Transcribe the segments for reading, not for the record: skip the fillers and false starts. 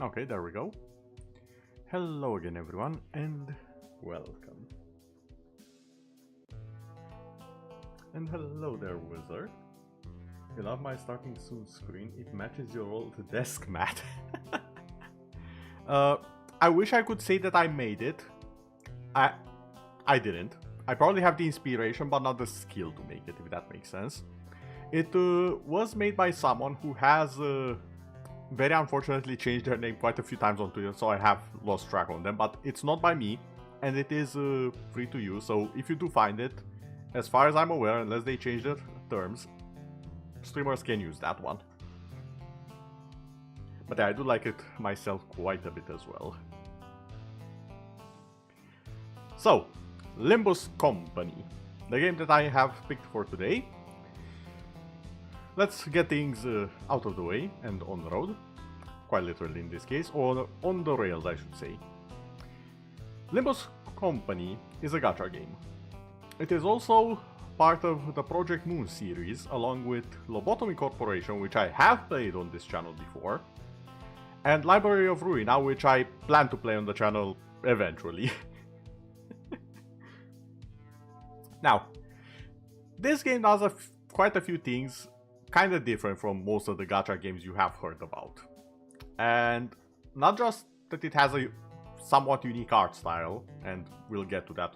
Okay, there we go. Hello again everyone and welcome. And hello there, wizard. You love my starting soon screen. It matches your old desk mat. I wish I could say that I made it. I didn't. I probably have the inspiration but not the skill to make it, if that makes sense. It was made by someone who has very unfortunately changed their name quite a few times on Twitter, so I have lost track on them, but it's not by me and it is free to use, so if you do find it, as far as I'm aware, unless they change their terms, streamers can use that one. But yeah, I do like it myself quite a bit as well. So, Limbus Company, the game that I have picked for today. Let's get things out of the way and on the road, quite literally in this case, or on the rails I should say. Limbus Company is a gacha game. It is also part of the Project Moon series, along with Lobotomy Corporation, which I have played on this channel before, and Library of Ruina, which I plan to play on the channel eventually. Now, this game does quite a few things kinda different from most of the gacha games you have heard about. And not just that it has a somewhat unique art style, and we'll get to that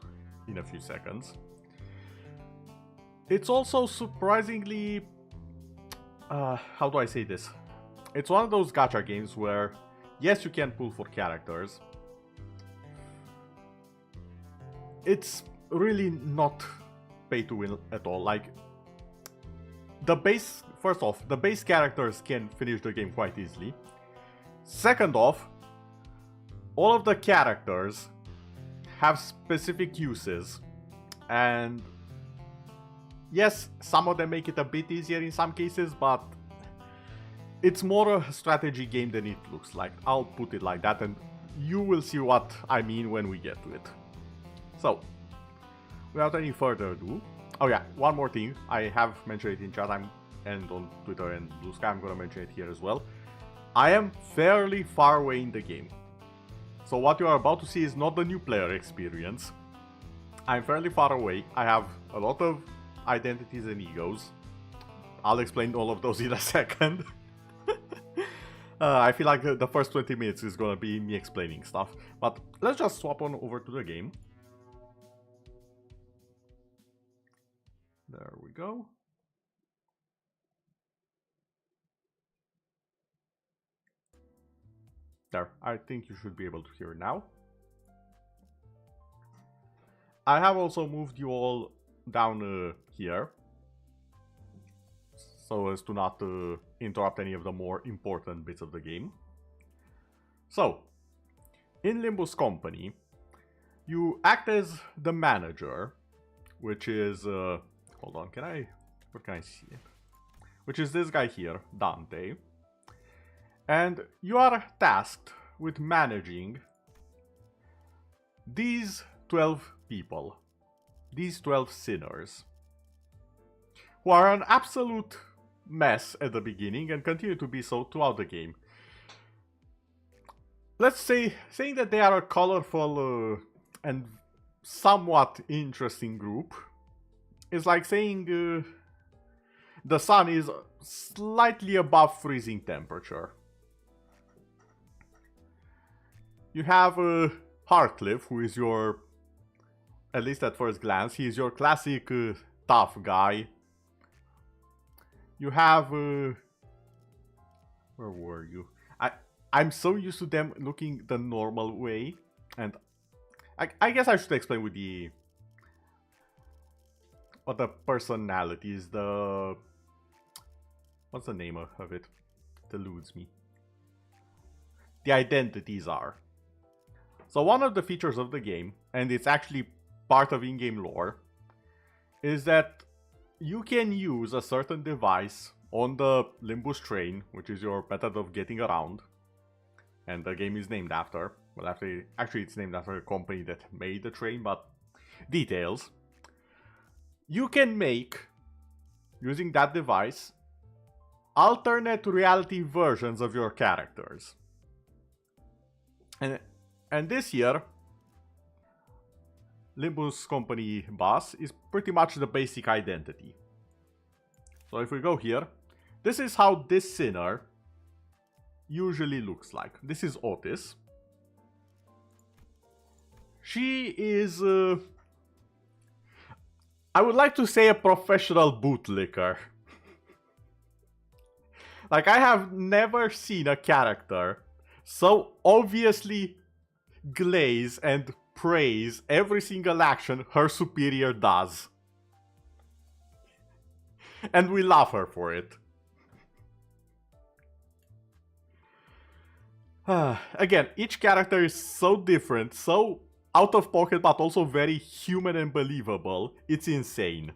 in a few seconds. It's also surprisingly... how do I say this? It's one of those gacha games where, yes, you can pull for characters. It's really not pay to win at all. Like, first off, the base characters can finish the game quite easily. Second off, all of the characters have specific uses, and yes, some of them make it a bit easier in some cases, but it's more a strategy game than it looks like. I'll put it like that, and you will see what I mean when we get to it. So, without any further ado, oh yeah, one more thing, I have mentioned it in chat and on Twitter and Blue Sky, I'm gonna mention it here as well. I am fairly far away in the game. So what you are about to see is not the new player experience. I'm fairly far away, I have a lot of identities and egos. I'll explain all of those in a second. I feel like the first 20 minutes is gonna be me explaining stuff. But let's just swap on over to the game. There we go. There, I think you should be able to hear now. I have also moved you all down here, so as to not interrupt any of the more important bits of the game. So, in Limbus Company, you act as the manager, which is... hold on, where can I see it? Which is this guy here, Dante. And you are tasked with managing these 12 people. These 12 sinners. Who are an absolute mess at the beginning and continue to be so throughout the game. Let's say, saying that they are a colorful and somewhat interesting group is like saying the sun is slightly above freezing temperature. You have Hartcliffe, who is your, at least at first glance, he is your classic tough guy. You have, where were you? I'm so used to them looking the normal way, and I guess I should explain with what the personalities, what's the name of it? It eludes me. The identities are. So one of the features of the game, and it's actually part of in-game lore, is that you can use a certain device on the Limbus train, which is your method of getting around, and the game is named after, well, actually it's named after a company that made the train, but details. You can make, using that device, alternate reality versions of your characters. And, and this year, Limbus Company boss is pretty much the basic identity. So if we go here, this is how this sinner usually looks like. This is Otis. She is, I would like to say, a professional bootlicker. Like, I have never seen a character so obviously glaze and praise every single action her superior does. And we love her for it. Again, each character is so different, so out of pocket, but also very human and believable. It's insane.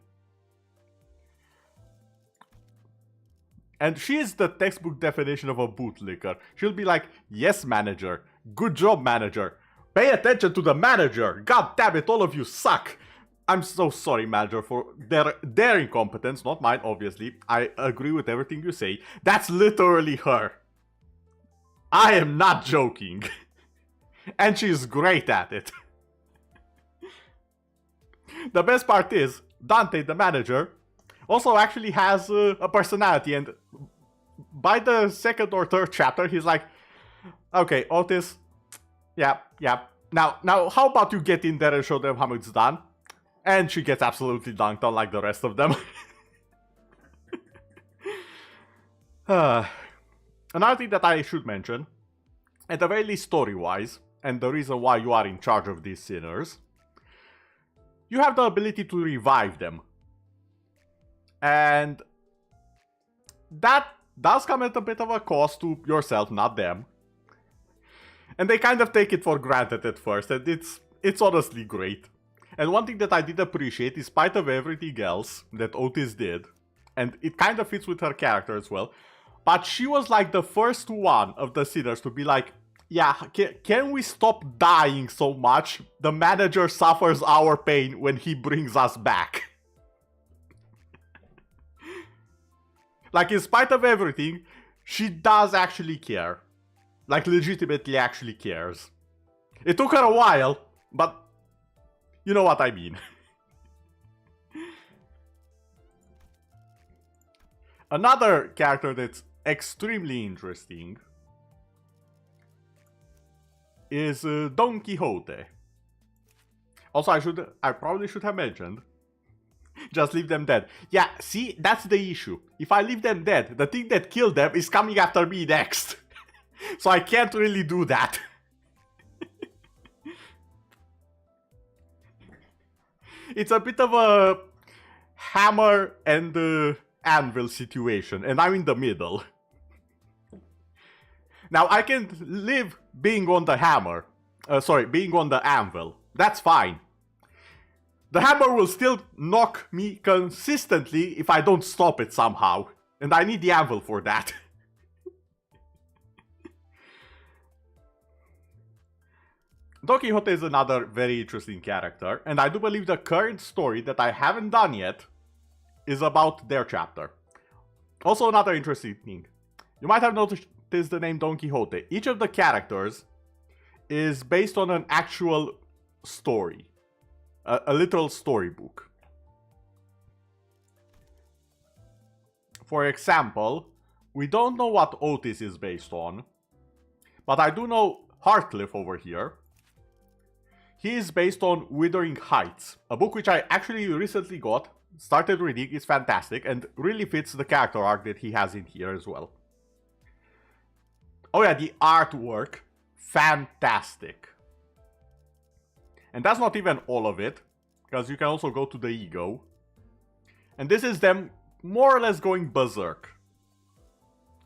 And she is the textbook definition of a bootlicker. She'll be like, yes, manager. Good job, manager. Pay attention to the manager. God damn it, all of you suck. I'm so sorry, manager, for their incompetence, not mine, obviously. I agree with everything you say. That's literally her. I am not joking. And she's great at it. The best part is, Dante, the manager, also actually has a personality, and by the second or third chapter, he's like, okay, Otis, yeah. Now, how about you get in there and show them how it's done? And she gets absolutely dunked on like the rest of them. Another thing that I should mention, at the very least story-wise, and the reason why you are in charge of these sinners, you have the ability to revive them. And that does come at a bit of a cost to yourself, not them. And they kind of take it for granted at first, and it's honestly great. And one thing that I did appreciate, in spite of everything else that Otis did, and it kind of fits with her character as well, but she was like the first one of the sinners to be like, yeah, can we stop dying so much? The manager suffers our pain when he brings us back. Like, in spite of everything, she does actually care. Like, legitimately actually cares. It took her a while, but you know what I mean. Another character that's extremely interesting is Don Quixote. Also, I probably should have mentioned, just leave them dead. Yeah, see, that's the issue. If I leave them dead, the thing that killed them is coming after me next. So I can't really do that. It's a bit of a hammer and anvil situation, and I'm in the middle. Now, I can live being on the hammer. Being on the anvil. That's fine. The hammer will still knock me consistently if I don't stop it somehow. And I need the anvil for that. Don Quixote is another very interesting character, and I do believe the current story that I haven't done yet is about their chapter. Also, another interesting thing. You might have noticed the name Don Quixote. Each of the characters is based on an actual story. A literal storybook. For example, we don't know what Otis is based on, but I do know Heartcliff over here. He is based on Withering Heights, a book which I actually recently got, started reading, is fantastic, and really fits the character arc that he has in here as well. Oh yeah, the artwork, fantastic. And that's not even all of it, because you can also go to the ego. And this is them more or less going berserk,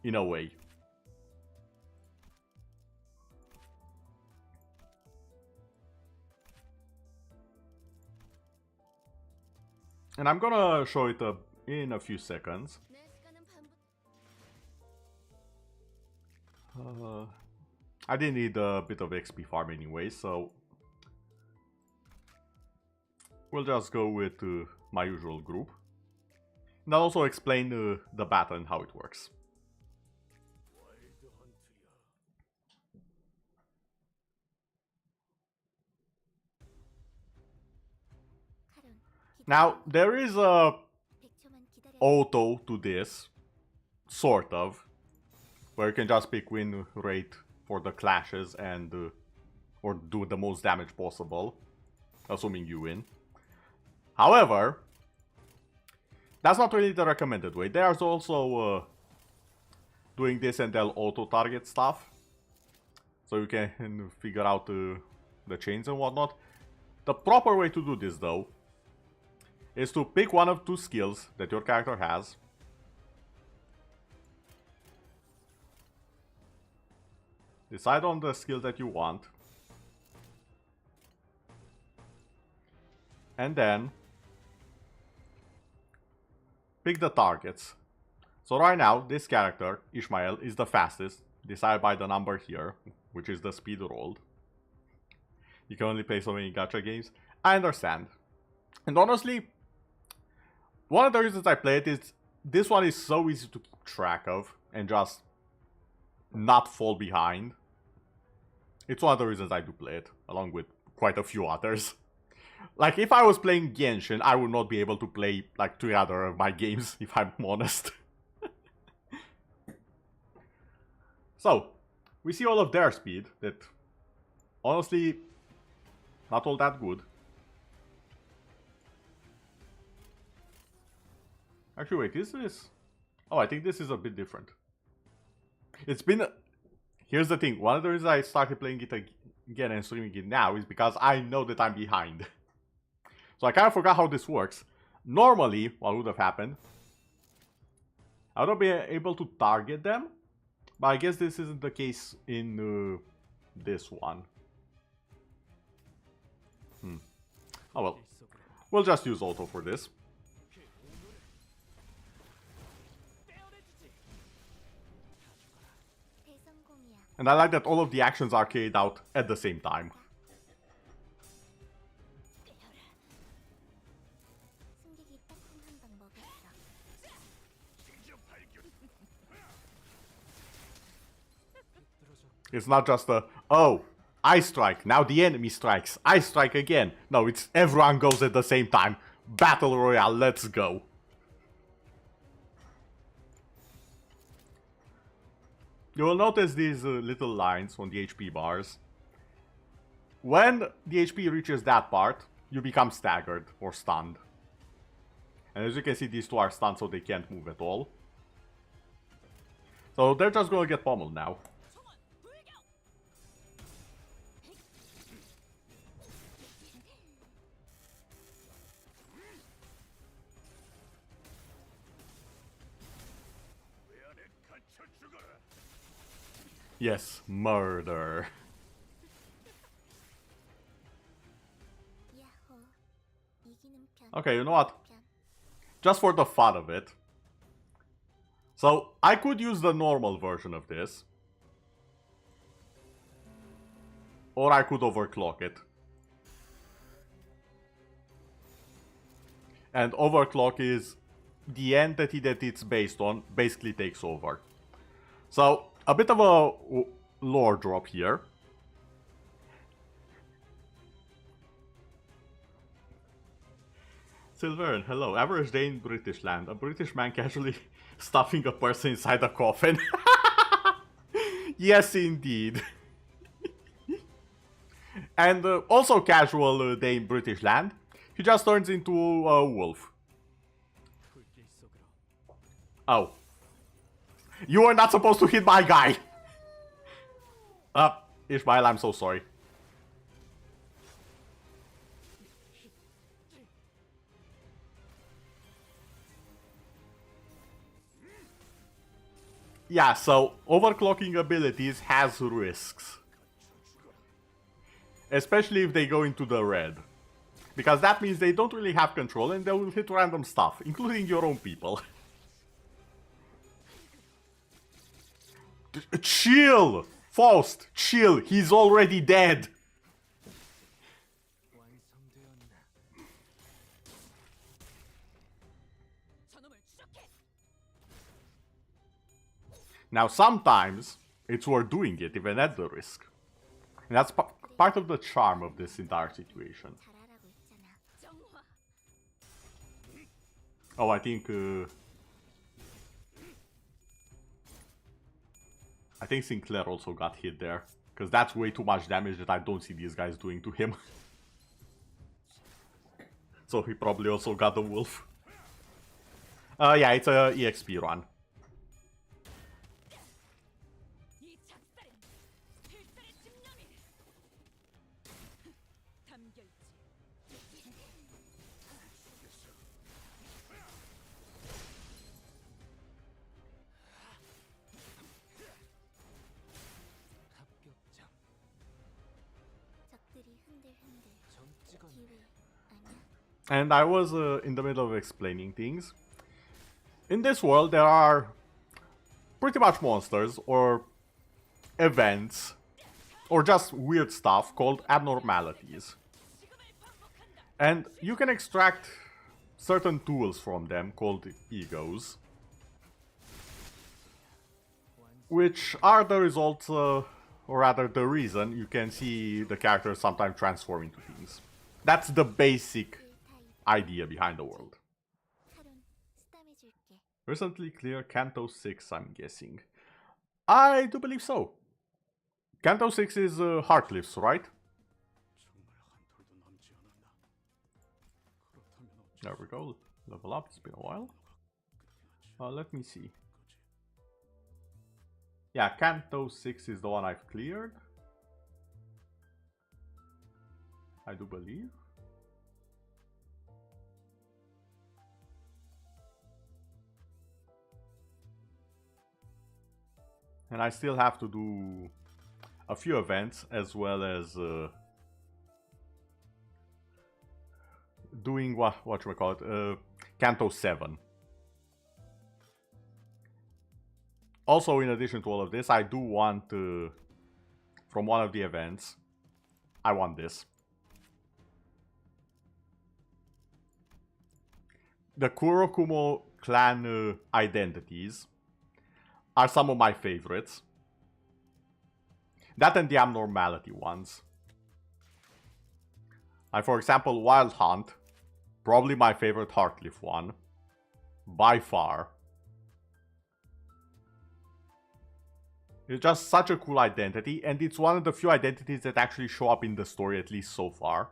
in a way. And I'm gonna show it in a few seconds. I did need a bit of XP farm anyway, so we'll just go with my usual group. And I'll also explain the battle and how it works. Now, there is a auto to this, sort of, where you can just pick win rate for the clashes and or do the most damage possible, assuming you win. However, that's not really the recommended way. There's also doing this and they'll auto-target stuff, so you can figure out the chains and whatnot. The proper way to do this, though, is to pick one of two skills that your character has. Decide on the skill that you want. And then pick the targets. So right now, this character, Ishmael, is the fastest, decided by the number here, which is the speed rolled. You can only play so many gacha games. I understand. And honestly, one of the reasons I play it is this one is so easy to keep track of and just not fall behind. It's one of the reasons I do play it, along with quite a few others. Like, if I was playing Genshin, I would not be able to play, like, 3 other of my games, if I'm honest. So, we see all of their speed, that, honestly, not all that good. Actually, wait, is this... Oh, I think this is a bit different. It's been... Here's the thing, one of the reasons I started playing it again and streaming it now is because I know that I'm behind. So I kind of forgot how this works. Normally, what would have happened, I would have been able to target them, but I guess this isn't the case in this one. Oh well, we'll just use auto for this. And I like that all of the actions are carried out at the same time. It's not just a, oh, I strike, now the enemy strikes, I strike again. No, it's everyone goes at the same time. Battle Royale, let's go. You will notice these little lines on the HP bars. When the HP reaches that part, you become staggered or stunned. And as you can see, these two are stunned, so they can't move at all. So they're just gonna get pummeled now. Yes, murder. Okay, you know what? Just for the fun of it. So, I could use the normal version of this. Or I could overclock it. And overclock is the entity that it's based on basically takes over. So, a bit of a lore drop here. Silvern, hello. Average day in British land. A British man casually stuffing a person inside a coffin. Yes, indeed. And also casual day in British land. He just turns into a wolf. Oh. You were not supposed to hit my guy! Ishmael, I'm so sorry. Yeah, so overclocking abilities has risks. Especially if they go into the red. Because that means they don't really have control and they will hit random stuff, including your own people. Chill! Faust, chill, he's already dead! Now sometimes, it's worth doing it even at the risk. And that's part of the charm of this entire situation. Oh, I think Sinclair also got hit there. Because that's way too much damage that I don't see these guys doing to him. So he probably also got the wolf. Yeah, it's a EXP run. And I was in the middle of explaining things. In this world, there are pretty much monsters or events or just weird stuff called abnormalities. And you can extract certain tools from them called egos, which are the result, or rather the reason you can see the characters sometimes transform into things. That's the basic idea behind the world. Recently clear Kanto 6, I'm guessing. I do believe so. Kanto 6 is Heartcliffs, right? There we go. Level up. It's been a while. Let me see. Yeah, Kanto 6 is the one I've cleared. I do believe. And I still have to do a few events as well as doing what should we call it? Kanto 7. Also, in addition to all of this, I do want from one of the events, I want this. The Kurokumo clan identities are some of my favorites. That and the abnormality ones. Like for example, Wild Hunt, probably my favorite Heartcliff one, by far. It's just such a cool identity, and it's one of the few identities that actually show up in the story, at least so far.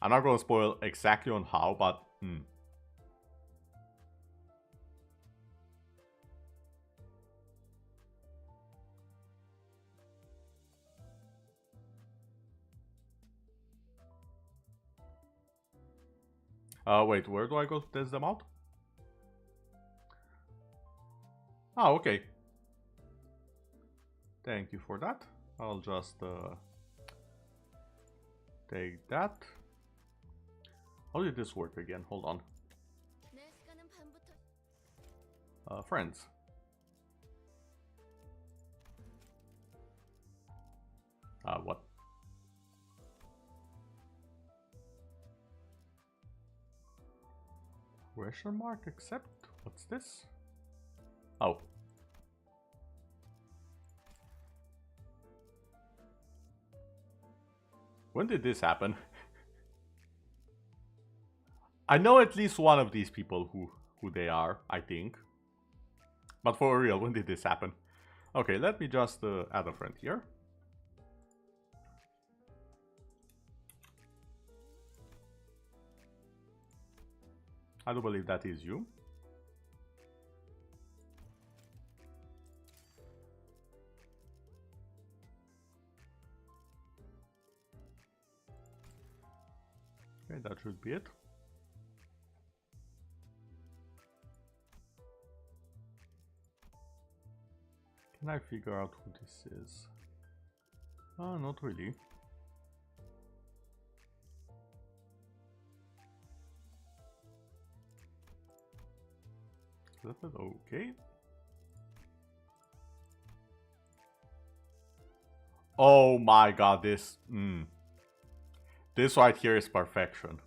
I'm not going to spoil exactly on how, but wait, where do I go to test them out? Oh, okay. Thank you for that. I'll just take that. How did this work again? Hold on. Friends. What? Question mark accept? What's this? Oh. When did this happen? I know at least one of these people who they are, I think. But for real, when did this happen? Okay, let me just add a friend here. I do believe that is you. Okay, that should be it. Can I figure out who this is? Not really. Okay. Oh my god, this... This right here is perfection.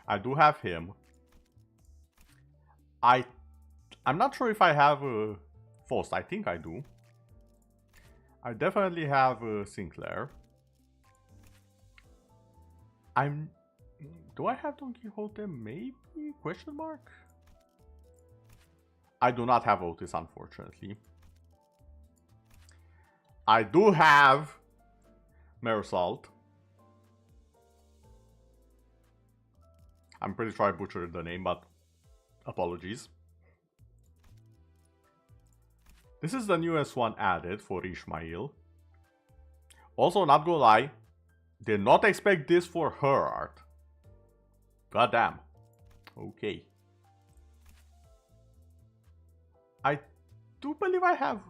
I do have him. I'm not sure if I have Faust. I think I do. I definitely have Sinclair. Do I have Don Quixote? Maybe? Question mark? I do not have Otis, unfortunately. I do have Marisol. I'm pretty sure I butchered the name, but apologies. This is the newest one added for Ishmael. Also, not gonna lie, did not expect this for her art. Goddamn. Okay. I do believe I have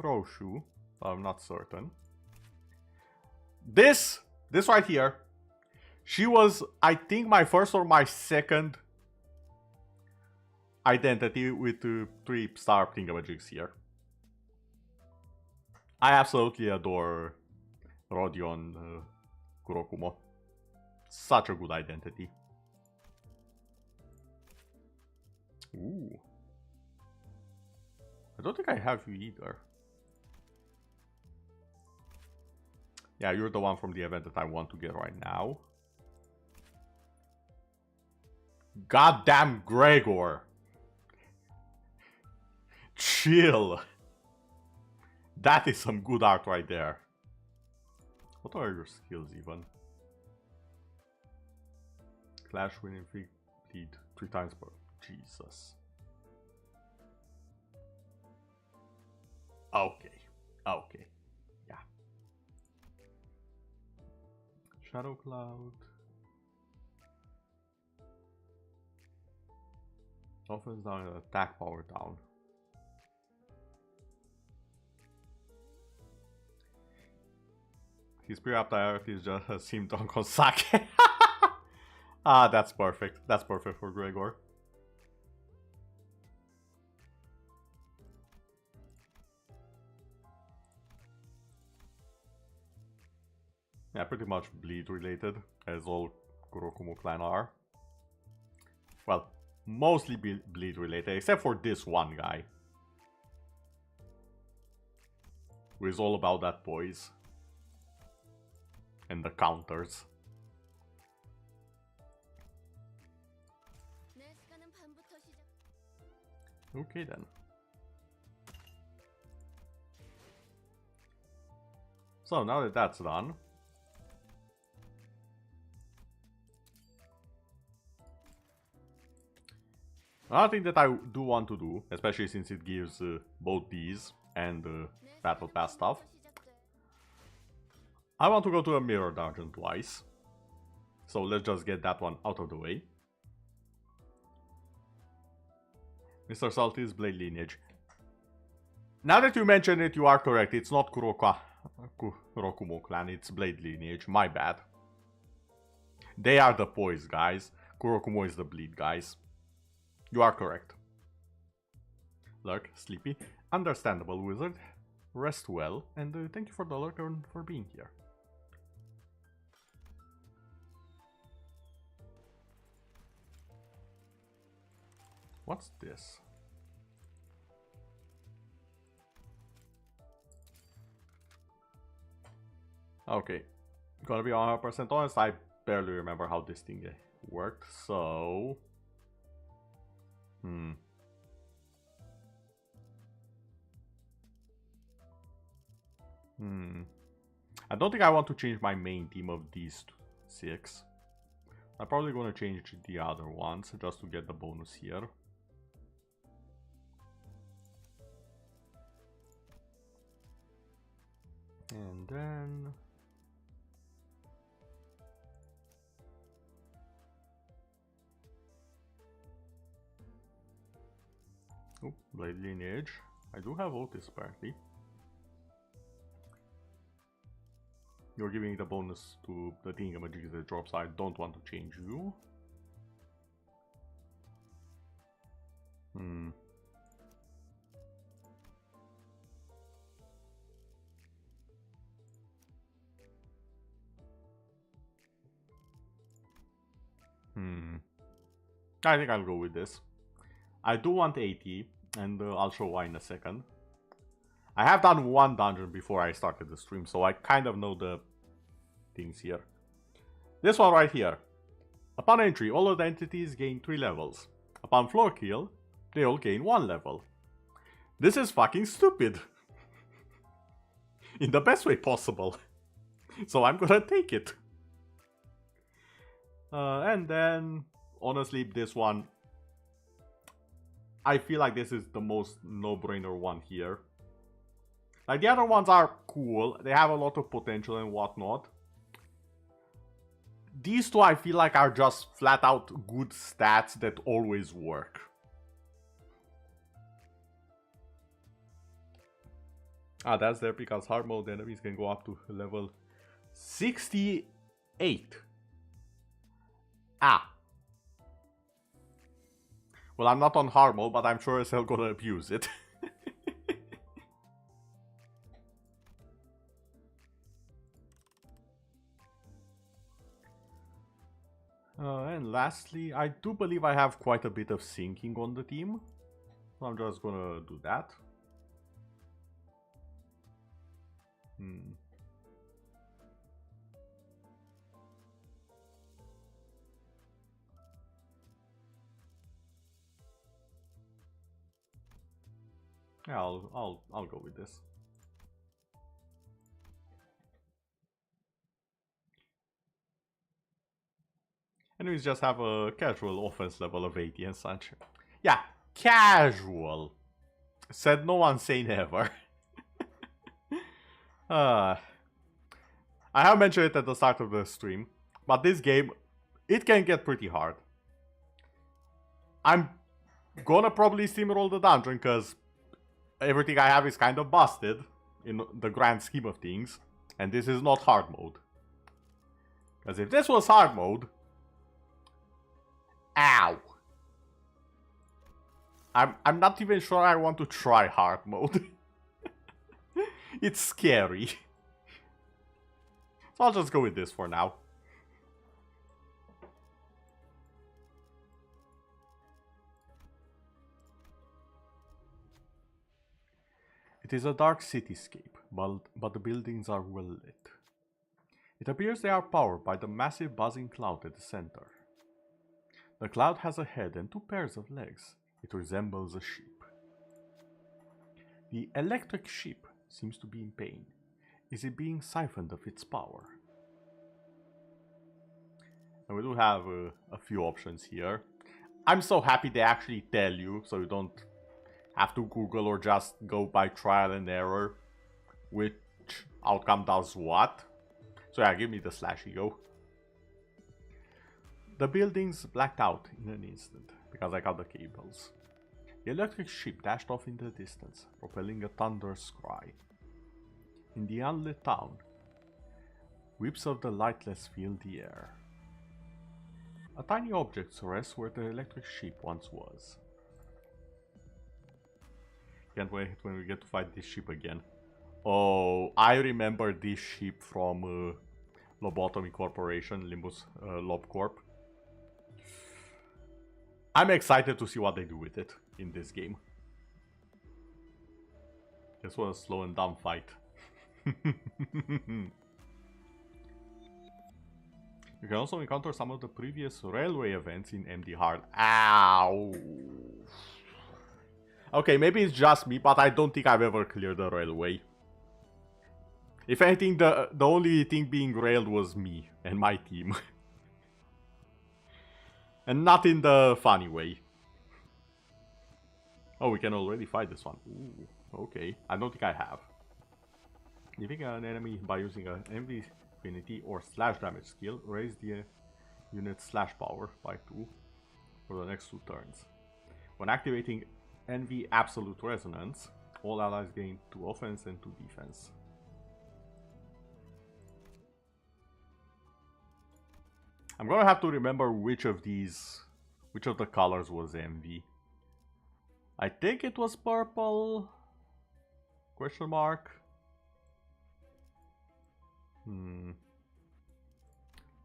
Roshu, but I'm not certain. This right here, she was, I think, my first or my second identity with 3-star thingamajigs here. I absolutely adore Rodion Kurokumo. Such a good identity. Ooh. I don't think I have you either. Yeah, you're the one from the event that I want to get right now. Goddamn Gregor! Chill! That is some good art right there. What are your skills even? Clash winning lead 3 times per... Jesus. Okay. Okay. Yeah. Shadow Cloud. Offense down and attack power down. His priority is just him dunk on Sake. Ah, that's perfect. That's perfect for Gregor. Yeah, pretty much bleed related, as all Kurokumo clan are. Well, mostly bleed related, except for this one guy, who is all about that poise and the counters. Okay then. So now that that's done, another thing that I do want to do, especially since it gives both these and battle pass stuff, I want to go to a mirror dungeon twice. So let's just get that one out of the way. Mr. Salty's Blade Lineage. Now that you mention it, you are correct. It's not Kurokumo clan, it's Blade Lineage. My bad. They are the poise guys. Kurokumo is the bleed guys. You are correct. Lurk, sleepy. Understandable, wizard. Rest well, and thank you for the lurk and for being here. What's this? Okay, gonna be 100% honest, I barely remember how this thing worked, so... I don't think I want to change my main team of these 6. I'm probably gonna change the other ones just to get the bonus here. And then... oh, Blade Lineage. I do have Otis apparently. You're giving the bonus to the thingamajigs that drops. I don't want to change you. I think I'll go with this. I do want 80, and I'll show why in a second. I have done one dungeon before I started the stream, so I kind of know the things here. This one right here. Upon entry, all of the entities gain 3 levels. Upon floor kill, they all gain 1 level. This is fucking stupid. In the best way possible. So I'm gonna take it. And then, honestly, this one, I feel like this is the most no-brainer one here. Like, the other ones are cool, they have a lot of potential and whatnot. These two I feel like are just flat out good stats that always work. Ah, that's there because hard mode enemies can go up to level 68. Ah. Well, I'm not on hard mode, but I'm sure as hell gonna abuse it. And lastly, I do believe I have quite a bit of sinking on the team. So I'm just gonna do that. Yeah, I'll go with this. Enemies just have a casual offense level of 80 and such. Yeah, casual. Said no one sane ever. I have mentioned it at the start of the stream, but this game, it can get pretty hard. I'm gonna probably steamroll the dungeon because everything I have is kind of busted in the grand scheme of things, and this is not hard mode. Because if this was hard mode, ow! I'm not even sure I want to try hard mode. It's scary. So I'll just go with this for now. It is a dark cityscape, but the buildings are well lit. It appears they are powered by the massive buzzing cloud at the center. The cloud has a head and 2 pairs of legs. It resembles a sheep. The electric sheep seems to be in pain. Is it being siphoned of its power? And we do have a few options here. I'm so happy they actually tell you, so you don't have to Google or just go by trial and error which outcome does what. So yeah, give me the slash ego. The buildings blacked out in an instant because I cut the cables. The electric ship dashed off in the distance, propelling a thunderous cry. In the unlit town, whips of the lightless fill the air. A tiny object rests where the electric ship once was. Can't wait when we get to fight this ship again. Oh, I remember this ship from Lobotomy Corporation, Limbus Lob Corp. I'm excited to see what they do with it in this game. This was a slow and dumb fight. You can also encounter some of the previous railway events in MD Hard. Ow! Okay, maybe it's just me, but I don't think I've ever cleared the railway. If anything, the only thing being railed was me and my team. And not in the funny way. Oh, we can already fight this one. Ooh, okay. I don't think I have. Defeating an enemy by using an MV affinity or slash damage skill, raise the unit's slash power by 2 for the next 2 turns. When activating NV Absolute Resonance, all allies gain 2 offense and 2 defense. I'm gonna have to remember which of the colors was MV. I think it was purple? Question mark?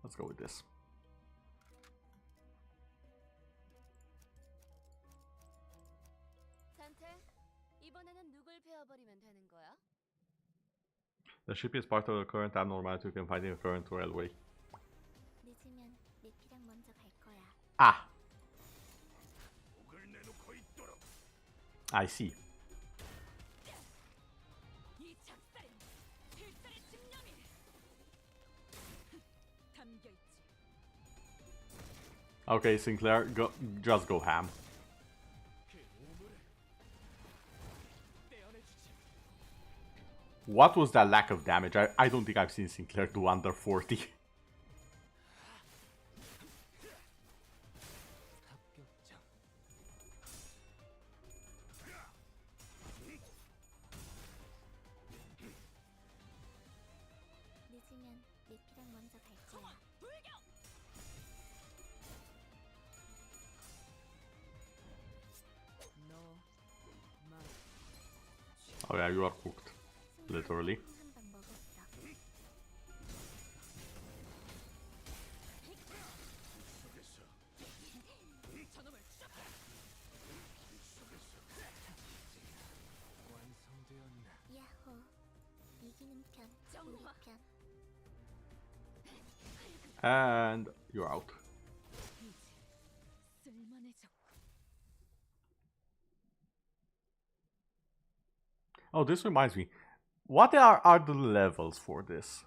Let's go with this. The ship is part of the current abnormality you can find in the current railway. Ah! I see. Okay, Sinclair, just go ham. What was that lack of damage? I don't think I've seen Sinclair do under 40. Oh yeah, you are cooked. Literally. And you're out. Oh, this reminds me. What are the levels for this?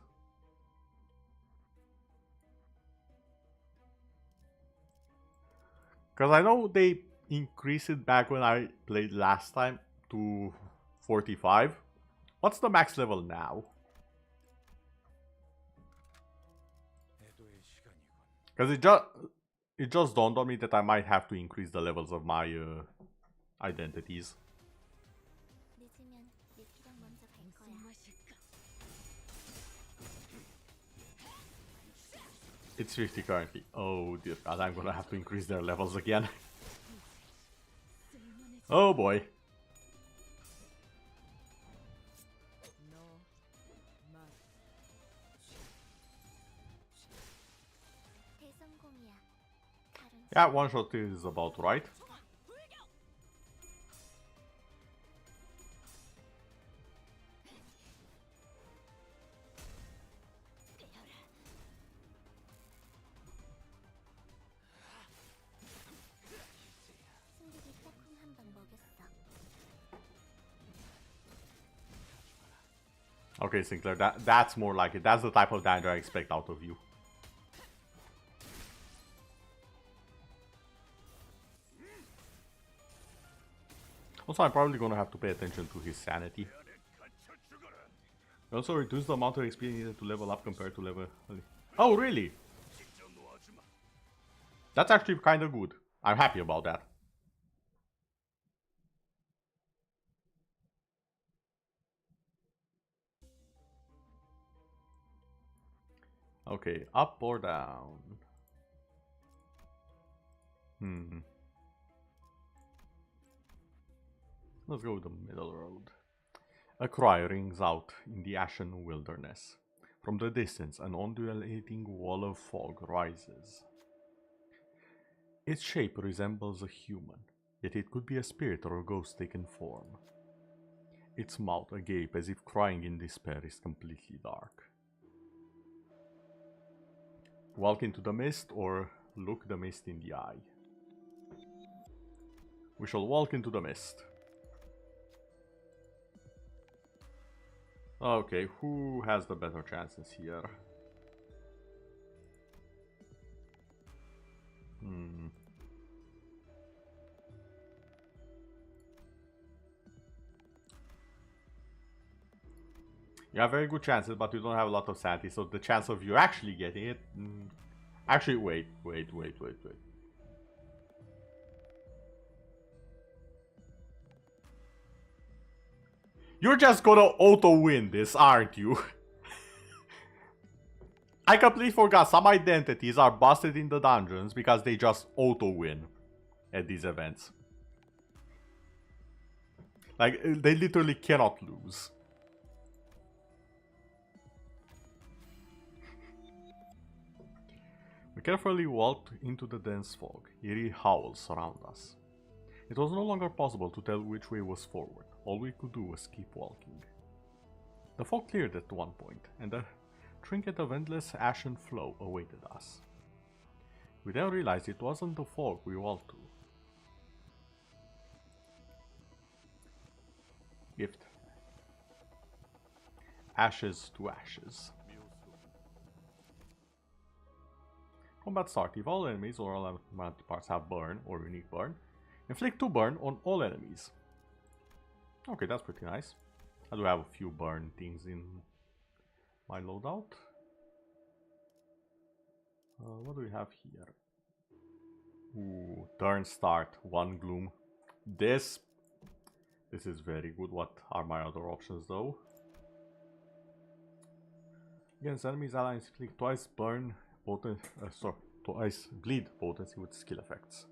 Because I know they increased it back when I played last time to 45. What's the max level now? Because it just dawned on me that I might have to increase the levels of my identities. It's 50 currently. Oh dear god, I'm gonna have to increase their levels again. Oh boy. Yeah, one shot is about right. Okay, Sinclair, that's more like it. That's the type of damage I expect out of you. Also, I'm probably gonna have to pay attention to his sanity. Also, reduce the amount of XP needed to level up compared to level... Oh, really? That's actually kind of good. I'm happy about that. Okay, up or down? Let's go with the middle road. A cry rings out in the ashen wilderness. From the distance, an undulating wall of fog rises. Its shape resembles a human, yet it could be a spirit or a ghost taken form. Its mouth agape as if crying in despair is completely dark. Walk into the mist or look the mist in the eye. We shall walk into the mist. Okay, who has the better chances here? You have very good chances, but you don't have a lot of sanity, so the chance of you actually getting it... Actually, wait. You're just gonna auto-win this, aren't you? I completely forgot some identities are busted in the dungeons because they just auto-win at these events. Like, they literally cannot lose. We carefully walked into the dense fog. Eerie howls surround us. It was no longer possible to tell which way was forward. all we could do was keep walking. The fog cleared at one point, and a trinket of endless ashen flow awaited us. We then realized it wasn't the fog we walked through. Gift. Ashes to ashes. Combat start. If all enemies or all element parts have burn or unique burn, inflict 2 burn on all enemies. Okay, that's pretty nice. I do have a few burn things in my loadout. What do we have here? Ooh, turn start, 1 gloom. This is very good. What are my other options though? Against enemies, allies inflict twice burn twice bleed potency with skill effects.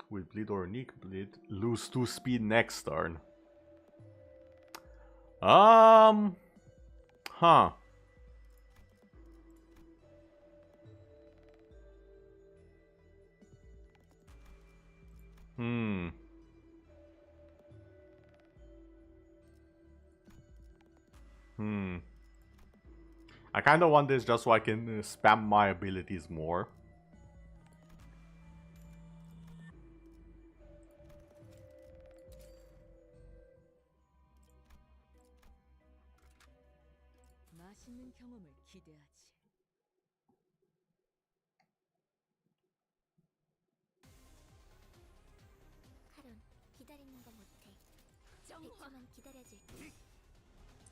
With bleed or unique bleed, lose 2 speed next turn. Huh. I kind of want this just so I can spam my abilities more.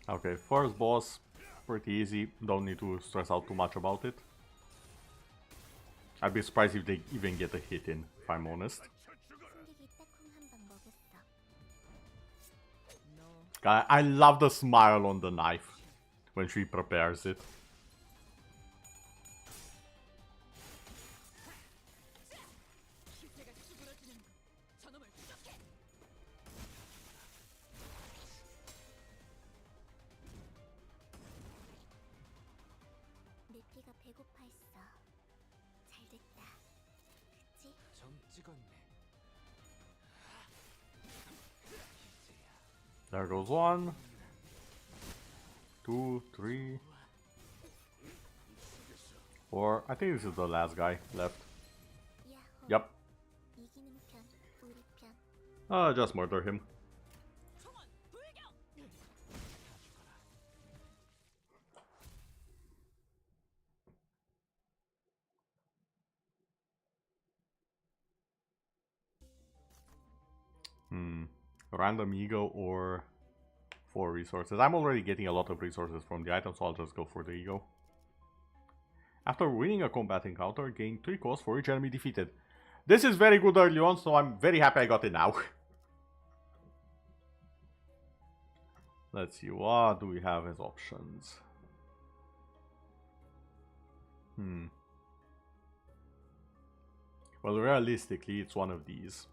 Okay, first boss, pretty easy, don't need to stress out too much about it. I'd be surprised if they even get a hit in, if I'm honest. I love the smile on the knife when she prepares it. There goes 1, 2, 3, 4. I think this is the last guy left. Yep. Just murder him. Random ego or 4 resources. I'm already getting a lot of resources from the item, so I'll just go for the ego. After winning a combat encounter, gain 3 costs for each enemy defeated. This is very good early on, so I'm very happy I got it now. Let's see, what do we have as options? Well, realistically, it's one of these.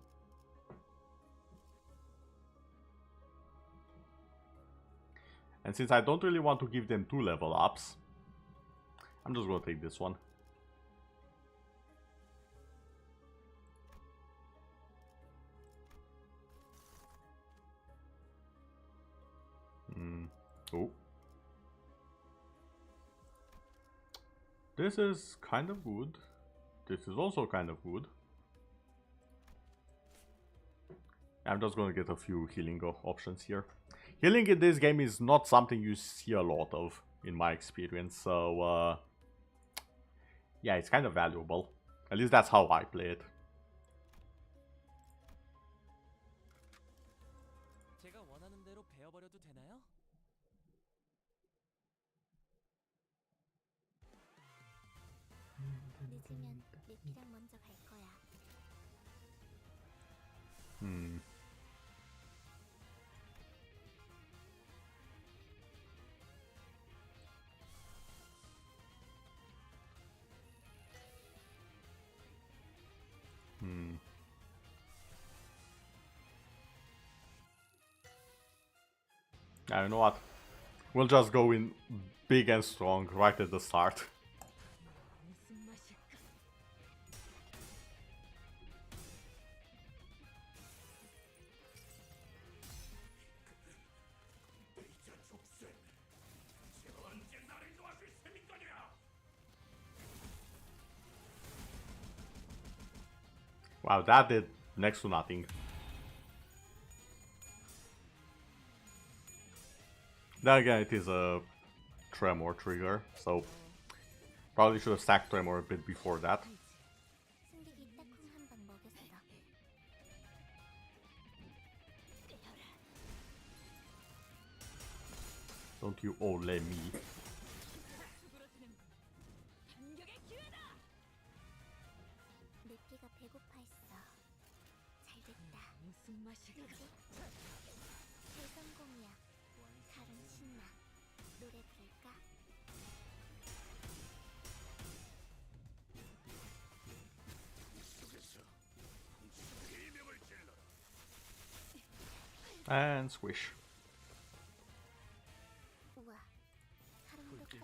And since I don't really want to give them 2 level ups, I'm just gonna take this one. Oh. This is kind of good. This is also kind of good. I'm just gonna get a few healing options here. Healing in this game is not something you see a lot of, in my experience, so yeah, it's kind of valuable. At least that's how I play it. You know what? We'll just go in big and strong right at the start. Wow, that did next to nothing. Then again, it is a tremor trigger, so probably should have stacked tremor a bit before that. Don't you ole me. And swish.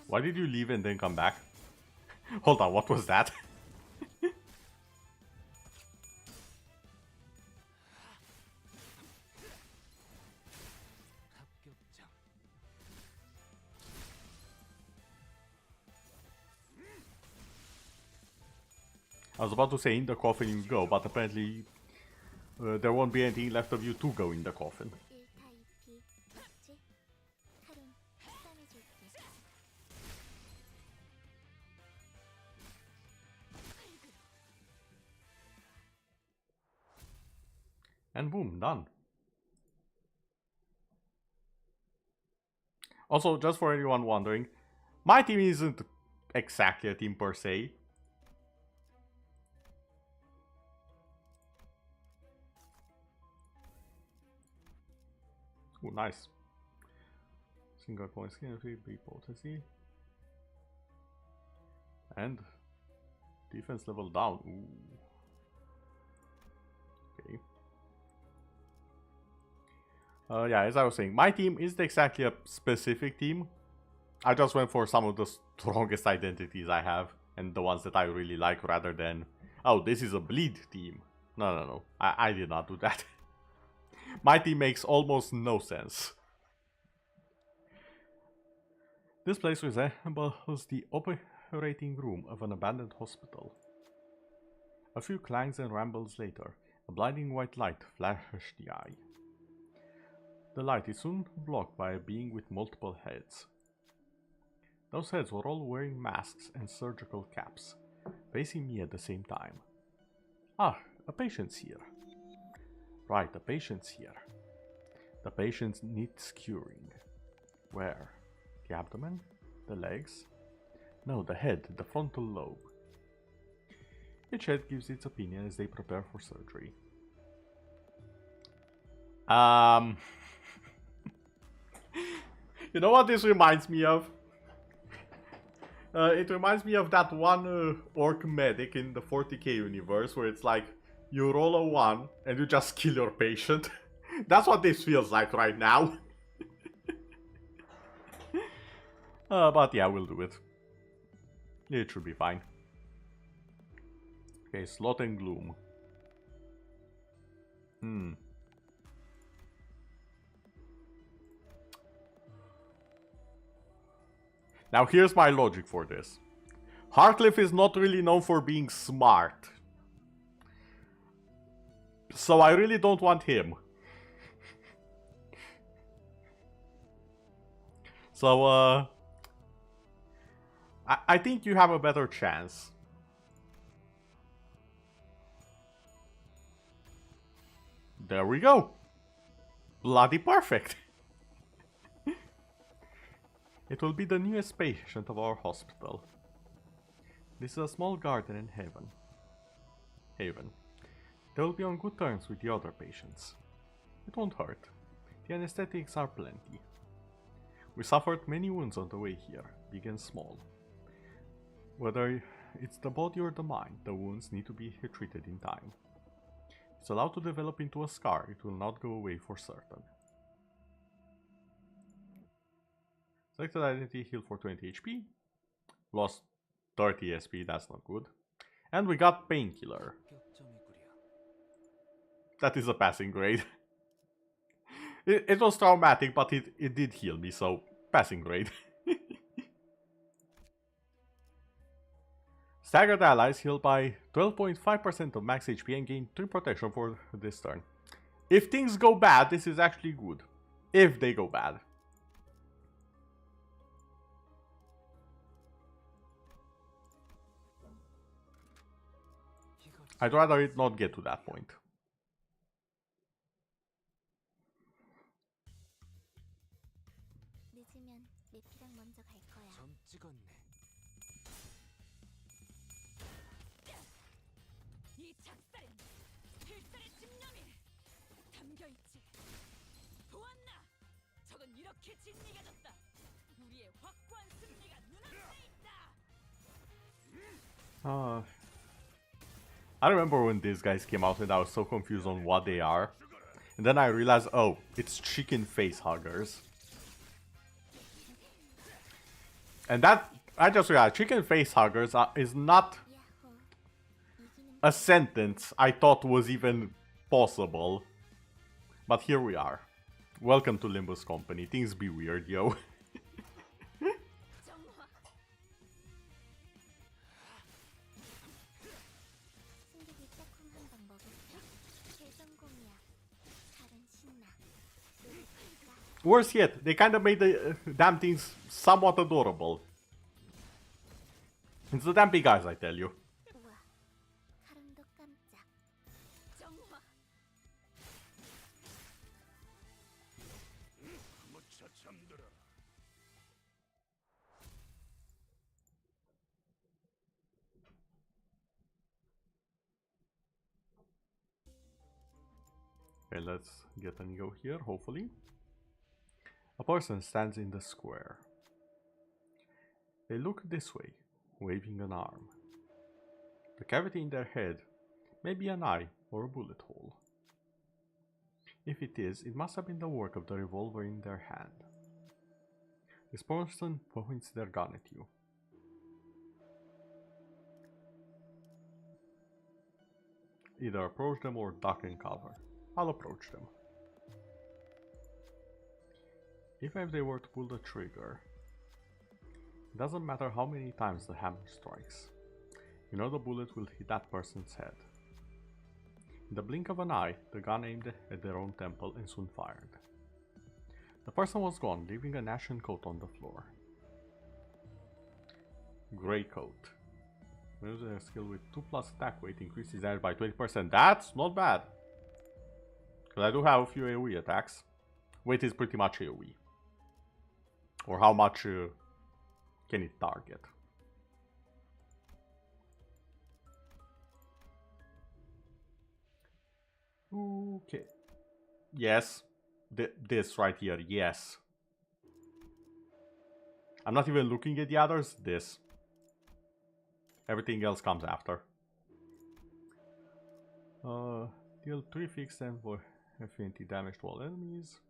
Why did you leave and then come back? Hold on, what was that? I was about to say in the coffin you go, but apparently there won't be anything left of you to go in the coffin. And boom, done. Also, just for anyone wondering, my team isn't exactly a team per se. Ooh, nice. Single point skin, 3 big potency. And defense level down. Ooh. Okay. Yeah, as I was saying, my team isn't exactly a specific team. I just went for some of the strongest identities I have and the ones that I really like rather than, oh, this is a bleed team. No. I did not do that. My team makes almost no sense. This place resembles the operating room of an abandoned hospital. A few clangs and rambles later, a blinding white light flashed the eye. The light is soon blocked by a being with multiple heads. Those heads were all wearing masks and surgical caps, facing me at the same time. Ah, a patient's here. Right, a patient's here. The patient needs curing. Where? The abdomen? The legs? No, the head, the frontal lobe. Each head gives its opinion as they prepare for surgery. You know what this reminds me of? It reminds me of that one orc medic in the 40k universe where it's like, you roll a 1 and you just kill your patient. That's what this feels like right now. But yeah, we'll do it. It should be fine. Okay, Slot and Gloom. Now here's my logic for this. Harcliffe is not really known for being smart. So I really don't want him. So, I think you have a better chance. There we go. Bloody perfect. It will be the newest patient of our hospital. This is a small garden in Haven. They will be on good terms with the other patients. It won't hurt. The anesthetics are plenty. We suffered many wounds on the way here, big and small. Whether it's the body or the mind, the wounds need to be treated in time. If it's allowed to develop into a scar, it will not go away for certain. Selected identity, heal for 20 HP. Lost 30 SP, that's not good. And we got Painkiller. That is a passing grade. It was traumatic, but it did heal me, so passing grade. Staggered allies heal by 12.5% of max HP and gain 3 protection for this turn. If things go bad, this is actually good. If they go bad. I'd rather it not get to that point. I remember when these guys came out and I was so confused on what they are. And then I realized, oh, it's chicken face huggers. And that, I just realized, chicken face huggers is not a sentence I thought was even possible. But here we are. Welcome to Limbus Company. Things be weird, yo. Worse yet, they kind of made the damn things somewhat adorable. It's the damn big guys, I tell you. Okay, let's get a go here, hopefully. A person stands in the square. They look this way, waving an arm. The cavity in their head may be an eye or a bullet hole. If it is, it must have been the work of the revolver in their hand. This person points their gun at you. Either approach them or duck and cover. I'll approach them. Even if they were to pull the trigger, it doesn't matter how many times the hammer strikes. You know the bullet will hit that person's head. In the blink of an eye, the gun aimed at their own temple and soon fired. The person was gone, leaving an ashen coat on the floor. Grey coat. Use a skill with 2+ attack weight increases damage by 20%. That's not bad. Because I do have a few AoE attacks. Weight is pretty much AoE. Or how much can it target? Okay. Yes. This right here. Yes. I'm not even looking at the others. This. Everything else comes after. Deal 3 fixed and for affinity damage to all enemies.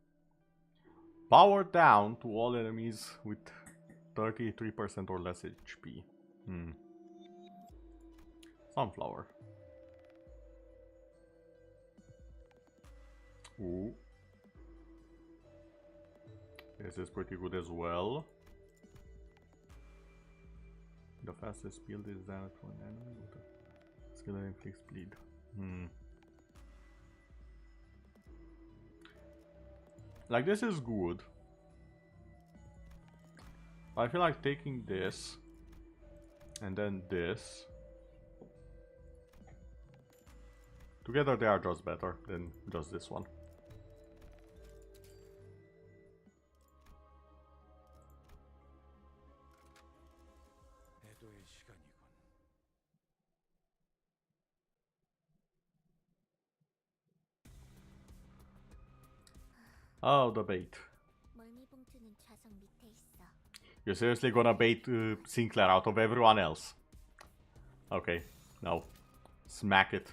Power down to all enemies with 33% or less HP. Sunflower. Ooh. This is pretty good as well. The fastest build is damage to an enemy with a skill that inflicts bleed. Like, this is good. I feel like taking this and then this. Together they are just better than just this one. Oh, the bait. You're seriously gonna bait Sinclair out of everyone else? Okay, no. Smack it.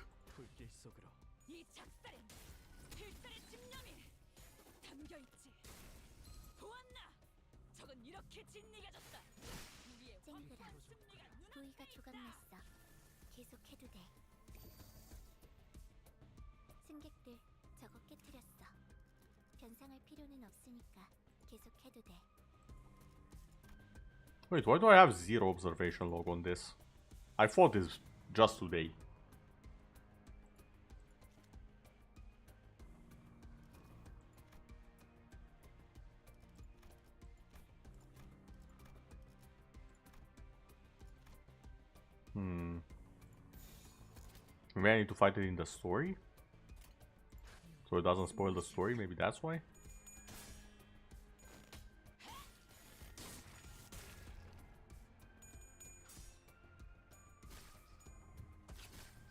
Wait, why do I have 0 observation log on this? I fought this just today. Maybe I need to fight it in the story? So it doesn't spoil the story, maybe that's why?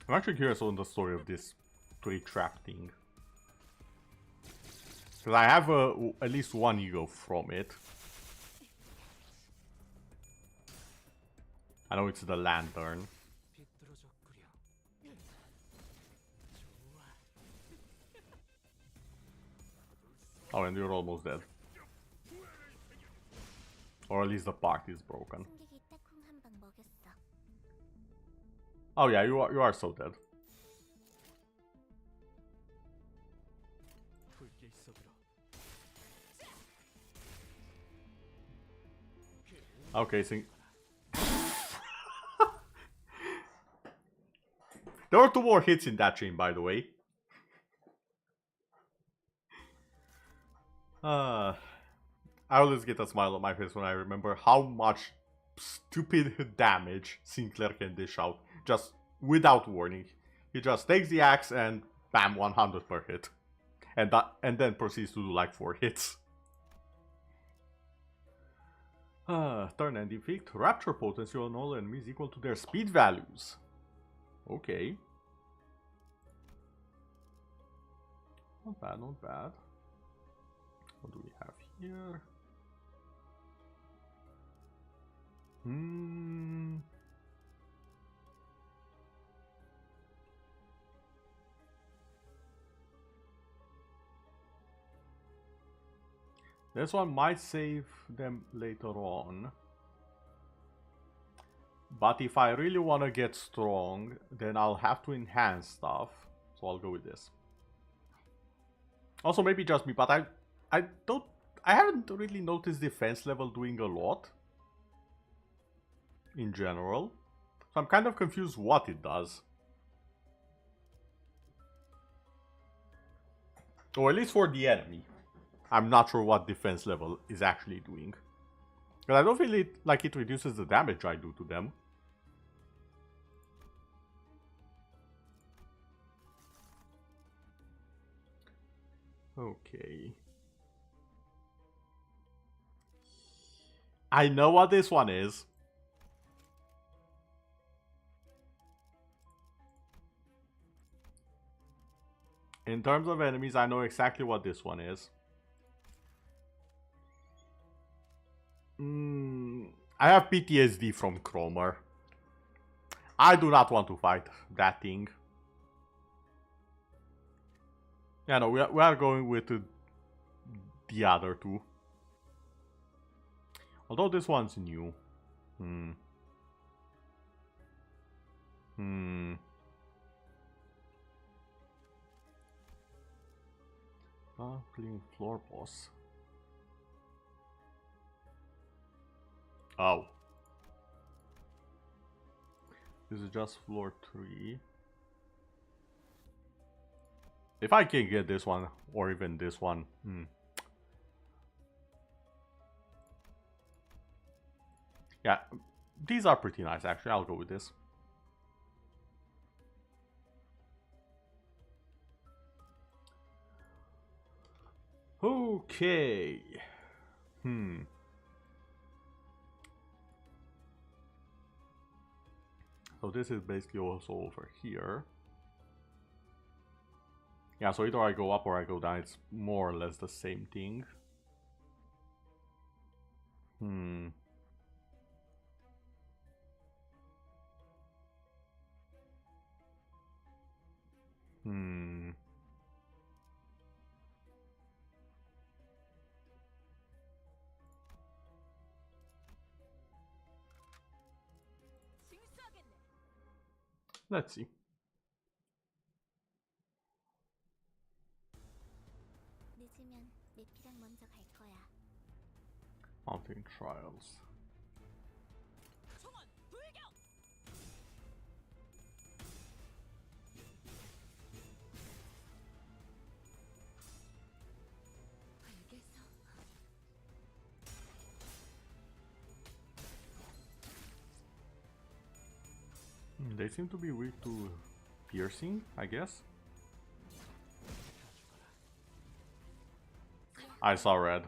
I'm actually curious on the story of this tree trap thing. Because I have at least one ego from it. I know it's the lantern. Oh, and you're almost dead. Or at least the part is broken. Oh yeah, you are so dead. Okay, so there were 2 more hits in that chain, by the way. I always get a smile on my face when I remember how much stupid damage Sinclair can dish out, just without warning. He just takes the axe and bam, 100 per hit. And then proceeds to do like 4 hits. Turn and inflict rapture potency on all enemies equal to their speed values. Okay. Not bad, not bad. What do we have here? This one might save them later on. But if I really want to get strong, then I'll have to enhance stuff. So I'll go with this. Also, maybe just me, but I haven't really noticed defense level doing a lot in general. So I'm kind of confused what it does. Or at least for the enemy. I'm not sure what defense level is actually doing. But I don't feel like it reduces the damage I do to them. Okay. I know what this one is. In terms of enemies, I know exactly what this one is. I have PTSD from Cromer. I do not want to fight that thing. Yeah, no, we are going with the other 2. Although this one's new. Clean floor boss. Oh. This is just floor 3. If I can get this one, or even this one. Yeah, these are pretty nice actually. I'll go with this. Okay. So this is basically also over here. Yeah, so either I go up or I go down. It's more or less the same thing. Let's see. Mountain trials. They seem to be weak to piercing, I guess. I saw red.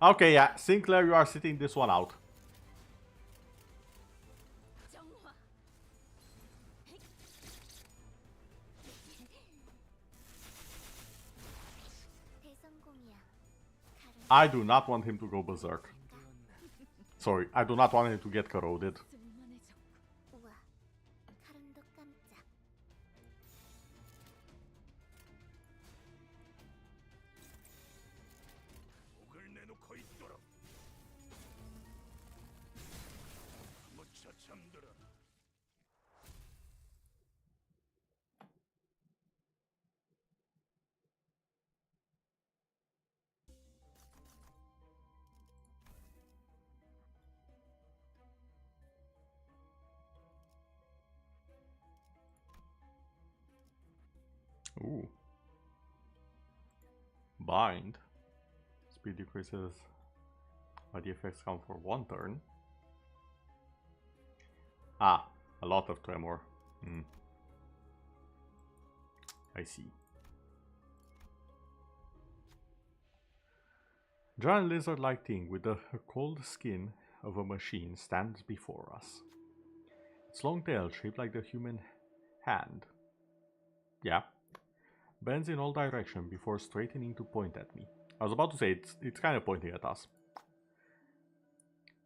Okay, yeah, Sinclair, you are sitting this one out. I do not want him to go berserk. Sorry, I do not want him to get corroded. Ooh. Bind. Speed decreases, but the effects count for 1 turn. Ah, a lot of tremor. I see. Giant lizard-like thing with the cold skin of a machine stands before us. Its long tail, shaped like the human hand, bends in all directions before straightening to point at me. I was about to say it's kind of pointing at us.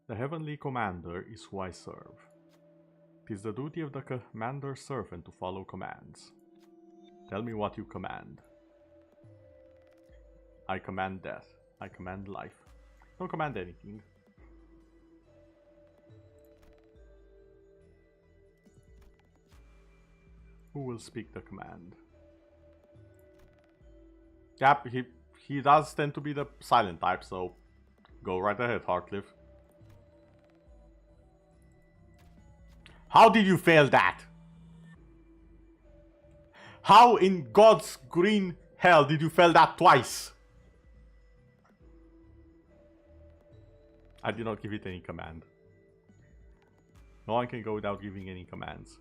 The Heavenly Commander is who I serve. It is the duty of the Commander's servant to follow commands. Tell me what you command. I command death. I command life. Don't command anything. Who will speak the command? Yep, he does tend to be the silent type, so go right ahead, Heartcliff. How did you fail that? How in God's green hell did you fail that twice? I did not give it any command. No one can go without giving any commands.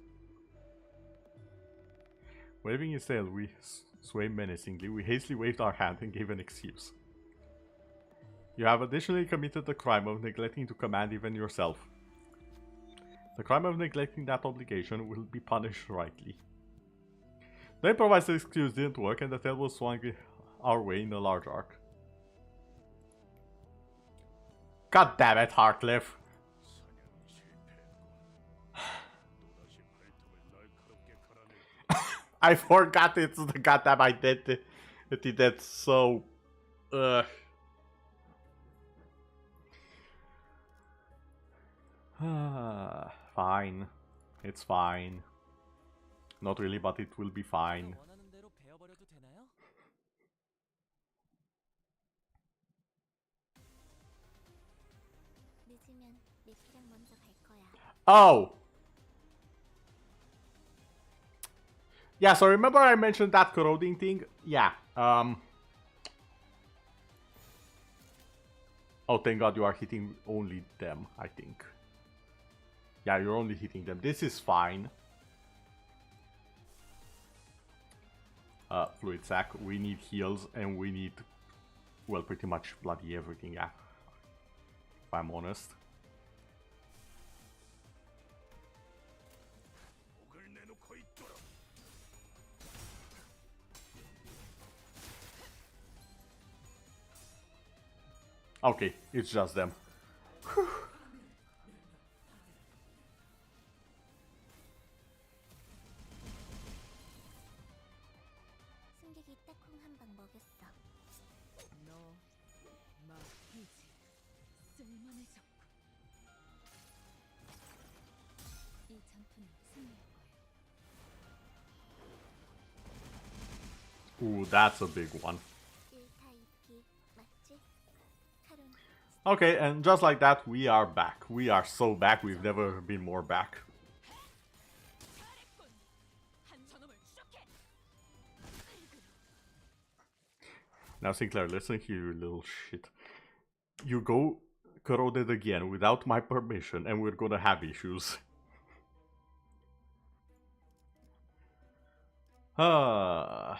Waving his tail, we sway menacingly. We hastily waved our hand and gave an excuse. You have additionally committed the crime of neglecting to command even yourself. The crime of neglecting that obligation will be punished rightly. The improvised excuse didn't work and the tail was swung our way in a large arc. God damn it, Heartcliff! I forgot it's the goddamn identity. That's so... Fine. It's fine. Not really, but it will be fine. Oh! Yeah, so remember I mentioned that corroding thing? Yeah, Oh, thank God you are hitting only them, I think. Yeah, you're only hitting them. This is fine. Fluid sac, we need heals and we need, well, pretty much bloody everything, yeah. If I'm honest. Okay, it's just them. Whew. Ooh, that's a big one. Okay, and just like that, we are back. We are so back, we've never been more back. Now Sinclair, listen here, you little shit. You go corroded again without my permission and we're gonna have issues. Uh,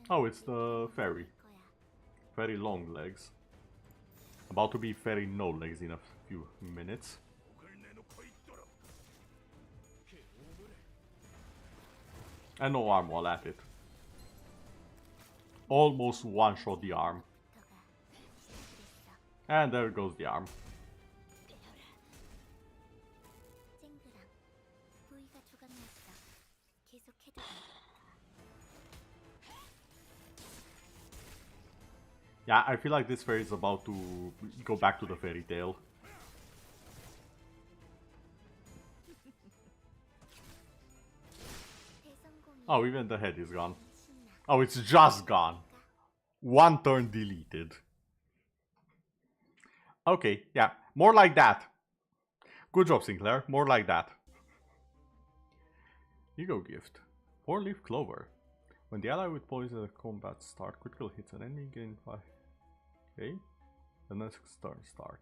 oh, it's the ferry. Very long legs. About to be very no legs in a few minutes. And no arm while at it. Almost one-shot the arm. And there goes the arm. Yeah, I feel like this fairy is about to go back to the fairy tale. Oh, even the head is gone. Oh, it's just gone. One turn deleted. Okay, yeah, more like that. Good job, Sinclair. More like that. Ego gift. 4-leaf clover. When the ally with poison at combat start, critical hits an enemy gain 5. Okay. The next turn start.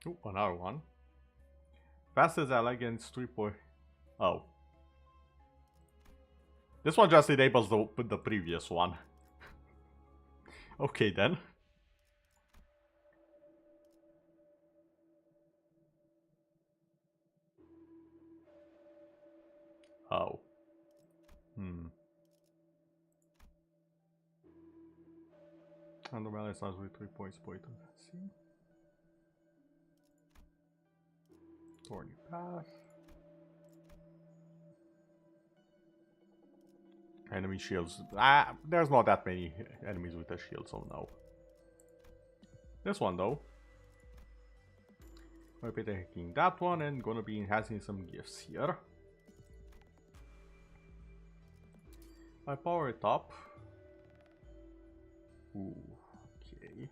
Oh, another one. Fastest ally against 3 point. Oh. This one just enables the previous one. Okay then. Oh. And the ally starts with 3 points poison. See? Thorny path. Enemy shields. There's not that many enemies with a shield, so no. This one though. Gonna be taking that one and gonna be enhancing some gifts here. I power it up. Ooh, okay.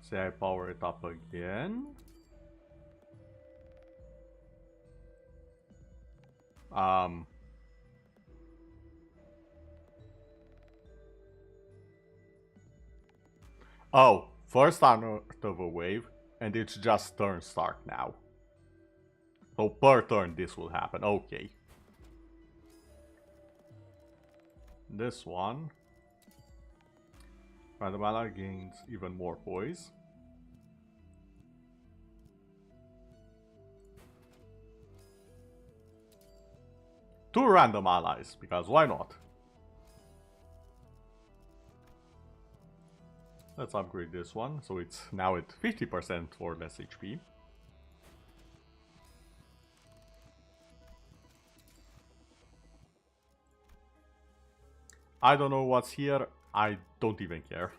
Say I power it up again. Oh, first start of a wave, and it's just turn start now. So per turn this will happen, okay. This one. Random ally gains even more poise. Two random allies, because why not? Let's upgrade this one, so it's now at 50% or less HP. I don't know what's here, I don't even care.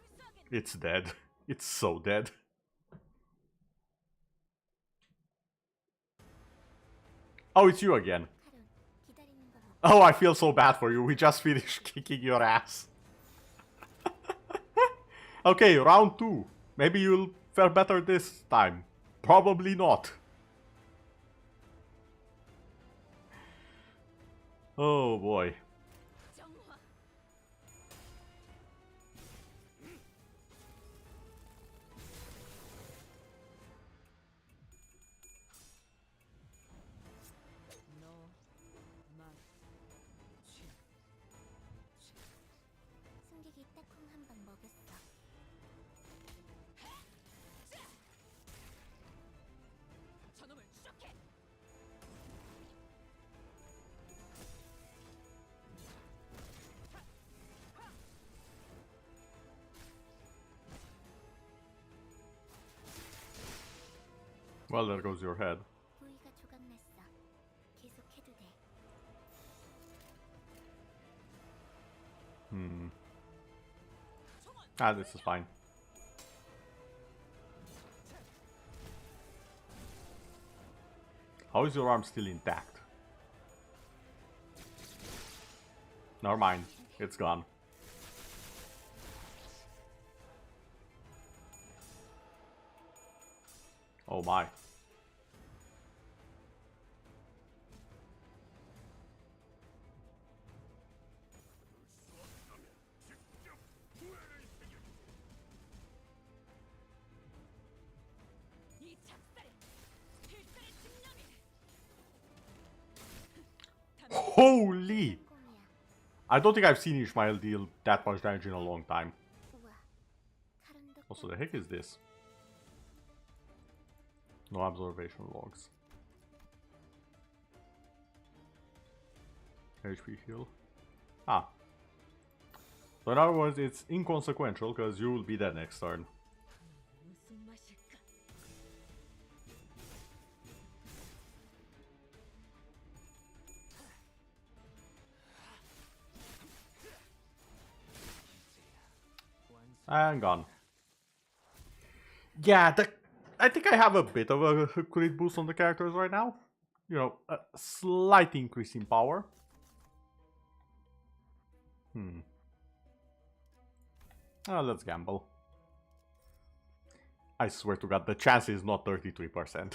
It's dead. It's so dead. Oh, it's you again. Oh, I feel so bad for you, we just finished kicking your ass. Okay, round 2. Maybe you'll fare better this time. Probably not. Oh boy. Well, there goes your head. This is fine. How is your arm still intact? Never mind, it's gone. Oh my. Holy! I don't think I've seen Ishmael deal that much damage in a long time. Also, the heck is this? No observation logs. HP heal. Ah. So in other words, it's inconsequential because you will be dead next turn. And gone. Yeah, I think I have a bit of a crit boost on the characters right now. You know, a slight increase in power. Let's gamble. I swear to God, the chance is not 33%.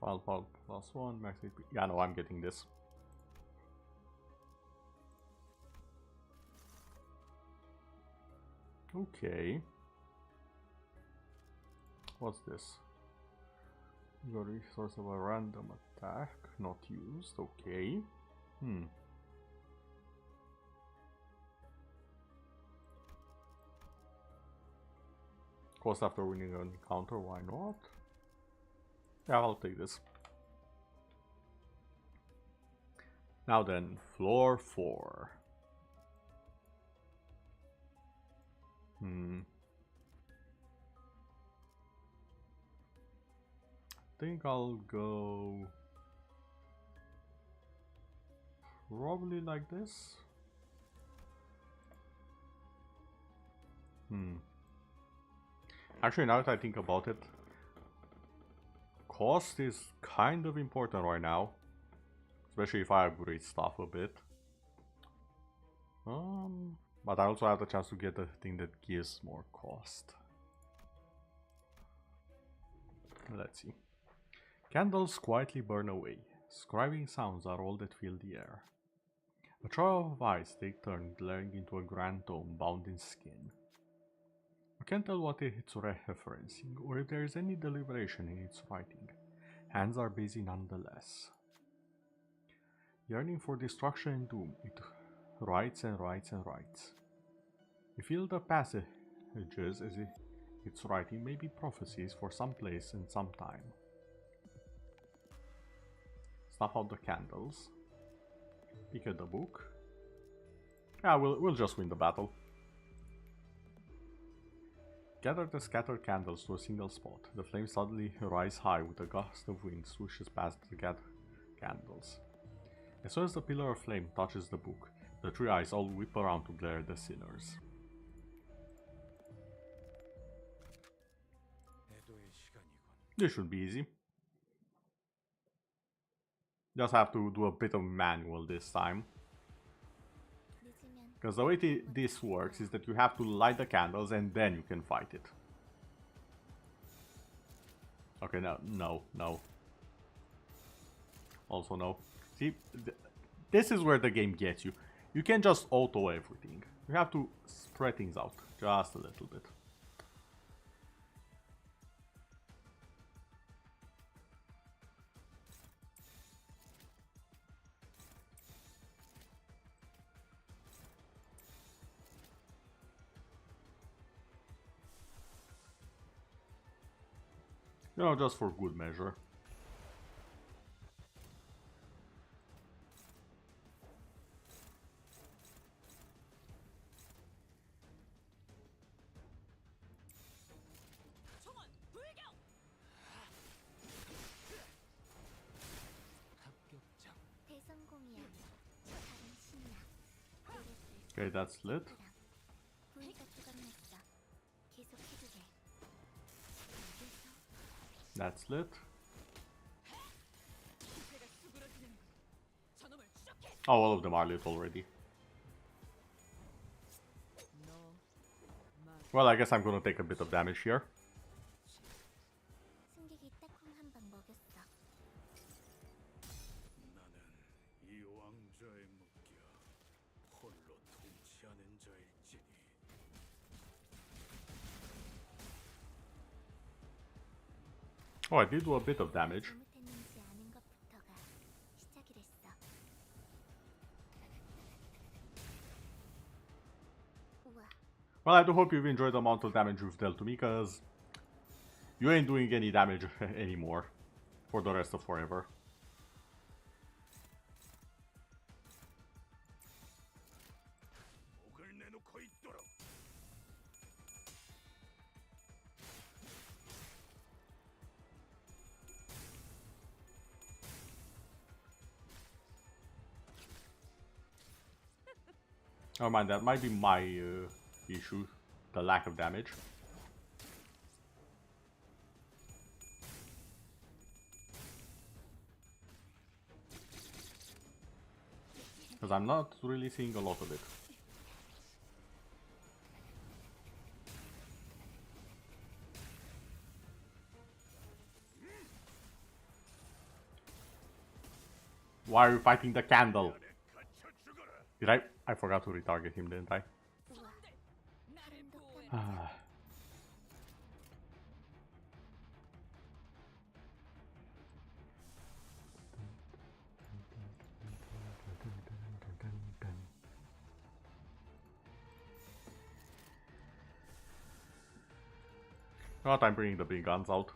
Well, +1, max HP. Yeah, no, I'm getting this. Okay. What's this? Your resource of a random attack, not used. Okay. Cost after winning an encounter, why not? Yeah, I'll take this. Now then, floor 4. I think I'll go probably like this. Actually, now that I think about it, cost is kind of important right now, especially if I upgrade stuff a bit. But I also have the chance to get a thing that gives more cost. Let's see. Candles quietly burn away. Scribing sounds are all that fill the air. A trail of eyes take turn glaring into a grand tome bound in skin. You can't tell what it's referencing, or if there is any deliberation in its writing. Hands are busy nonetheless. Yearning for destruction and doom, it writes and writes and writes. You feel the passages as if its writing may be prophecies for some place and some time. Snuff out the candles. Pick at the book. Yeah, we'll just win the battle. Gather the scattered candles to a single spot. The flames suddenly rise high with a gust of wind swishes past the candles. As soon as the pillar of flame touches the book, the three eyes all whip around to glare at the sinners. This should be easy. Just have to do a bit of manual this time. Because the way this works is that you have to light the candles and then you can fight it. Okay, no. Also no. See, this is where the game gets you. You can't just auto everything. You have to spread things out just a little bit. You know, just for good measure. Okay, that's lit. That's lit. Oh, all of them are lit already. Well, I guess I'm gonna take a bit of damage here. Oh, I did do a bit of damage. Well, I do hope you've enjoyed the amount of damage you've dealt to me, because you ain't doing any damage anymore for the rest of forever. Never mind, that might be my issue, the lack of damage. Because I'm not really seeing a lot of it. Why are you fighting the candle? Did I forgot to retarget him, didn't I? Not I'm bringing the big guns out.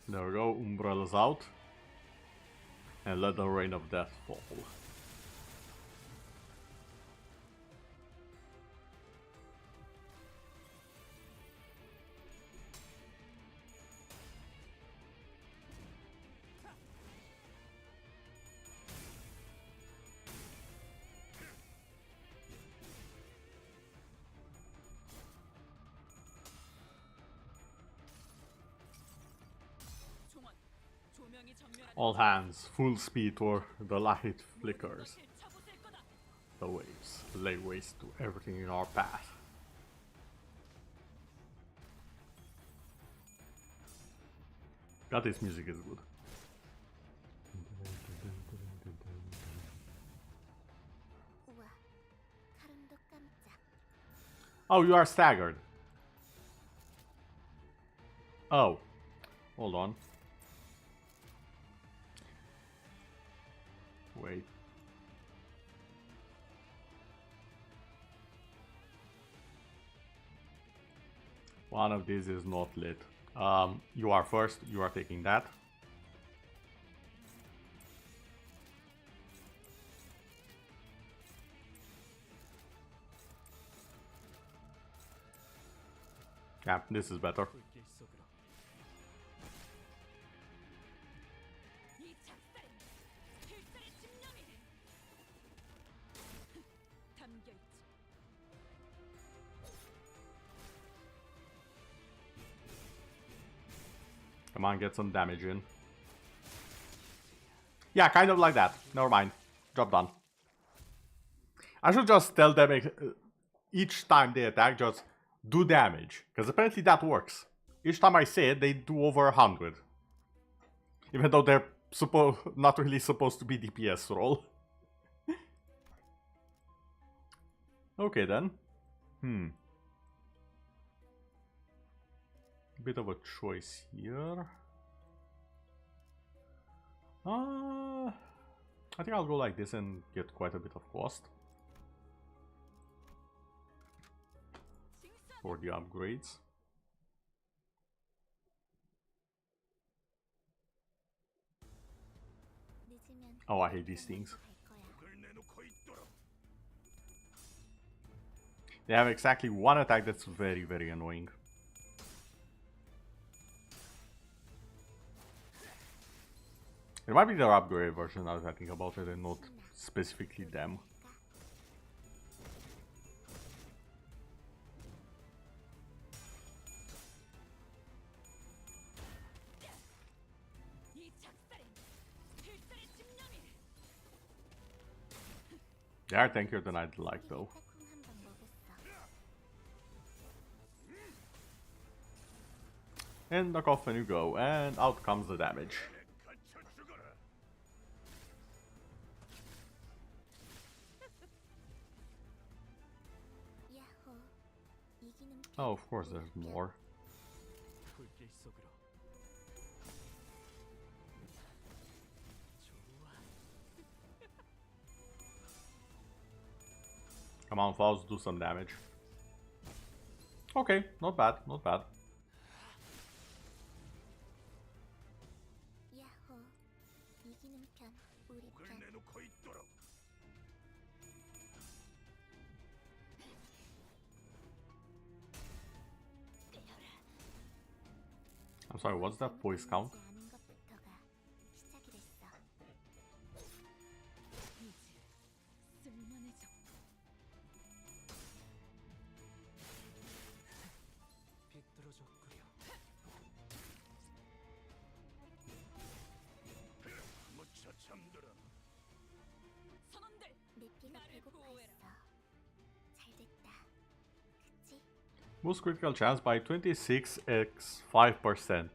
There we go, umbrellas out. And let the rain of death fall. All hands, full speed or the light flickers. The waves lay waste to everything in our path. God, this music is good. Oh, you are staggered. Oh, hold on. Wait. One of these is not lit. You are first. You are taking that. Yeah, this is better. Come on, get some damage in. Yeah, kind of like that. Never mind. Job done. I should just tell them each time they attack, just do damage. Because apparently that works. Each time I say it, they do over 100. Even though they're not really supposed to be DPS roll. Okay then. Bit of a choice here. I think I'll go like this and get quite a bit of cost for the upgrades. Oh, I hate these things. They have exactly one attack that's very, very annoying. It might be the upgrade version now that I think about it, and not specifically them. They are tankier than I'd like though. And knock off when you go, and out comes the damage. Oh, of course there's more. Come on, Faust, do some damage. Okay, not bad, not bad. I'm sorry, what's that voice count? Boost critical chance by 26x 5%.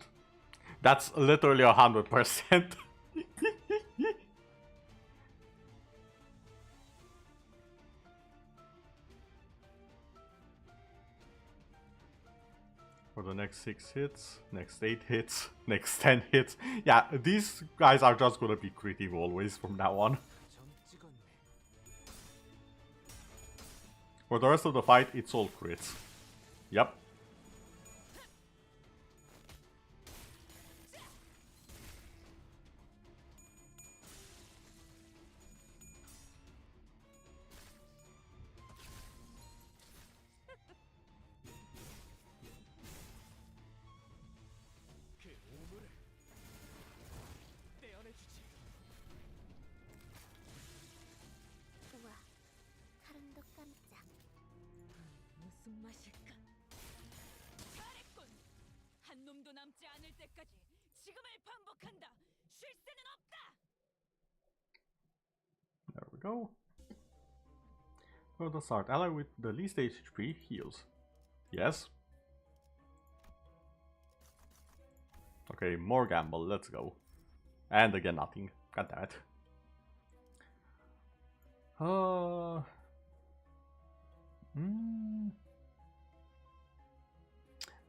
That's literally 100%. For the next 6 hits, next 8 hits, next 10 hits. Yeah, these guys are just gonna be critting always from now on. For the rest of the fight, it's all crits. Yep. There we go. For the start, ally with the least HP heals. Yes. Okay, more gamble, let's go. And again nothing. God damn it.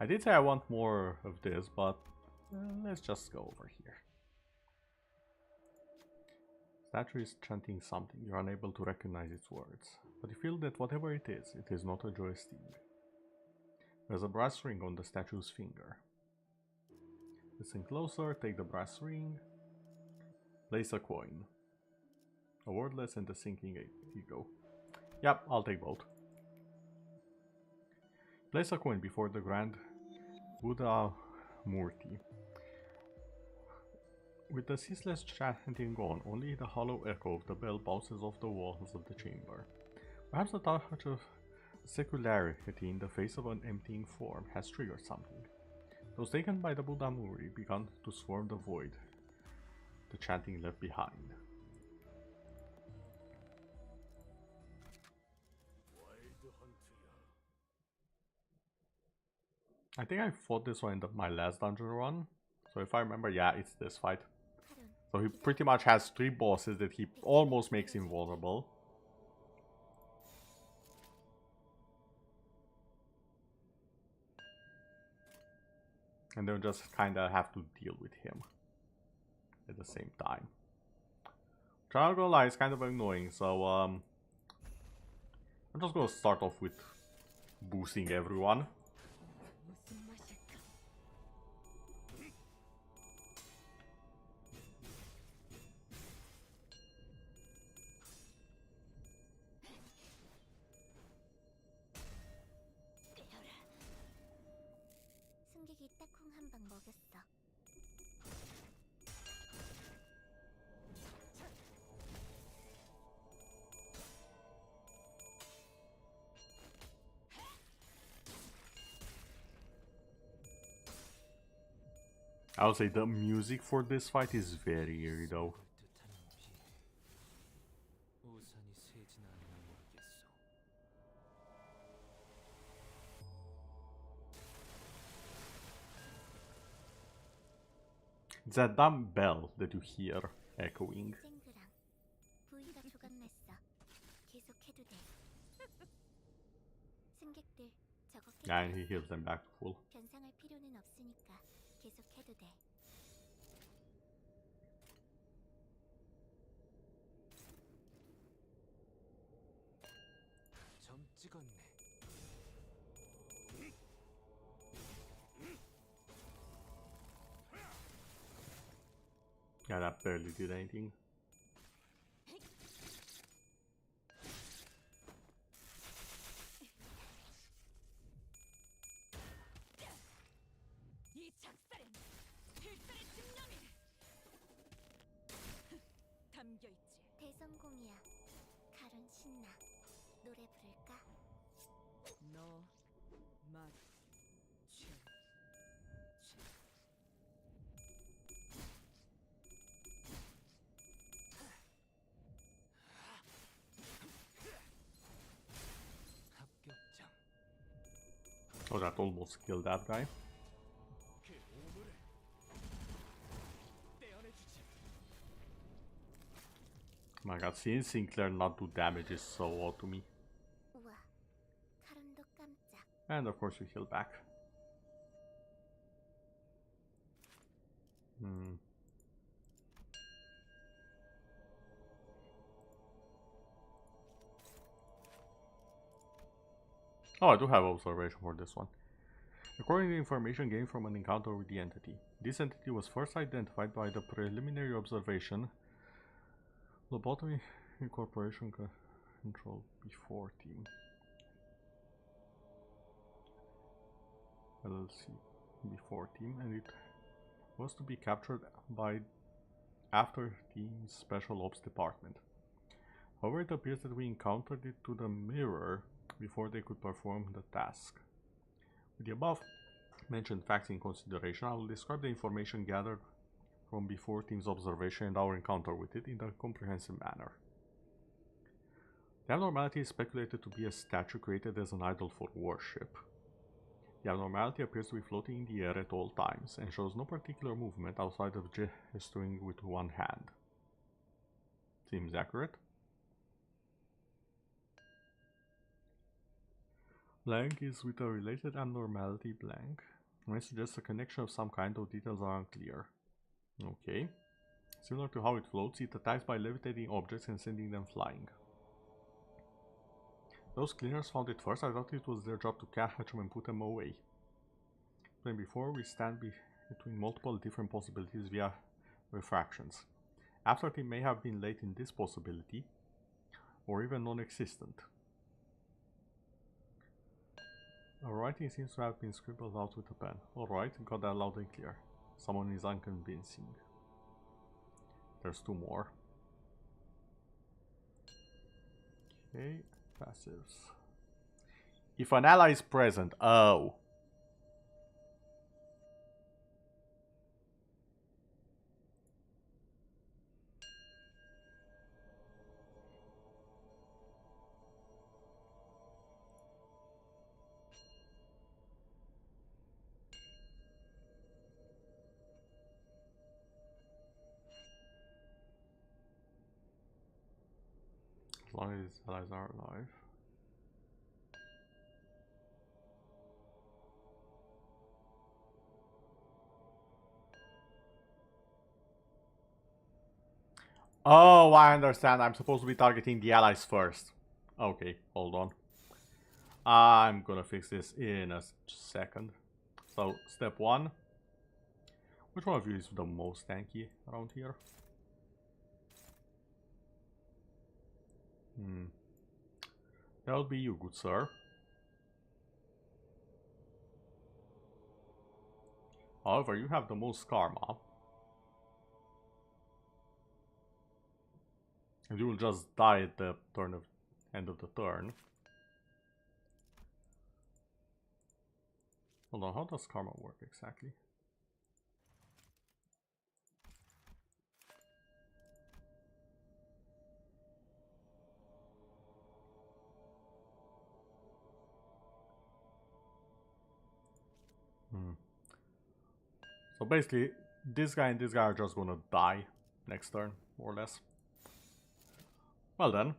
I did say I want more of this, but let's just go over here. Statue is chanting something. You're unable to recognize its words, but you feel that whatever it is not a joyous thing. There's a brass ring on the statue's finger. Listen closer, take the brass ring, place a coin. A wordless and a sinking ego. Yep, I'll take both. Place a coin before the grand Buddha Murti. With the ceaseless chanting gone, only the hollow echo of the bell bounces off the walls of the chamber. Perhaps a touch of secularity in the face of an emptying form has triggered something. Those taken by the Buddha Muri began to swarm the void the chanting left behind. I think I fought this one in my last dungeon run, so if I remember, yeah, it's this fight. So he pretty much has 3 bosses that he almost makes invulnerable. And then just kinda have to deal with him at the same time. Trying to go lie, it's kind of annoying, so I'm just gonna start off with boosting everyone. I would say the music for this fight is very eerie though. It's that dumb bell that you hear echoing. And he heals them back to full. Yeah, that barely did anything. Oh, that almost killed that guy. My god, seeing Sinclair not do damage is so odd to me. And of course we heal back. Oh, I do have observation for this one. According to information gained from an encounter with the entity, this entity was first identified by the preliminary observation Lobotomy Incorporation Control B4 team. LLC B4 team, and it was to be captured by after team's special ops department. However, it appears that we encountered it to the mirror before they could perform the task. With the above mentioned facts in consideration, I will describe the information gathered from before team's observation and our encounter with it in a comprehensive manner. The abnormality is speculated to be a statue created as an idol for worship. The abnormality appears to be floating in the air at all times and shows no particular movement outside of gesturing with one hand. Seems accurate. Blank is with a related abnormality blank. It suggests a connection of some kind, though details are unclear. Okay. Similar to how it floats, it attacks by levitating objects and sending them flying. Those cleaners found it first. I thought it was their job to catch them and put them away. Then before we stand between multiple different possibilities via refractions. After it may have been late in this possibility, or even non-existent. Our writing seems to have been scribbled out with a pen. Alright, got that loud and clear. Someone is unconvincing. There's two more. Okay, passives. If an ally is present, oh. As long as allies are alive. Oh, I understand. I'm supposed to be targeting the allies first. Okay, hold on. I'm gonna fix this in a second. So, step 1. Which one of you is the most tanky around here? That would be you, good sir. However, you have the most karma. And you will just die at the end of the turn. Hold on, how does karma work exactly? So basically, this guy and this guy are just gonna die next turn, more or less. Well then.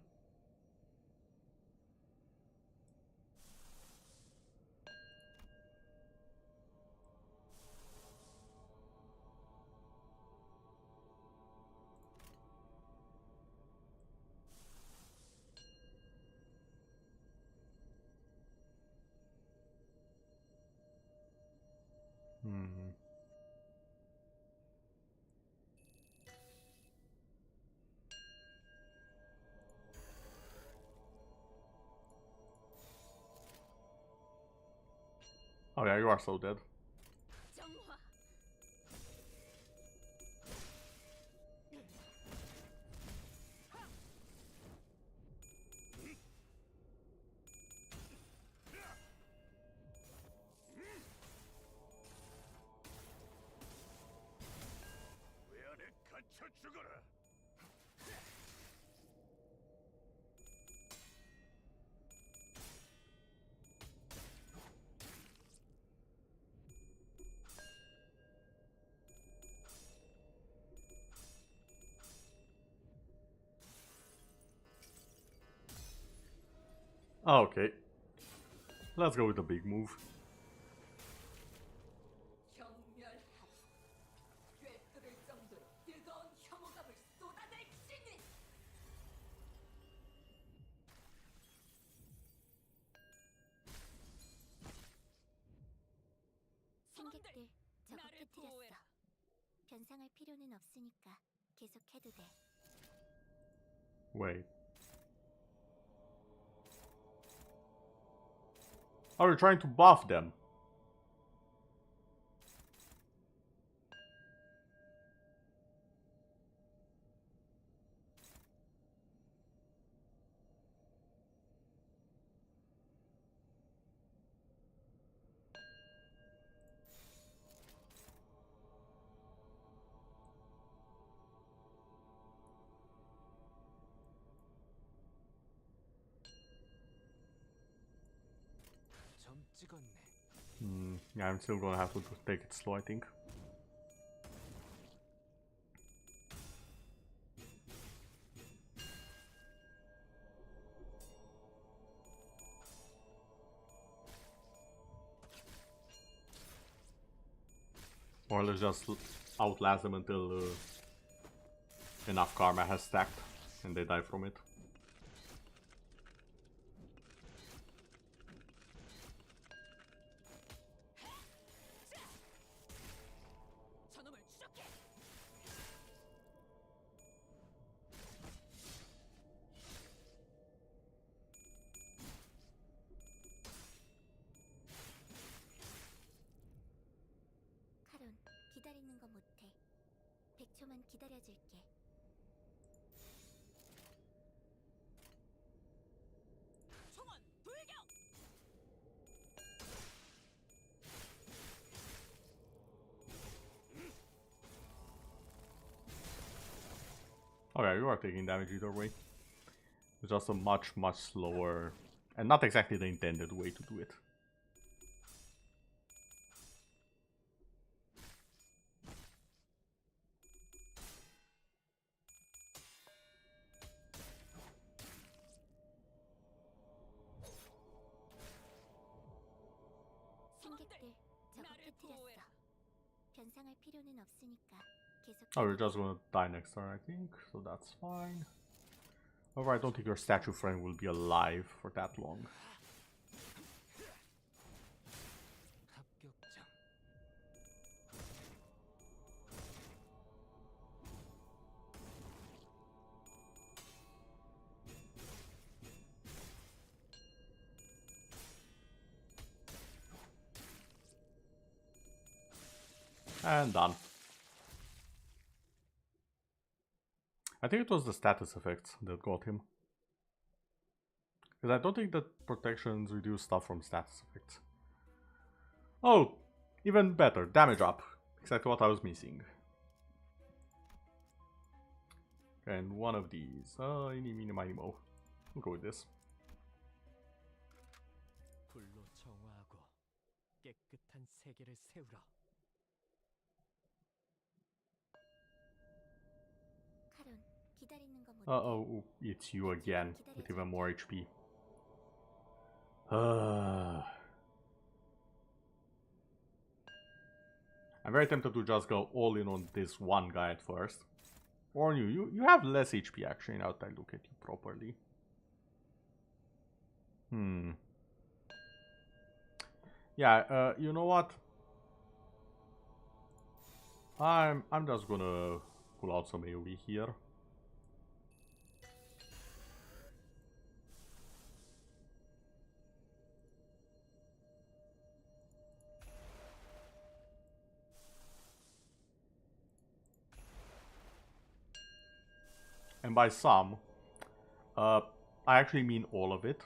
Oh yeah, you are so dead. Okay. Let's go with the big move. 승객들, 저거 깨뜨렸어. 변상할 필요는 없으니까 계속해도 돼. Wait. Are you trying to buff them? Yeah, I'm still gonna have to take it slow, I think. Or let's just outlast them until enough karma has stacked and they die from it. 카론, 기다리는 거 못해. 100초만 기다려줄게. 총원 돌격! Oh yeah, you are taking damage either way. It's just a much slower and not exactly the intended way to do it. 승객들, 저거 깨뜨렸어. 변상할 필요는 없으니까 계속. Oh, you're just gonna die next turn, I think, so that's fine. However, I don't think your statue friend will be alive for that long. And done. I think it was the status effects that got him. Because I don't think that protections reduce stuff from status effects. Oh, even better. Damage up. Exactly what I was missing. And one of these. Eeny, meeny, miny, mo. We'll go with this. 불로 정화하고 깨끗한 세계를 세우라. 카론, 기다리는 거 못해. Uh-oh, it's you again, with even more HP. I'm very tempted to just go all in on this one guy at first. Warn you, you have less HP actually now that I look at you properly. Yeah, you know what? I'm just gonna pull out some AoE here. And by some, I actually mean all of it.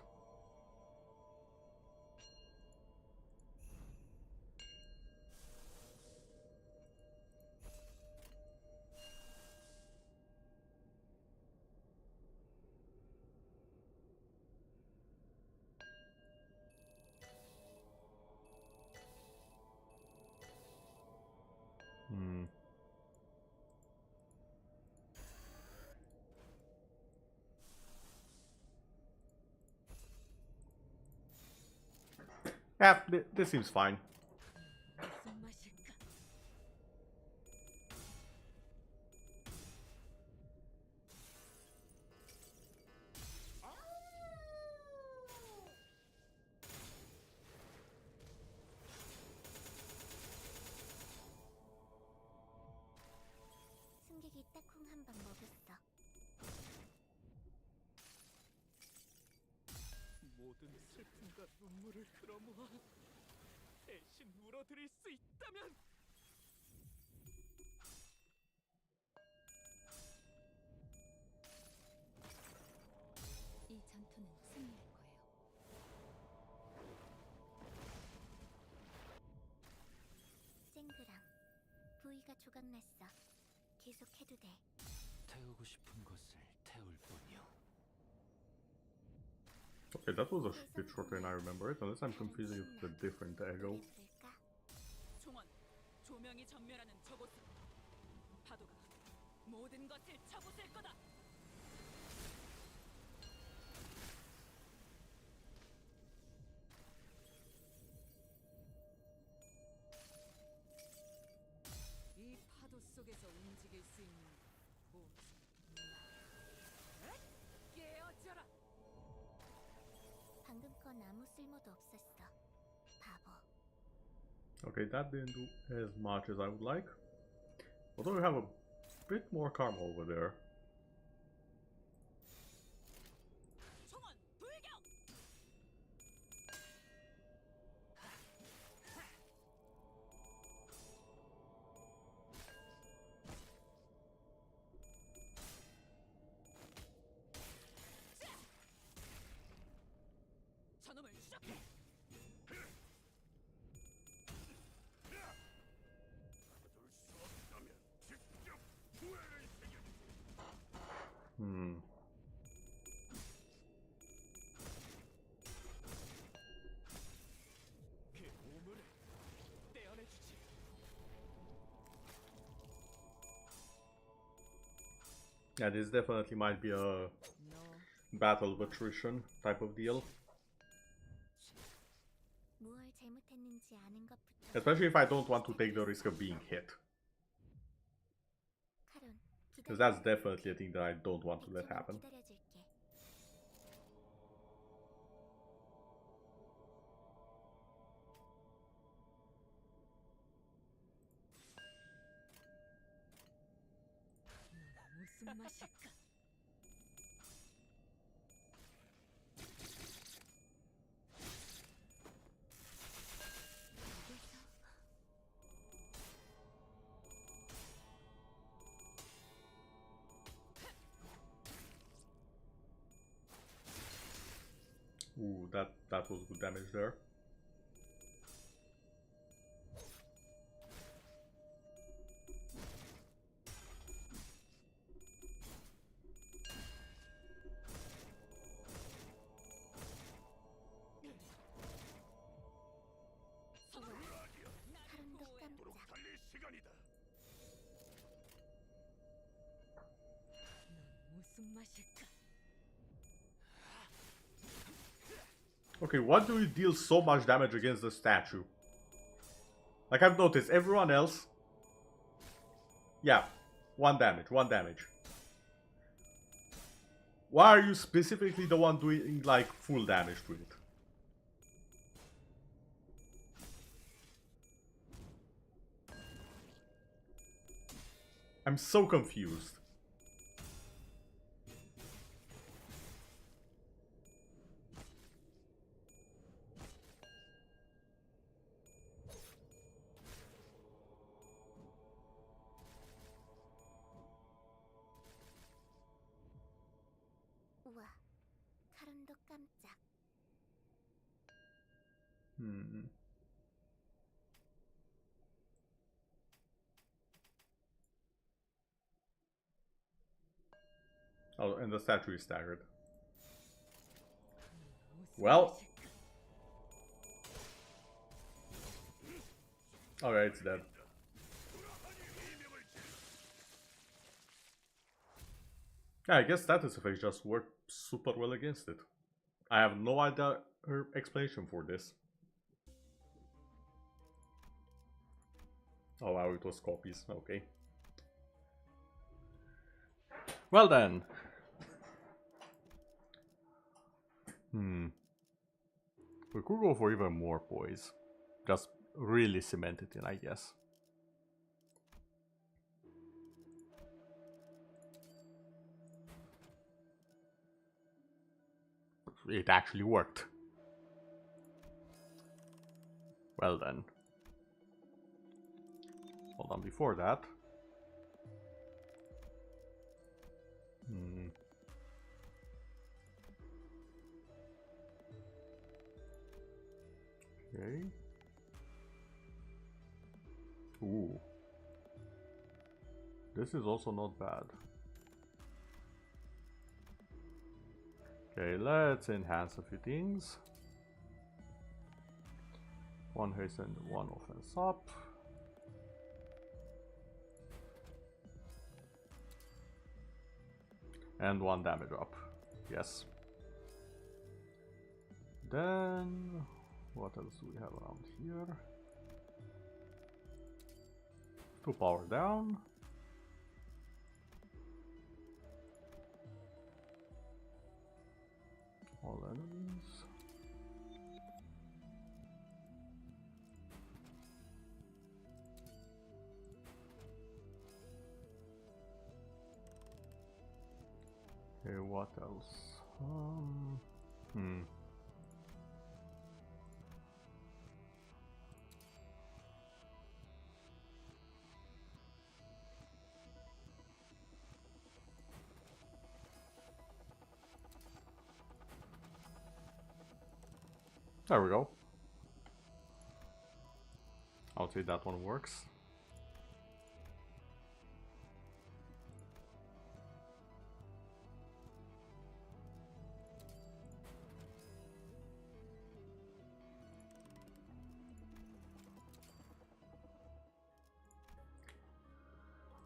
Yeah, this seems fine. 무슨 맛일까? 승객이 딱콩 한 방 먹였어. 모든 슬픔과 눈물을 흘어모아 대신 울어드릴 수 있다면 이 전투는 승리할 거예요. 쨍그랑 부위가 조각났어. 계속해도 돼. 태우고 싶은 것을 태울 뿐이요. Okay, that was a bit shorter than I remember it, unless I'm confusing it with a different Ego. 총원, 조명이 전멸하는 저곳으로 파도가 모든 것을 쳐부술 거다. 이 파도 속에서 움직일 수 있는 오직 나. 깨어져라. 방금 건 아무 쓸모도 없었어. 바보. Okay, that didn't do as much as I would like. Although we have a bit more karma over there. 총원, 불격! 저놈을 샷! 그 오물을 떼어내주지. Yeah, this definitely might be a battle of attrition type of deal. 무얼 잘못했는지 아는 것부터. Especially if I don't want to take the risk of being hit. 카론, Because that's definitely a thing that I don't want to let happen. 기다려줄게. 무슨 맛일까? That was good damage there. 사람도 깜짝. 달릴 시간이다. 무슨 맛일까? Okay, what do you deal so much damage against the statue? Like, I've noticed everyone else... Yeah, 1 damage, 1 damage. Why are you specifically the one doing, like, full damage to it? I'm so confused. 우와, 카른도 깜짝. Oh, and the statue is staggered. Well. Alright, it's dead. Yeah, I guess status effects just work super well against it. I have no idea her explanation for this. Oh wow, it was copies, okay. Well then. We could go for even more poise. Just really cement it in, I guess. It actually worked. Well then. Hold on, before that. Okay. Ooh. This is also not bad. Okay, let's enhance a few things. 1 hasten, 1 offense up. And 1 damage up. Yes. Then what else do we have around here? 2 power down. All enemies. Okay, what else? There we go. I'll say that one works.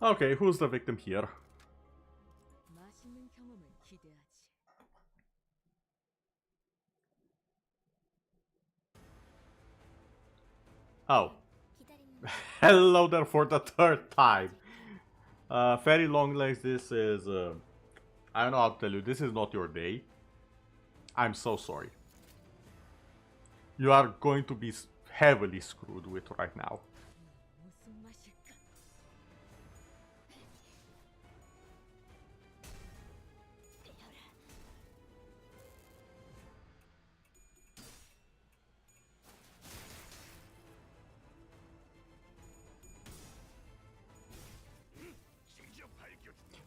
Okay, who's the victim here? 맛있는 경험을 기대하지. Oh. 기다리는 Hello there for the 3rd time. Fairy Longlegs, this is... I don't know how to tell you, this is not your day. I'm so sorry. You are going to be heavily screwed with right now. 무슨 맛일까?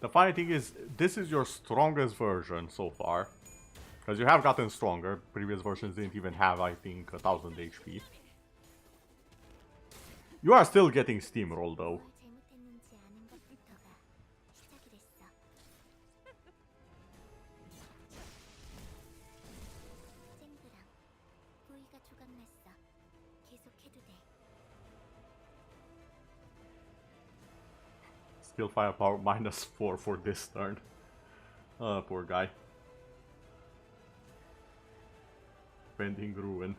The funny thing is, this is your strongest version so far. Because you have gotten stronger. Previous versions didn't even have, I think, 1000 HP. You are still getting steamrolled though. 뭘 잘못했는지 아는 것부터가 시작이 됐어. 쨍그랑 부위가 조각났어. 계속해도 돼. Still firepower -4 for this turn. Poor guy. Pending ruin.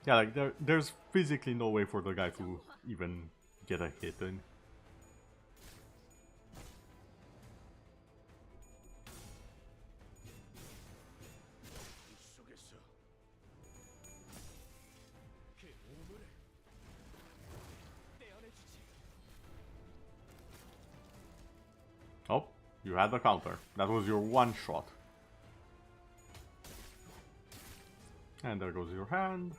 Yeah, like there's physically no way for the guy to even get a hit in. 속에서 그 오물을 떼어내주지. Oh, you had the counter. That was your one shot. And there goes your hand.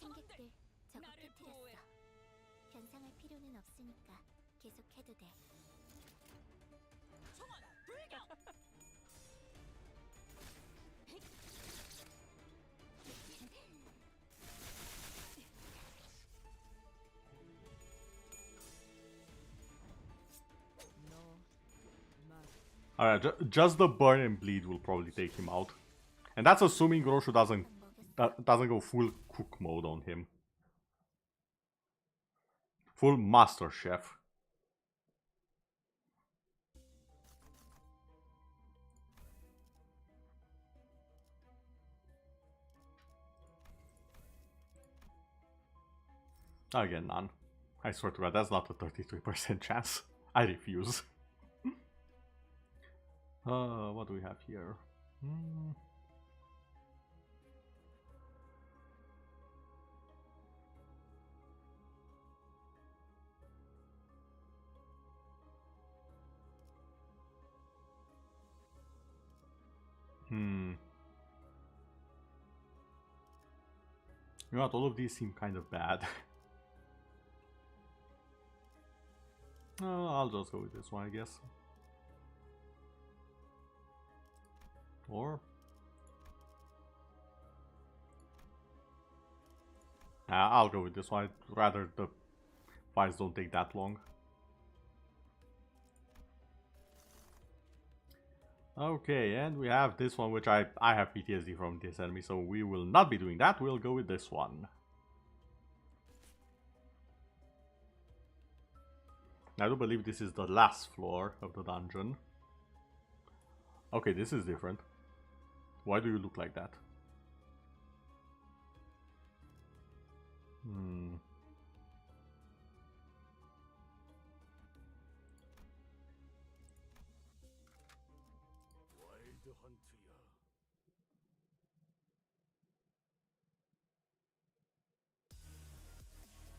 승객들 저거 깨뜨렸어. 변상할 필요는 없으니까 계속해도 돼. Alright, just the burn and bleed will probably take him out. And that's assuming Roshu doesn't go full cook mode on him. Full master chef. Again, none. I swear to God, that's not a 33% chance. I refuse. What do we have here? You know what, all of these seem kind of bad. I'll just go with this one, I guess. Or... I'll go with this one. I'd rather the fights don't take that long. Okay, and we have this one, which I have PTSD from this enemy, so we will not be doing that. We'll go with this one. I do believe this is the last floor of the dungeon. Okay, this is different. Why do you look like that? 와일드 헌트야.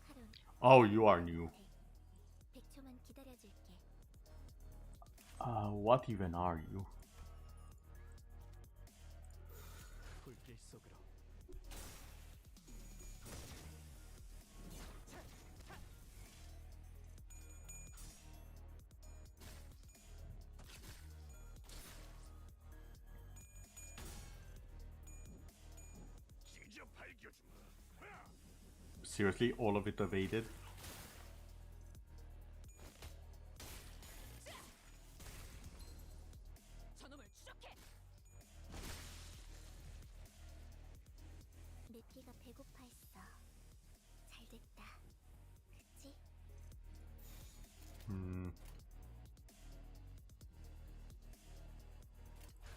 카론, Oh, you are new. 100초만 기다려줄게. What even are you? 불길 속으로. 찢어 발겨주마. Seriously, all of it evaded? 저놈을 추적해. 내 피가 배고파했어. 잘됐다. 그치?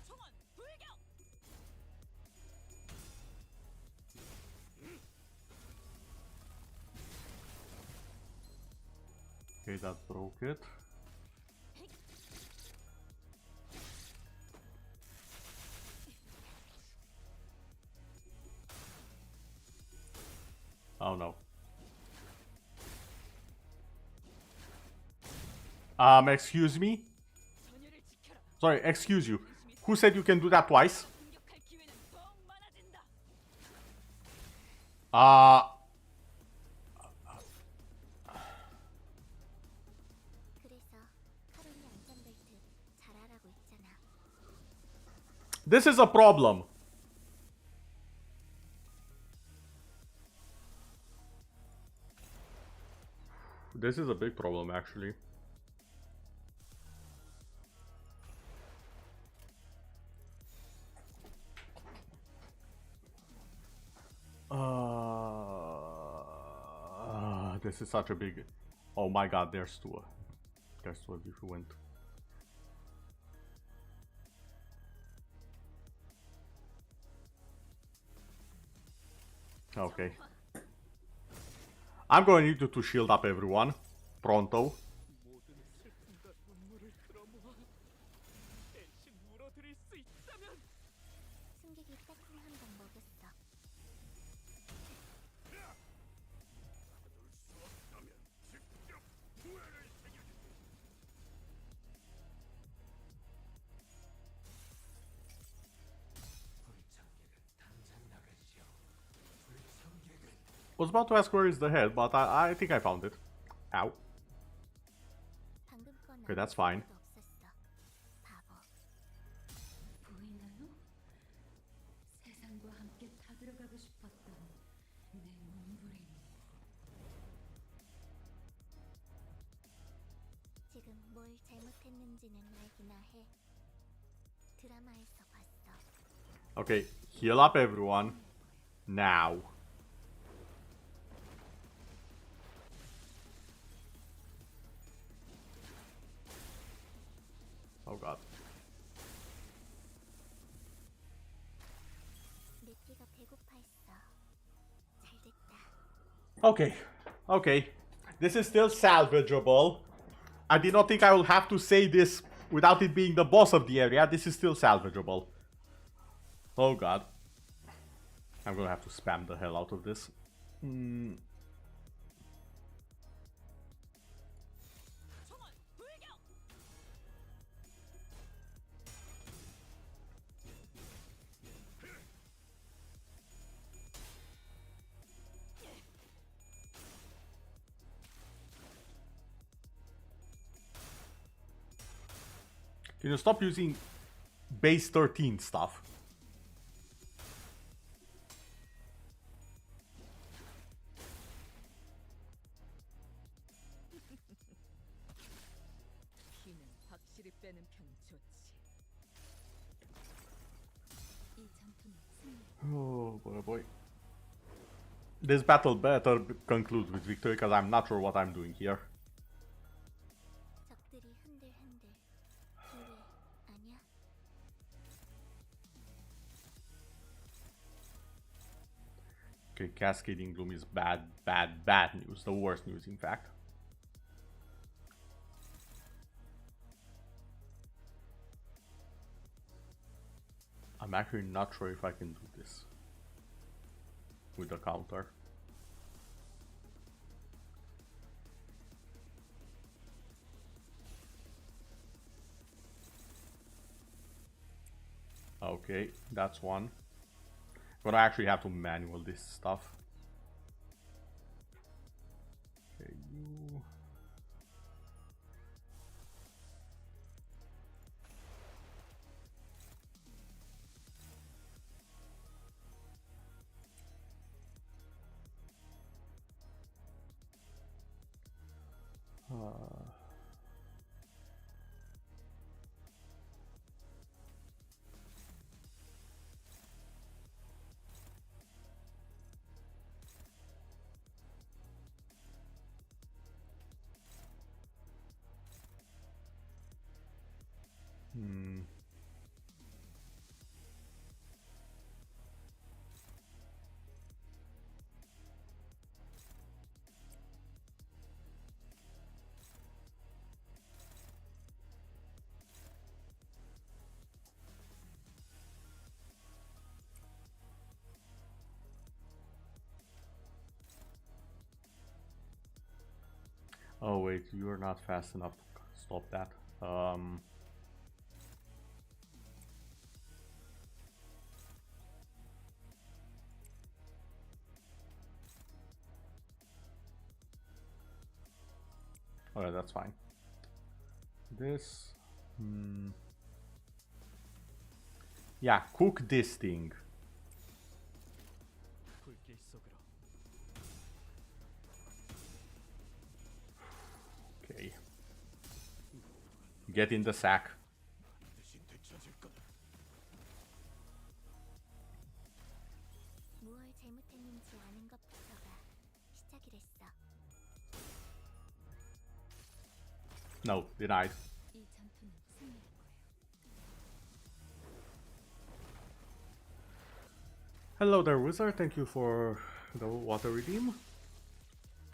총원 불격. Okay, that broke it. Oh no. Excuse me? 전열을 지켜라. Sorry, excuse you. Who said you can do that twice? 공격할 기회는 더 많아진다. 그래서 카론이 안전벨트 잘하라고 있잖아. This is a problem. This is a big problem, actually. This is such a big... Oh my god, there's two. There's two if you went. Okay. I'm going to need you to shield up everyone. Pronto. 모든 슬픔과 눈물을 끌어모아 대신 물어드릴 수 있다면 승객이 딱 한 방 먹였어. 받을 수 없다면 직접 후회를 새겨주지. 불청객은 당장 나가시오. 불청객은 Was about to ask where is the head, but I think I found it. Ow. 방금 건 Okay, that's fine. 없었어. 바보. 보이나요? 세상과 함께 타들어가고 싶었던 내 몸부림이 지금 뭘 잘못했는지는 알기나 해. 드라마에서 봤어. Okay, heal up everyone. Now. Oh god. 내 피가 배고파했어. 잘됐다. Okay, okay. This is still salvageable. I did not think I will have to say this without it being the boss of the area. This is still salvageable. Oh god. I'm gonna have to spam the hell out of this. 청원 불격! Can you stop using base 13 stuff? 피는 확실히 빼는 편이 좋지. 이 전투는 승리. Oh boy, oh boy. This battle better conclude with victory because I'm not sure what I'm doing here. 적들이 흔들흔들. 기회 아니야? Okay, cascading gloom is bad, bad, bad news. The worst news, in fact. I'm actually not sure if I can do this with the counter. Okay, that's one. But I actually have to manual this stuff. Okay, you. Oh wait, you're not fast enough to stop that. Alright, that's fine. This... Yeah, cook this thing. 불길 속으로 Okay. Get in the sack. 반드시 되찾을 거다. 무얼 잘못했는지 아는 것부터가 시작이랬어. No, denied. 이 전투는 승리할 거예요. Hello there, wizard. Thank you for the water redeem.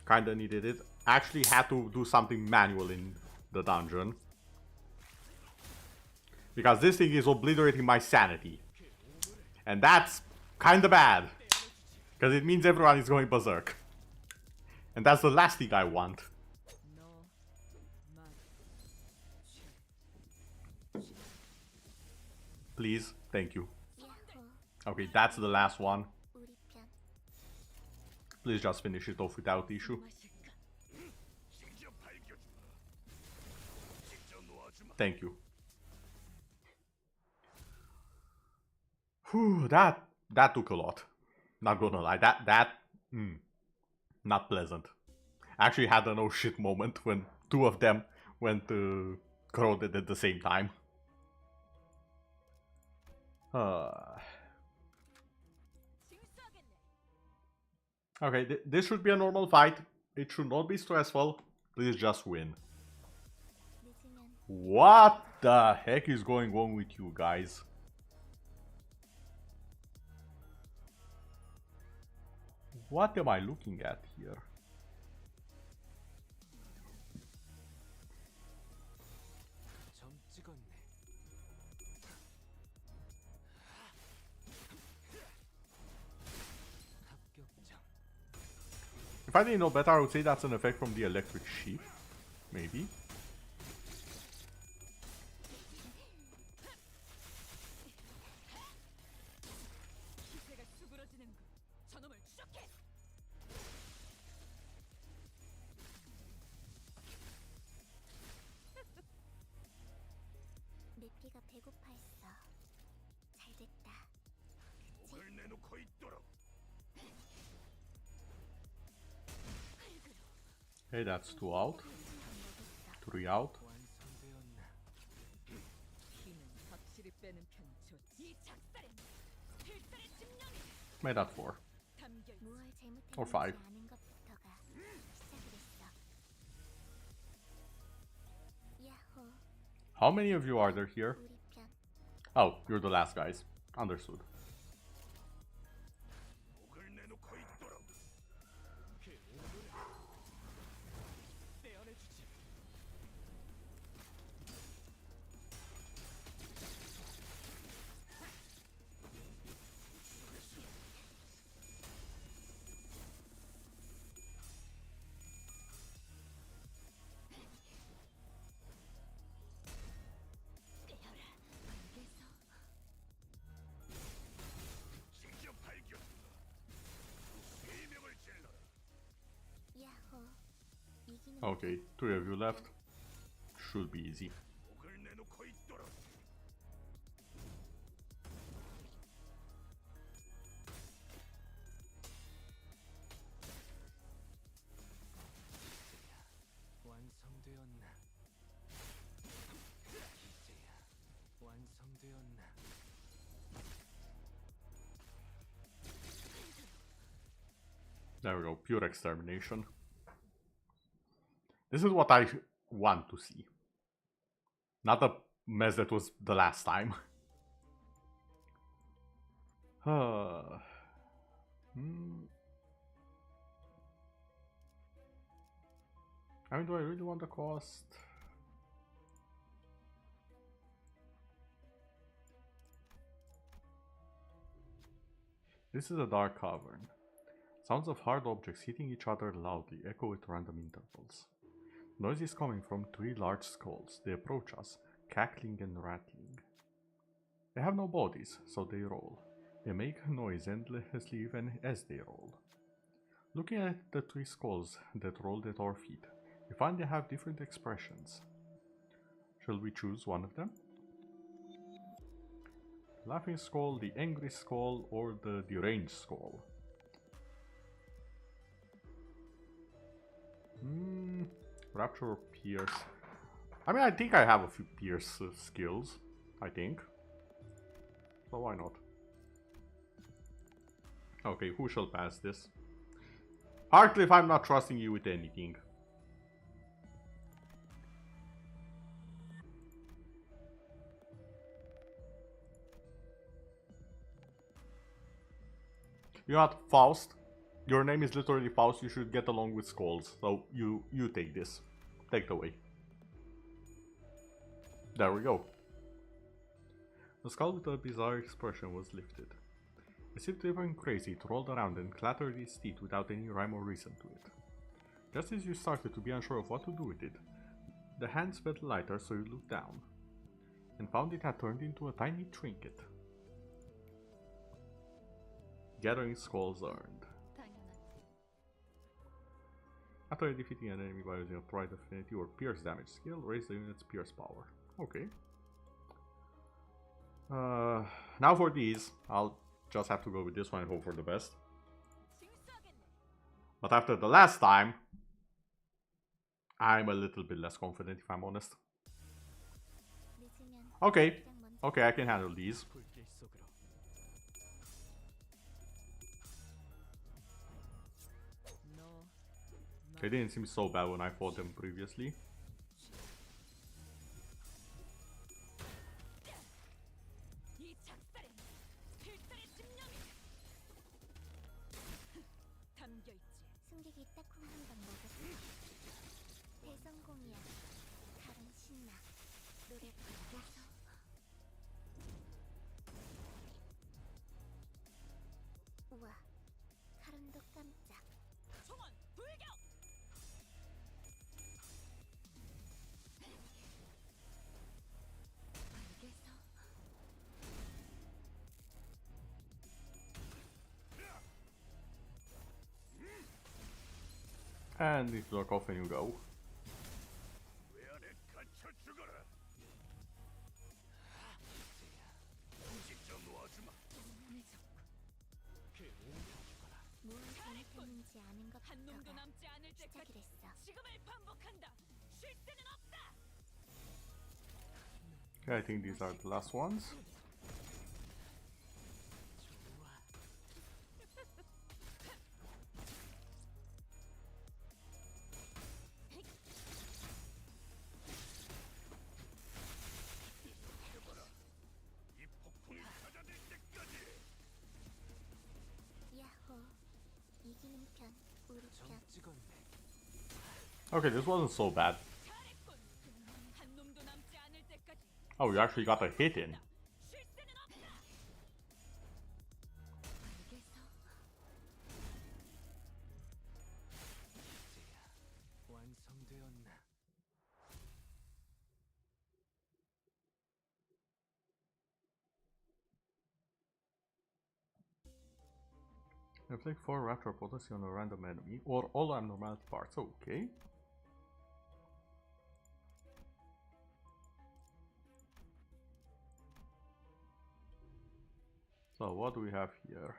Kinda needed it. Actually had to do something manual in the dungeon. Because this thing is obliterating my sanity. And that's kinda bad. Because it means everyone is going berserk. And that's the last thing I want. 너, 만, Please, thank you. 야호, Okay, that's the last one. 우리 편. Please just finish it off without issue. 마실까? 직접 밝혀주마. 직접 놓아주마. Thank you. Whew, that took a lot. Not gonna lie, not pleasant. Actually had an oh shit moment when two of them went corroded at the same time. Okay, this should be a normal fight. It should not be stressful. Please just win. 늦으면 What the heck is going on with you guys? What am I looking at here? 점 찍었네. 합격장. If I didn't know better, I would say that's an effect from the electric sheep. Maybe. 기세가 수그러지는군. 저놈을 추적해. 내 피가 배고파했어. 잘됐다. 목을 내놓고 있도록. Okay, that's two out. Three out. 완성되었나? 피는 확실히 빼는 편이 좋지. 이 작살엔 필살의 집념이 Made that four. 담겨 있어. 무얼 Or 잘못했는지 five. 아는 것부터가 시작이랬어. 야호, How many of you are there here? 우리 편. Oh, you're the last guys. Understood. 목을 내놓고 있도록. 그 오물을 떼어내주지. 직접 밝혀주마. 비명을 질러라. 야호, 이기는 Okay, three of you left. Should be easy. 목을 내놓고 있도록. 완성되었나? 이제야 완성되었나? There we go, pure extermination. This is what I want to see. Not the mess that was the last time. I mean, do I really want the cost? This is a dark cavern. Sounds of hard objects hitting each other loudly echo at random intervals. Noise is coming from three large skulls. They approach us, cackling and rattling. They have no bodies, so they roll. They make noise endlessly even as they roll. Looking at the three skulls that rolled at our feet, You find they have different expressions. Shall we choose one of them? Laughing skull, the angry skull, or the deranged skull? Rapture or pierce? I mean, I think I have a few pierce skills. I think. So why not? Okay, who shall pass this? Heartcliff, I'm not trusting you with anything. You know what, Faust? Your name is literally Faust, you should get along with skulls. So you take this. Take it away. There we go. The skull with a bizarre expression was lifted. As if they went crazy, it rolled around and clattered its teeth without any rhyme or reason to it. Just as you started to be unsure of what to do with it, the hands felt lighter, so you looked down and found it had turned into a tiny trinket. Gathering skulls earned. 당연하지. After defeating an enemy by using a Pride Affinity or Pierce damage skill, raise the unit's Pierce power. Okay. Now for these, I'll just have to go with this one and hope for the best. But after the last time, I'm a little bit less confident if I'm honest. 늦으면 Okay, 가장 먼저 okay, I can handle these. 불길 속으로. 너 They didn't seem so bad when I fought them previously. 이 작살엔 필살의 집념이 담겨 있지. 숨기기 딱콩 한방 먹었어. 대성공이야. 다른 신나. 노래 부르면서 우와. 카론도 깜짝. 총원 불격. 알겠어. And if you look off and you go. 왜 안에 갇혀 죽어라. 직접 놓아주마. 그 오면 죽어라. 무엇 잘못했는지 아는 것 한 놈도 같다가 남지 않을 때까지 시작이랬어. 지금을 반복한다. 쉴 새는 없다. Okay, I think these are the last ones. 이 폭풍이 찾아낼 때까지. 야호. 이기는 편, 우리 편. 찍었네. Okay, this wasn't so bad. 잘했군. 한 놈도 남지 않을 때까지 Oh, you actually got a hit in. 쉴 새는 없다. 알겠어. 완성되었나? Inflict 4 rapture potency on a random enemy or all abnormality parts. Okay. So what do we have here?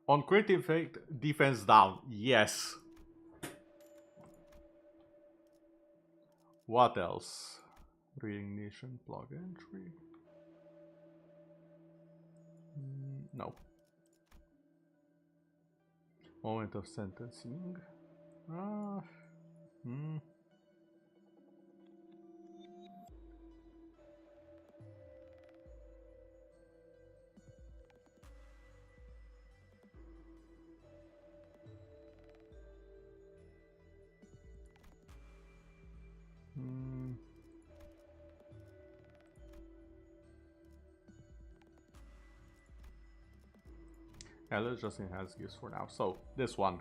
On crit effect, defense down. Yes. What else? Reignition, plug entry. No. Moment of sentencing. Yeah, let's just enhance gifts for now. So, this one.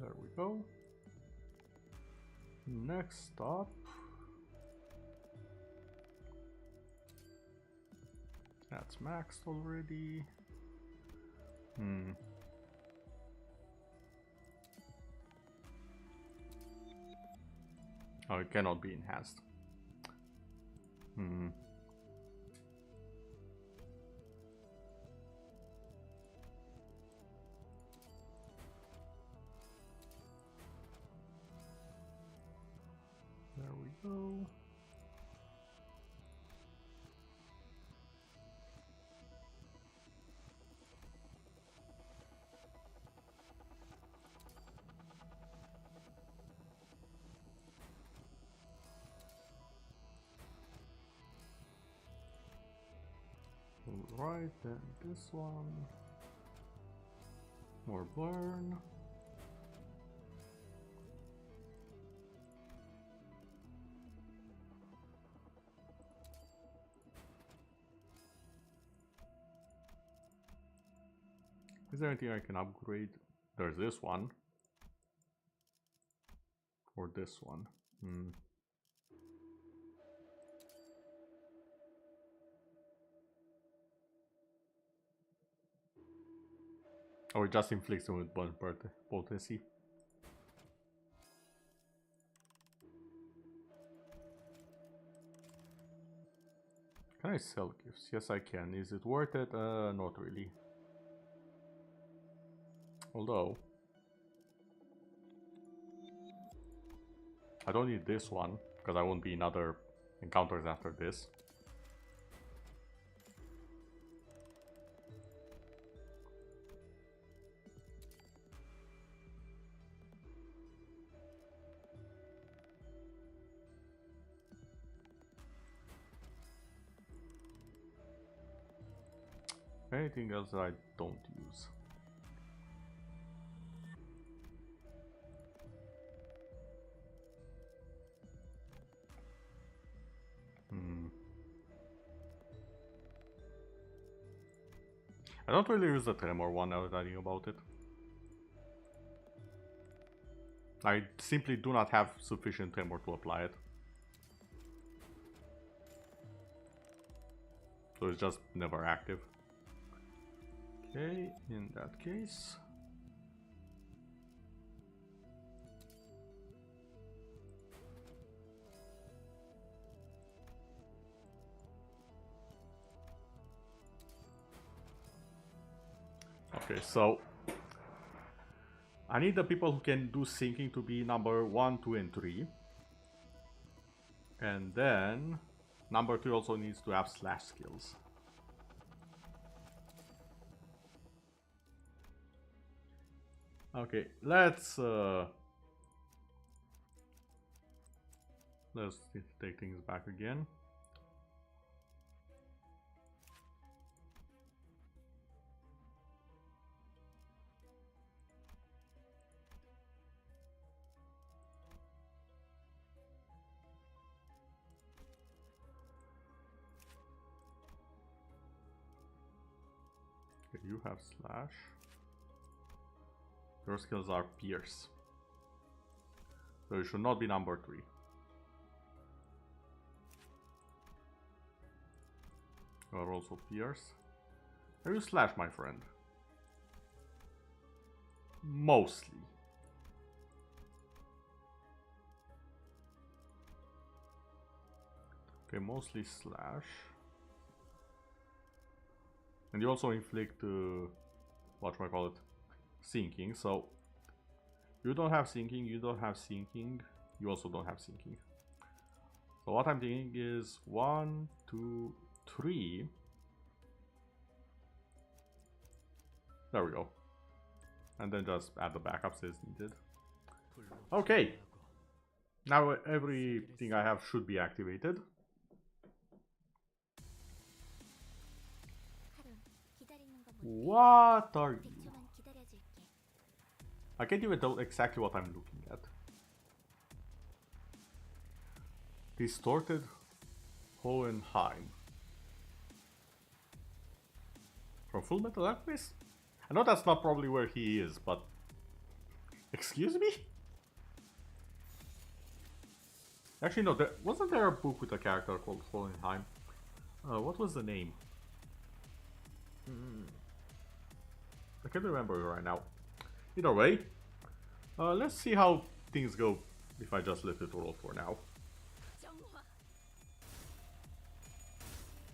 There we go. Next up. That's maxed already. Oh, it cannot be enhanced. There we go. Alright, then this one. More burn. Is there anything I can upgrade? There's this one. Or this one. Or it just inflicts them with burn potency. Can I sell gifts? Yes, I can. Is it worth it? Not really. Although I don't need this one because I won't be in other encounters after this. Anything else that I don't use? I don't really use the tremor one now that I think about it. I simply do not have sufficient tremor to apply it. So it's just never active. Okay, in that case. Okay, so I need the people who can do sinking to be number 1, 2, and 3. And then number 3 also needs to have slash skills. Okay, let's take things back again. Okay, you have slash. Your skills are pierce. So you should not be number 3. You are also pierce. Are you slash, my friend? Mostly. Okay, mostly slash. And you also inflict, whatchamacallit, sinking. So you don't have sinking, you don't have sinking, you also don't have sinking. So what I'm thinking is 1, 2, 3. There we go. And then just add the backups as needed. Okay. Now everything I have should be activated. What are you? I can't even tell exactly what I'm looking at. Distorted Hohenheim. From Full Metal Alchemist? I know that's not probably where he is, but... Excuse me? Actually, no. Wasn't there a book with a character called Hohenheim? What was the name? I can't remember it right now. Either way, let's see how things go if I just let it roll for now. 정화.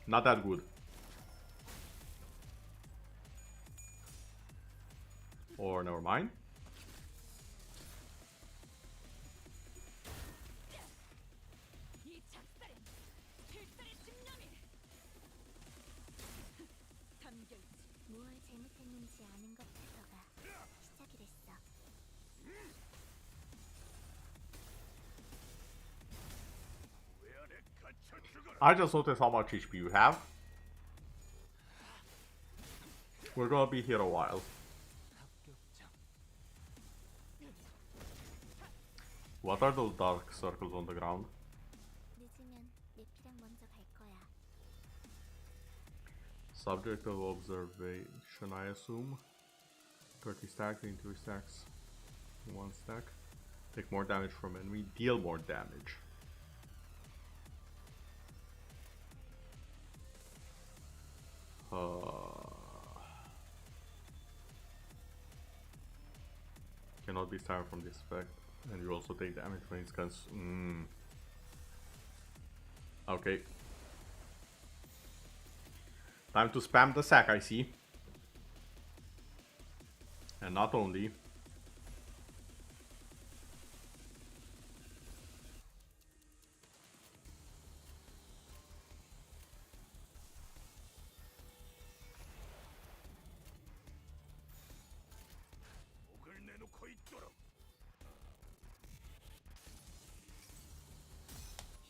Not that good. Or never mind. 이 작살엔 필살의 집념이. 담결치. 무얼 잘못했는지 아는 것부터가 시작이 됐어. 왜 안에 갇혀 죽어라. I just noticed how much HP you have. We're gonna be here a while. 합격장. What are those dark circles on the ground? 늦으면 내 피랑 먼저 갈 거야. Subject of observation, I assume. 30 stacks, 23 stacks, 1 stack. Take more damage from enemy, deal more damage. Cannot be starved from this effect, and you also take damage when it's Okay. Time to spam the sack, I see. And not only. 목을 내놓고 있도록.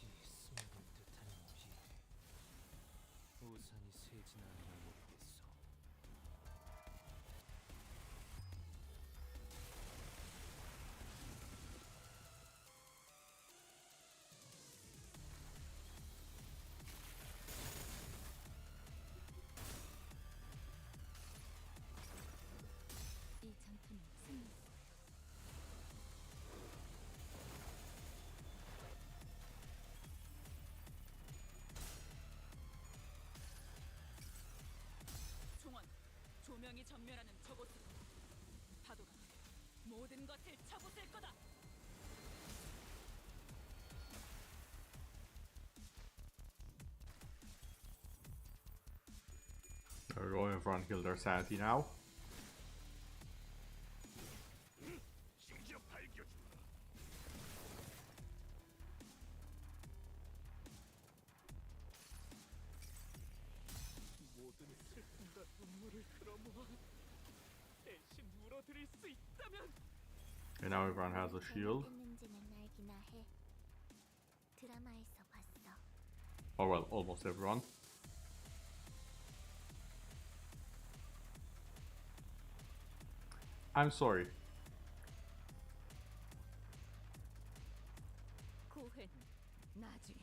이 숨은 듯한 비. 우산이 새진 않나 모르겠어. 이 전투는 승리. 총원, 조명이 전멸하는 저곳으로. 파도가 모든 것을 쳐부술 거다. They're going in front, heal their sanity now. 징겨 밝혀주마. 모든 슬픔과 눈물을 끌어모아 대신 물어드릴 수 있다면. And now everyone has a shield. 잘못했는지는 알기나 해. 드라마에서 봤어. Or well, almost everyone. I'm sorry. 고회는 나중에.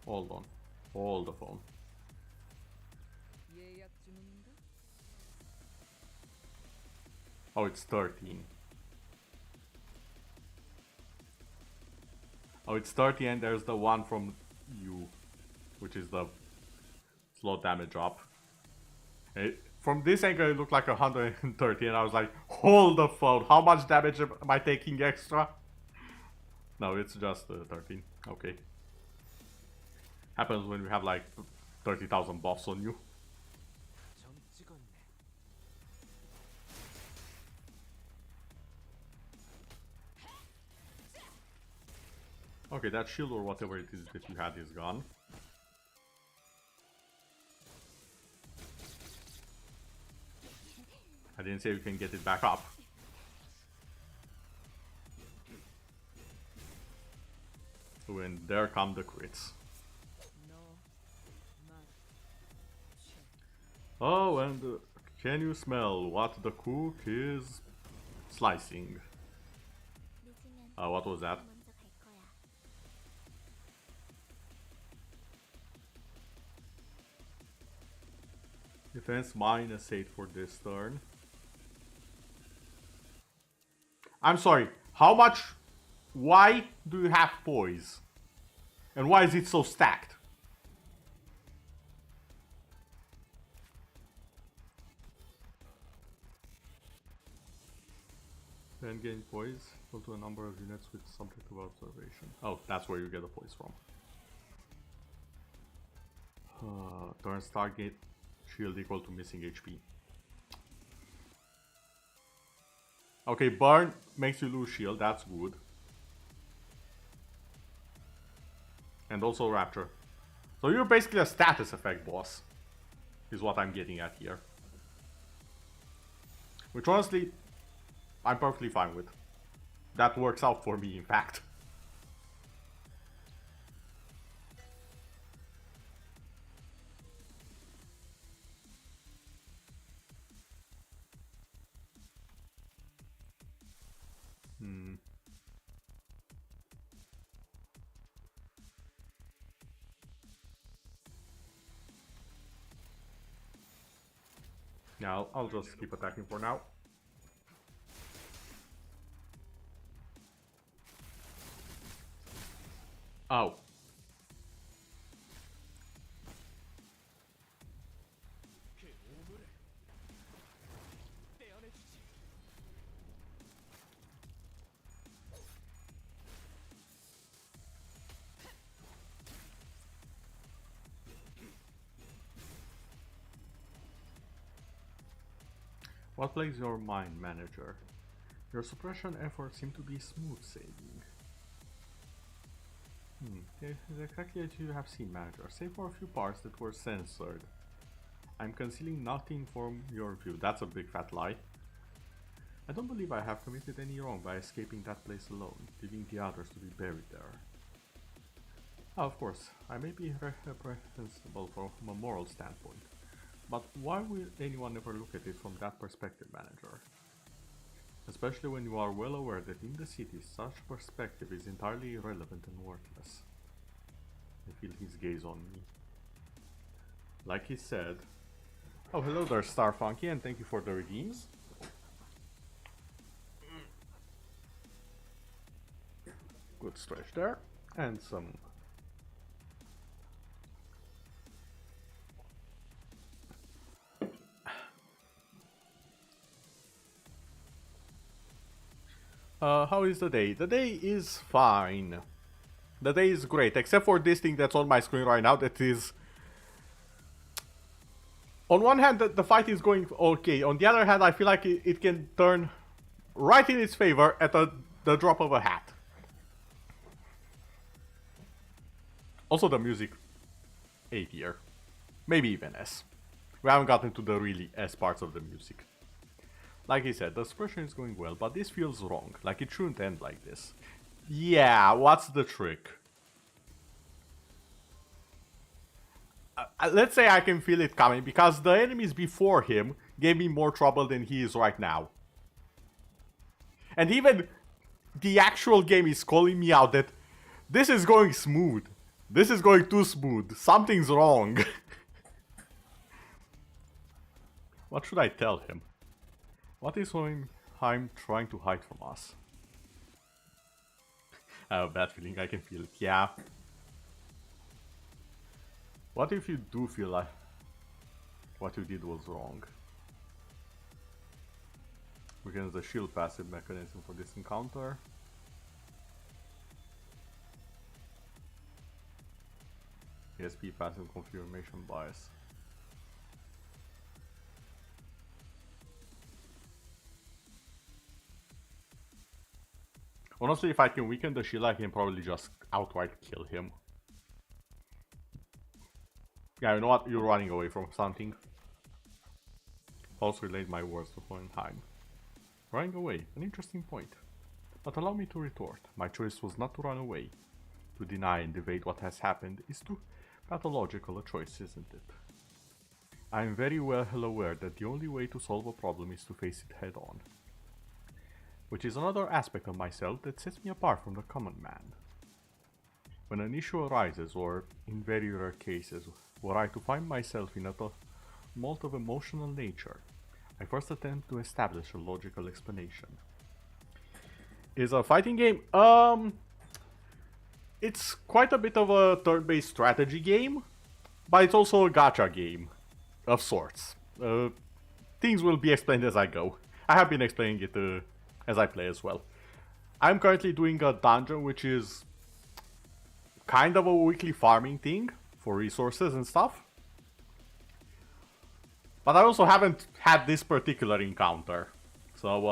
Hold on. Hold the phone. 예약 주문인가? Oh, it's 13. Oh, it's 30 and there's the one from you, which is the slow damage drop. From this angle it looked like 130 and I was like, hold the phone, how much damage am I taking extra? No, it's just 13. Okay. Happens when we have like 30,000 buffs on you. 점 찍었네. Okay, that shield or whatever it is that you had is gone. I didn't say we can get it back up. And there come the crits. 너, 말, 죄. Oh, and can you smell what the cook is slicing? 늦으면 What was that? 먼저 갈 거야. Defense -8 for this turn. I'm sorry, how much... Why do you have poise? And why is it so stacked? Then gain poise equal to a number of units with subject to observation. Oh, that's where you get the poise from. Turn start gate shield equal to missing HP. Okay, burn makes you lose shield, that's good. And also rapture. So you're basically a status effect boss, is what I'm getting at here. Which honestly, I'm perfectly fine with. That works out for me, in fact. Yeah, I'll just keep attacking for now. Oh. What plays your mind, manager? Your suppression efforts seem to be smooth sailing. It is exactly as you have seen, manager, save for a few parts that were censored. I'm concealing nothing from your view. That's a big fat lie. I don't believe I have committed any wrong by escaping that place alone, leaving the others to be buried there. Of course, I may be reprehensible from a moral standpoint, but why will anyone ever look at it from that perspective, manager? Especially when you are well aware that in the city such perspective is entirely irrelevant and worthless. I feel his gaze on me. Like he said... Oh, hello there, Starfunky, and thank you for the redeems. Good stretch there, and some... how is the day? The day is fine. The day is great, except for this thing that's on my screen right now that is... On one hand, the fight is going okay. On the other hand, I feel like it can turn right in its favor at the drop of a hat. Also the music, A tier. Maybe even S. We haven't gotten to the really S parts of the music. Like he said, the suppression is going well, but this feels wrong. Like it shouldn't end like this. Yeah, what's the trick? Let's say I can feel it coming, because the enemies before him gave me more trouble than he is right now. And even the actual game is calling me out that this is going smooth. This is going too smooth. Something's wrong. What should I tell him? What is I'm trying to hide from us? I have a bad feeling, I can feel it, yeah. What if you do feel like what you did was wrong? Weakens the shield passive mechanism for this encounter. ESP passive confirmation bias. Honestly, if I can weaken the shield, I can probably just outright kill him. Yeah, you know what? You're running away from something. Also relayed my words to Hohenheim. Running away, an interesting point. But allow me to retort. My choice was not to run away. To deny and evade what has happened is too pathological a choice, isn't it? I am very well aware that the only way to solve a problem is to face it head on. Which is another aspect of myself that sets me apart from the common man. When an issue arises, or in very rare cases, were I to find myself in a Molt of emotional nature. I first attempt to establish a logical explanation. Is a fighting game? It's quite a bit of a turn-based strategy game, but it's also a gacha game of sorts. Things will be explained as I go. I have been explaining it as I play as well. I'm currently doing a dungeon which is kind of a weekly farming thing for resources and stuff. But I also haven't had this particular encounter, so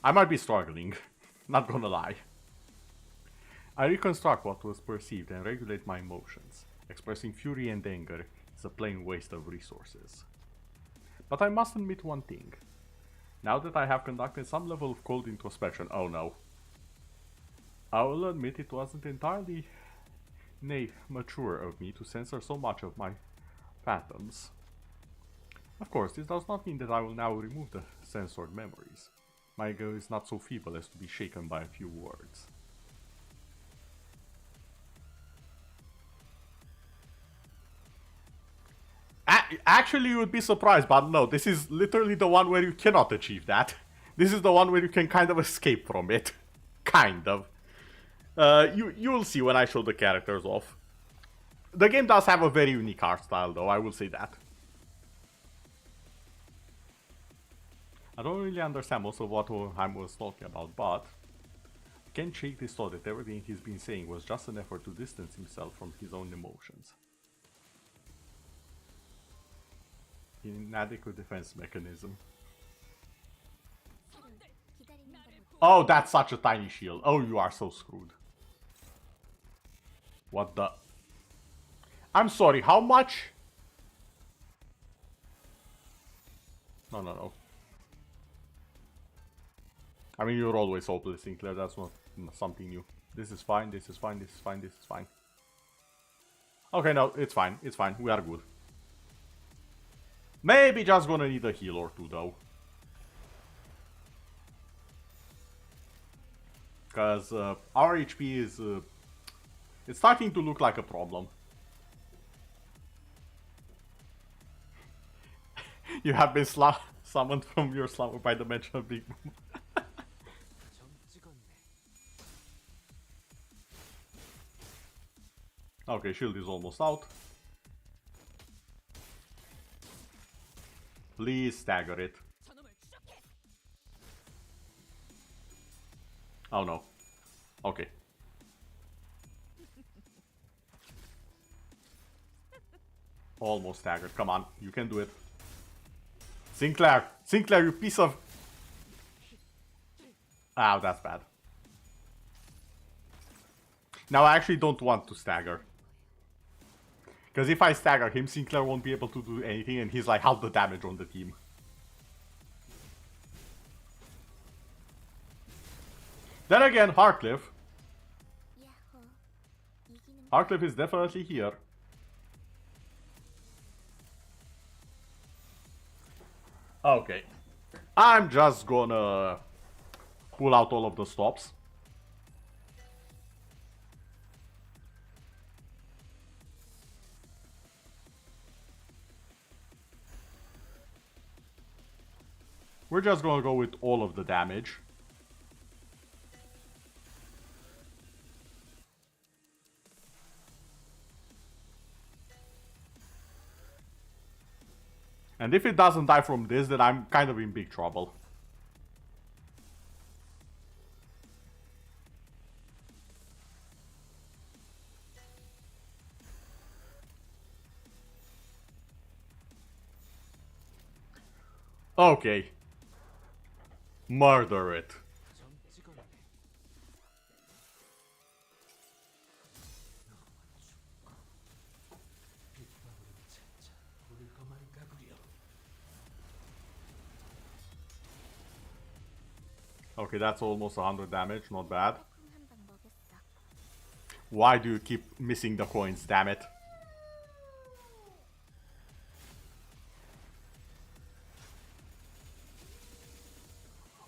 I might be struggling, not gonna lie. I reconstruct what was perceived and regulate my emotions. Expressing fury and anger is a plain waste of resources. But I must admit one thing. Now that I have conducted some level of cold introspection, oh no. I will admit it wasn't entirely, nay, mature of me to censor so much of my phantoms. Of course, this does not mean that I will now remove the censored memories. My ego is not so feeble as to be shaken by a few words. Actually, you would be surprised, but no, this is literally the one where you cannot achieve that. This is the one where you can kind of escape from it. Kind of. You will see when I show the characters off. The game does have a very unique art style, though, I will say that. I don't really understand most of what I was talking about, but I can't shake this thought that everything he's been saying was just an effort to distance himself from his own emotions. Inadequate defense mechanism. Oh, that's such a tiny shield. Oh, you are so screwed. What the? I'm sorry, how much? No. I mean, you're always hopeless, Sinclair. That's not something new. This is fine, this is fine, this is fine, this is fine. Okay, no, it's fine. It's fine. We are good. Maybe just gonna need a heal or two, though. Because our HP is... it's starting to look like a problem. You have been summoned from your slumber by the mention of Big Boom. Okay, shield is almost out. Please stagger it. Oh no. Okay. Almost staggered. Come on, you can do it. Sinclair! Sinclair, you piece of... Ow, that's bad. Now I actually don't want to stagger. Because if I stagger him, Sinclair won't be able to do anything and he's like half the damage on the team. Then again, Heartcliff. Heartcliff is definitely here. Okay. I'm just gonna pull out all of the stops. We're just gonna go with all of the damage. And if it doesn't die from this, then I'm kind of in big trouble. Okay. Murder it. Okay, that's almost 100 damage, not bad. Why do you keep missing the coins, damn it?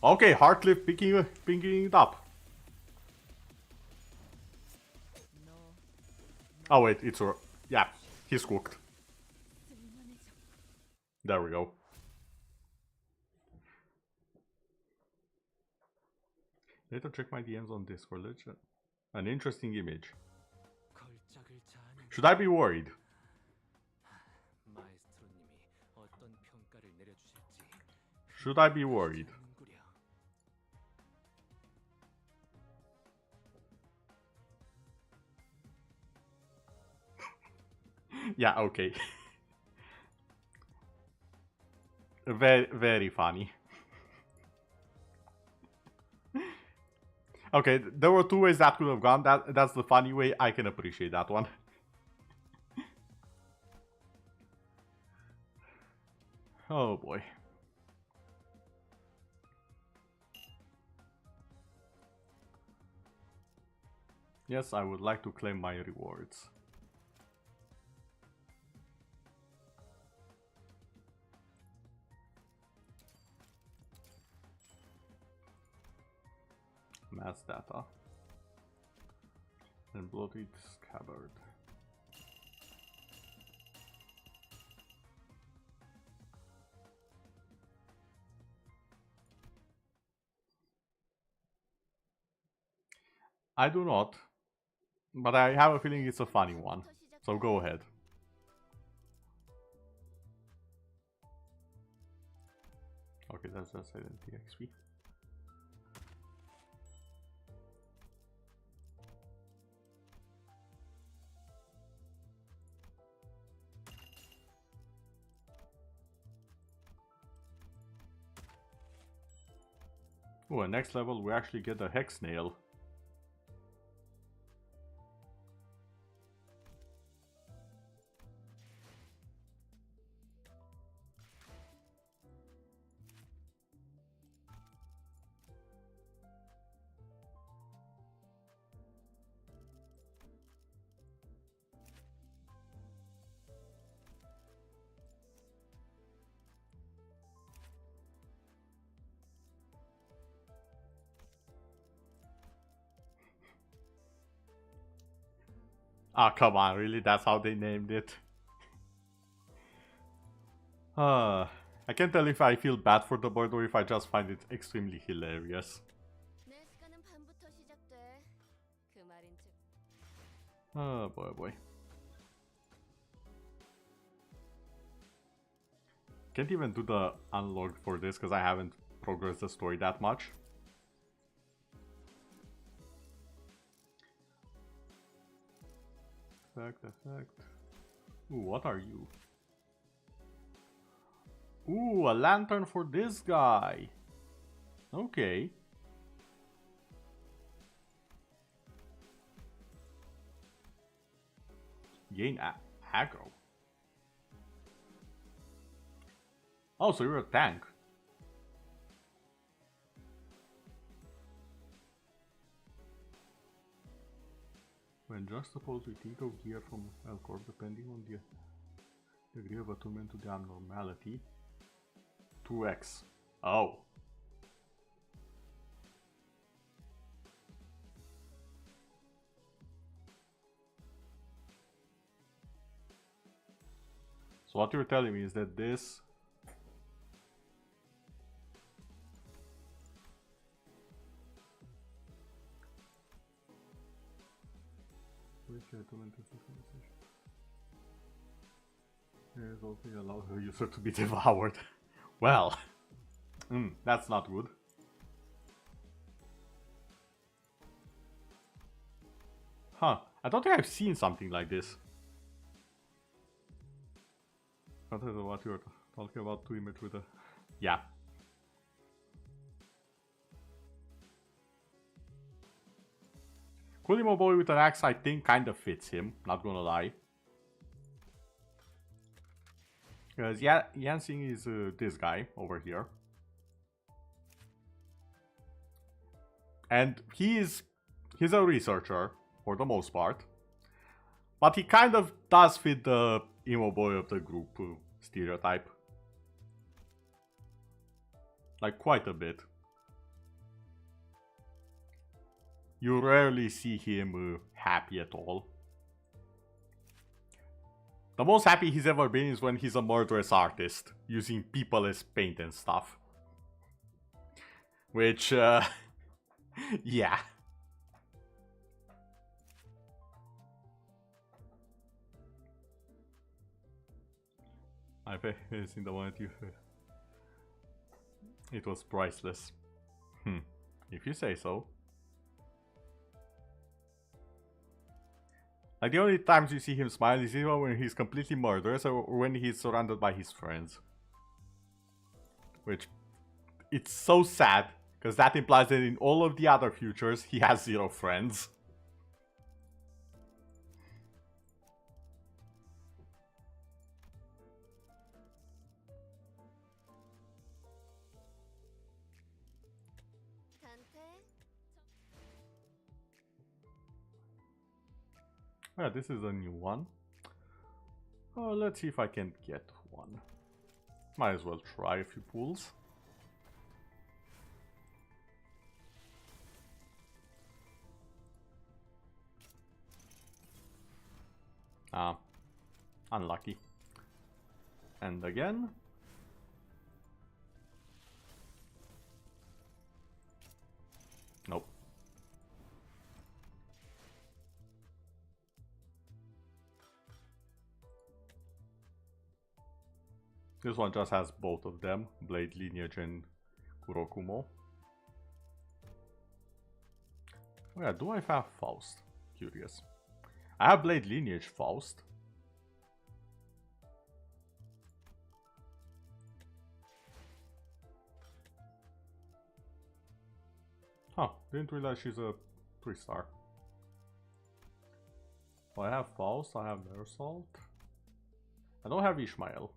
Okay, Heartcliff picking it up. Oh wait, it's... yeah, he's cooked. There we go. Later check my DMs on Discord. Legit. An interesting image. 걸작을 자아낸 Should I be worried? 마에스트로님이 어떤 평가를 내려주실지 Should I be worried? 흥미되는구려. Yeah, okay. Very, very funny. Okay, there were two ways that could have gone. That's the funny way. I can appreciate that one. Oh boy. Yes, I would like to claim my rewards. Mass data. And bloodied scabbard. I do not, but I have a feeling it's a funny one, so go ahead. Okay, that's just identity XP. Oh, and next level we actually get a hex nail. Ah, come on, really? That's how they named it? I can't tell if I feel bad for the bird or if I just find it extremely hilarious. 내 시간은 밤부터 시작돼. 그 말인즉 Oh boy, boy. Can't even do the unlocked for this because I haven't progressed the story that much. Effect. Ooh, what are you? Ooh, a lantern for this guy. Okay. Gain aggro. Oh, so you're a tank. When juxtaposed with Tito gear from Elcor, depending on the degree of attunement to the abnormality, 2x. Oh. So what you're telling me is that this is also allow the user to be devoured. Well, that's not good. Huh, I don't think I've seen something like this. I don't know what you're talking about, to image with a... Yeah. Kulimo boy with an axe, I think, kind of fits him, not gonna lie. Because Yansing is this guy over here. And he's a researcher, for the most part. But he kind of does fit the emo boy of the group stereotype. Like, quite a bit. You rarely see him happy at all. The most happy he's ever been is when he's a murderous artist, using people as paint and stuff. Which, yeah. I've seen the one that you... It was priceless. If you say so. Like, the only times you see him smile is either when he's completely murderous or when he's surrounded by his friends. Which, it's so sad, because that implies that in all of the other futures, he has 0 friends. Yeah, this is a new one. Oh, let's see if I can get one. Might as well try a few pulls. Ah, unlucky. And again. Nope. This one just has both of them, Blade Lineage and Kurokumo. Oh yeah, do I have Faust? Curious. I have Blade Lineage Faust. Huh, didn't realize she's a 3-star. Well, I have Faust, I have Nerasalt. I don't have Ishmael.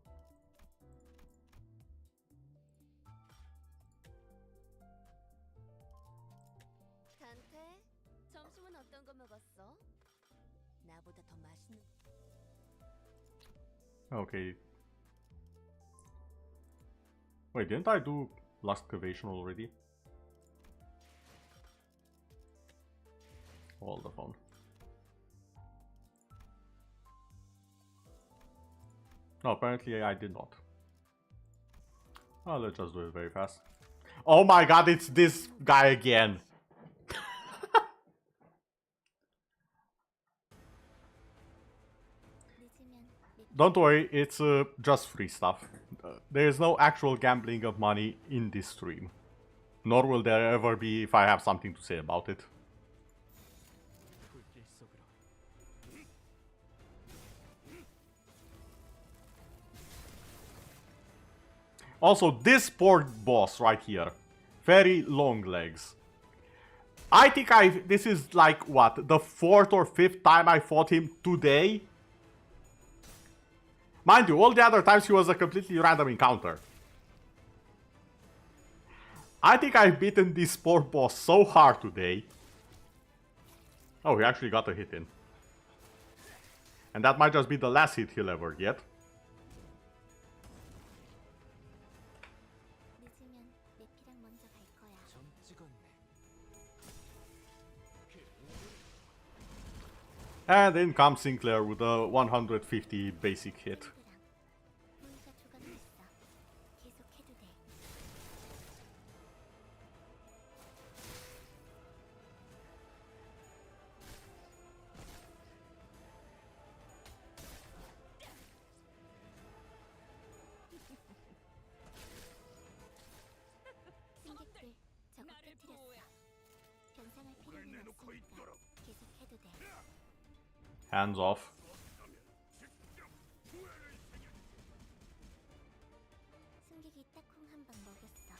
Okay. Wait, didn't I do Last Excavation already? Hold the phone. No, apparently I did not. Oh, let's just do it very fast. Oh my god, it's this guy again. Don't worry, it's just free stuff. There is no actual gambling of money in this stream. Nor will there ever be if I have something to say about it. 불길 속으로. Also, this poor boss right here. Very long legs. I think this is like, what, the 4th or 5th time I fought him today? Mind you, all the other times he was a completely random encounter. I think I've beaten this poor boss so hard today. Oh, he actually got a hit in. And that might just be the last hit he'll ever get. 좀 찍었네. And in comes Sinclair with a 150 basic hit. 혼자 조각냈어. 계속해도 돼. 승객들, 저거 나를 깨뜨렸어. 보호해. 변상할 필요는 없으니까 계속해도 돼. Hands off. 승객이 딱콩 한 방 먹였어.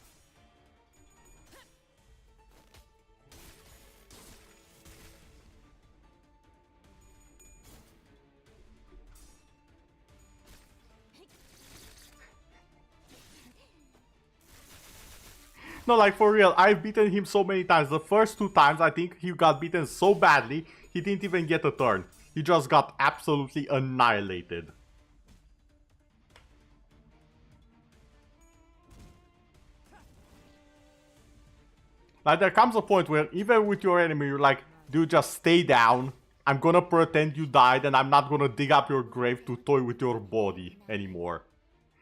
No, like for real, I've beaten him so many times. The first 2 times, I think he got beaten so badly, he didn't even get a turn. He just got absolutely annihilated. Like, there comes a point where even with your enemy, you're like, dude, just stay down. I'm gonna pretend you died and I'm not gonna dig up your grave to toy with your body anymore.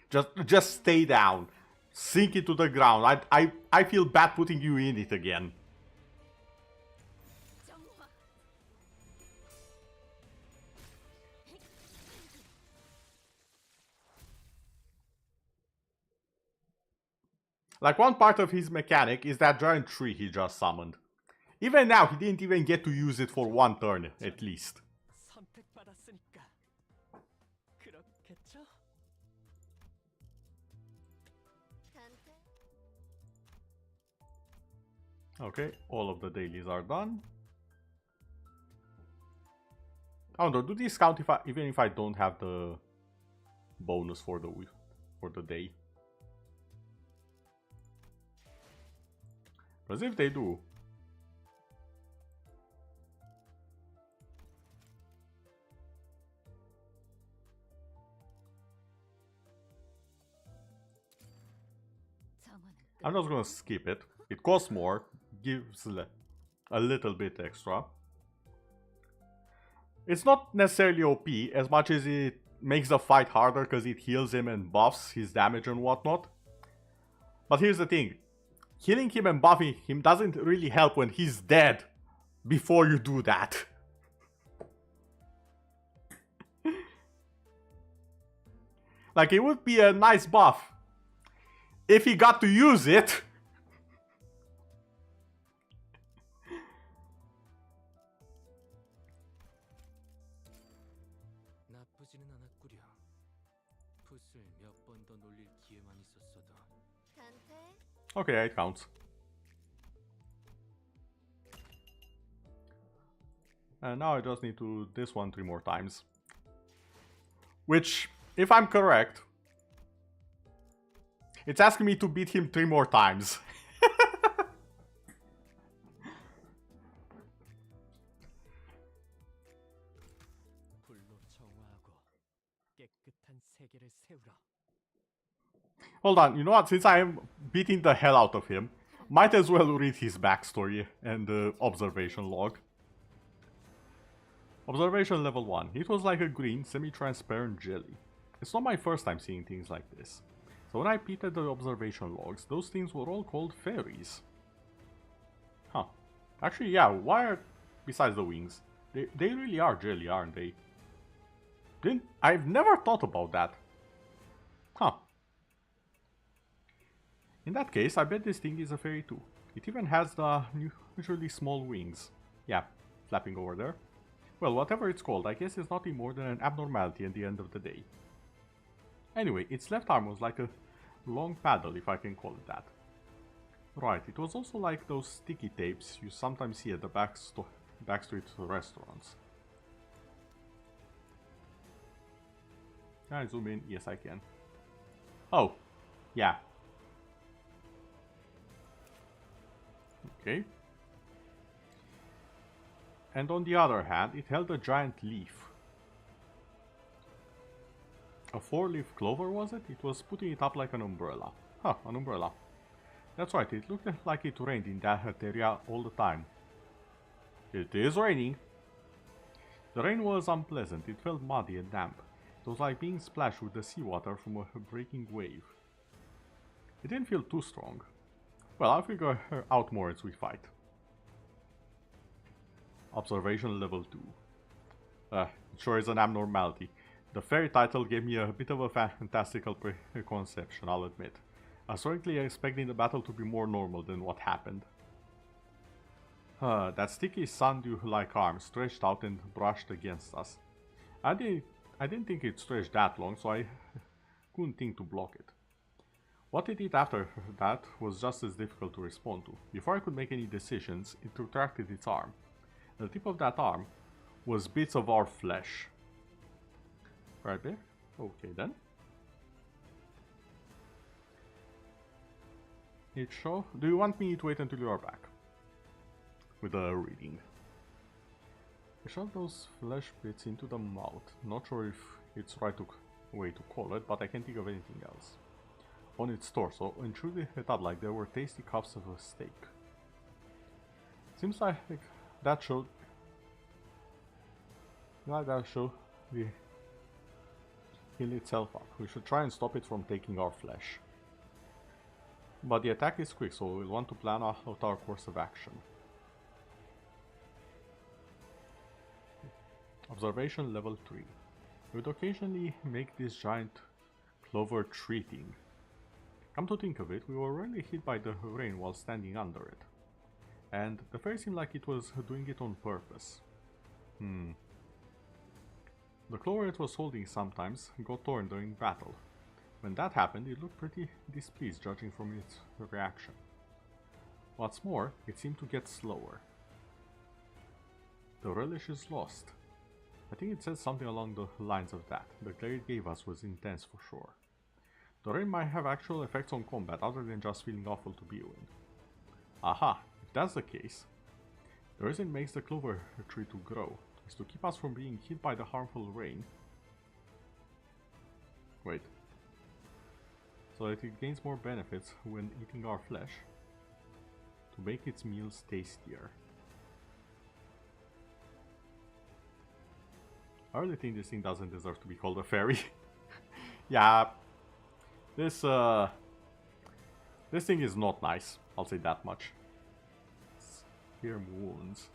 Just stay down. Sink it to the ground. I feel bad putting you in it again. Like, one part of his mechanic is that giant tree he just summoned. Even now, he didn't even get to use it for one turn, at least. 선택받았으니까 그렇겠죠? Okay, all of the dailies are done. I wonder, do these count if even if I don't have the bonus for the day? Because if they do, I'm just gonna skip it. It costs more, gives a little bit extra. It's not necessarily OP as much as it makes the fight harder because it heals him and buffs his damage and whatnot. But here's the thing. Healing him and buffing him doesn't really help when he's dead before you do that. Like, it would be a nice buff if he got to use it. 나쁘지는 않았구려. 붓을 몇 번 더 놀릴 기회만 있었어도. Okay, it counts. And now I just need to do this one 3 more times. Which, if I'm correct, it's asking me to beat him 3 more times. 불로 정화하고 깨끗한 세계를 세우라. Hold on, you know what? Since I am beating the hell out of him, might as well read his backstory and the observation log. Observation level 1. It was like a green, semi-transparent jelly. It's not my first time seeing things like this. So when I peeked at the observation logs, those things were all called fairies. Huh. Actually, yeah, why are... besides the wings? They really are jelly, aren't they? I've never thought about that. Huh. In that case, I bet this thing is a fairy too. It even has the usually small wings. Yeah, flapping over there. Well, whatever it's called, I guess it's nothing more than an abnormality at the end of the day. Anyway, its left arm was like a long paddle, if I can call it that. Right, it was also like those sticky tapes you sometimes see at the backstreet restaurants. Can I zoom in? Yes, I can. Oh, yeah. Okay. And on the other hand, it held a giant leaf. A 4-leaf clover, was it? It was putting it up like an umbrella. Huh, an umbrella. That's right, it looked like it rained in that area all the time. It is raining. The rain was unpleasant, it felt muddy and damp. It was like being splashed with the seawater from a breaking wave. It didn't feel too strong. Well, I'll figure her out more as we fight. Observation level 2. It sure is an abnormality. The fairy title gave me a bit of a fantastical preconception, I'll admit. I was frankly expecting the battle to be more normal than what happened. That sticky sundew-like arm stretched out and brushed against us. I didn't think it stretched that long, so I couldn't think to block it. What it did after that was just as difficult to respond to. Before I could make any decisions, it retracted its arm. The tip of that arm was bits of our flesh. Right there? Okay then. Do you want me to wait until you are back? With the reading. I shoved those flesh bits into the mouth. Not sure if it's right way to call it, but I can't think of anything else. On its torso, and chewed it up like there were tasty cups of a steak. Seems like that showed... Like that should be heal itself up. We should try and stop it from taking our flesh. But the attack is quick, so we'll want to plan out our course of action. Observation level 3. We would occasionally make this giant clover treating. Come to think of it, we were rarely hit by the rain while standing under it. And the fairy seemed like it was doing it on purpose. The clover it was holding sometimes got torn during battle. When that happened, it looked pretty displeased, judging from its reaction. What's more, it seemed to get slower. The relish is lost. I think it says something along the lines of that. The glare it gave us was intense for sure. The rain might have actual effects on combat other than just feeling awful to be in. Aha, if that's the case, the reason it makes the clover tree to grow is to keep us from being hit by the harmful rain. Wait. So that it gains more benefits when eating our flesh to make its meals tastier. I really think this thing doesn't deserve to be called a fairy. Yeah, this thing is not nice, I'll say that much. Spear wounds.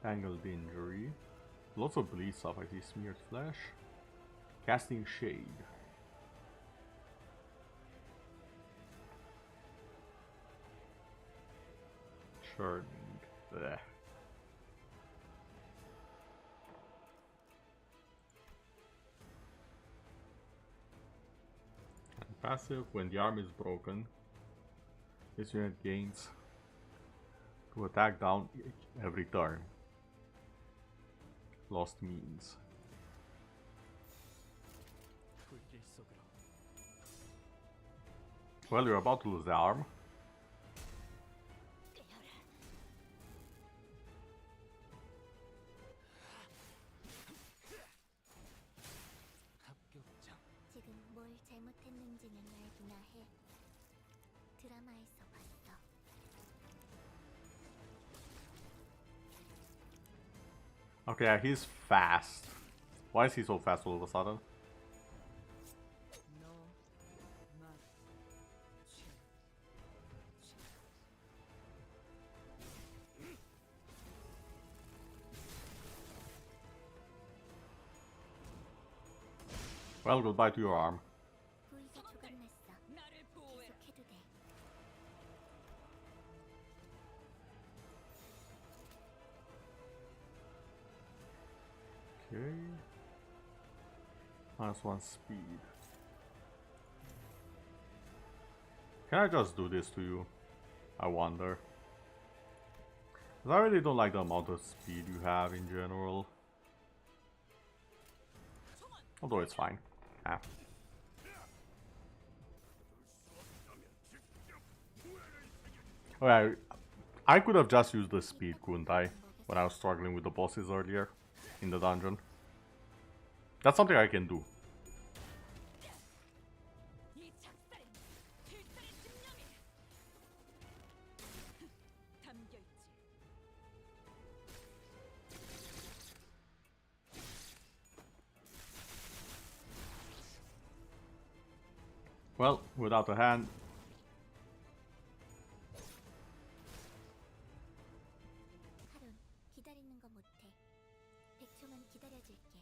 Tangled injury. Lots of bleed stuff, I see smeared flesh. Casting shade. Churning. Blech. And passive, when the arm is broken, this unit gains to attack down every turn. Lost means. Well, you're about to lose the arm. 지금 뭘 잘못했는지는 알기나 해. 드라마에서 봤어. Okay, yeah, he's fast. Why is he so fast all of a sudden? Well, goodbye to your arm. 부위가 조각났어. 나를 보호해라. 계속해도 돼. Okay. -1 speed. Can I just do this to you? I wonder. 'Cause I really don't like the amount of speed you have in general. Although it's fine. Ah. Oh yeah, I could have just used the speed, couldn't I? When I was struggling with the bosses earlier in the dungeon. That's something I can do. 이 작살엔 필살의 집념이 담겨 있지. Well, without a hand. 하론, 기다리는 거 못해. 100초만 기다려줄게.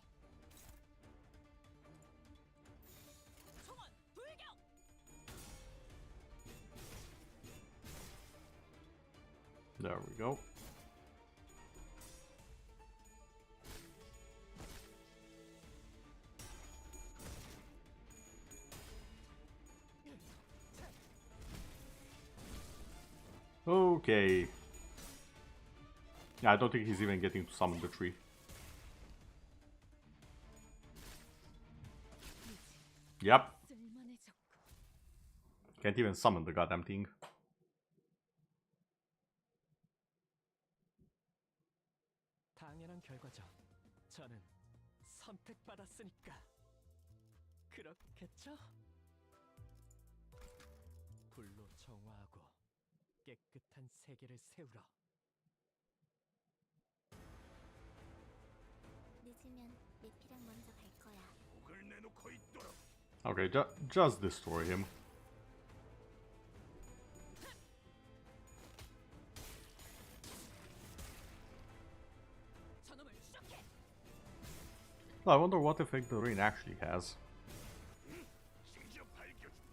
총원 불격. There we go. Okay. Yeah, I don't think he's even getting to summon the tree. Yep. 쓸만해졌고. Can't even summon the goddamn thing. 당연한 결과죠. 저는 선택받았으니까. 그렇겠죠? 불로 정화하고 깨끗한 세계를 세우러. 늦으면 내피랑 먼저 갈 거야. 목을 내놓고 있도록. Okay, just destroy him. 저놈을 쇼케. I wonder what effect the rain actually has. 심지어 밝혀준다.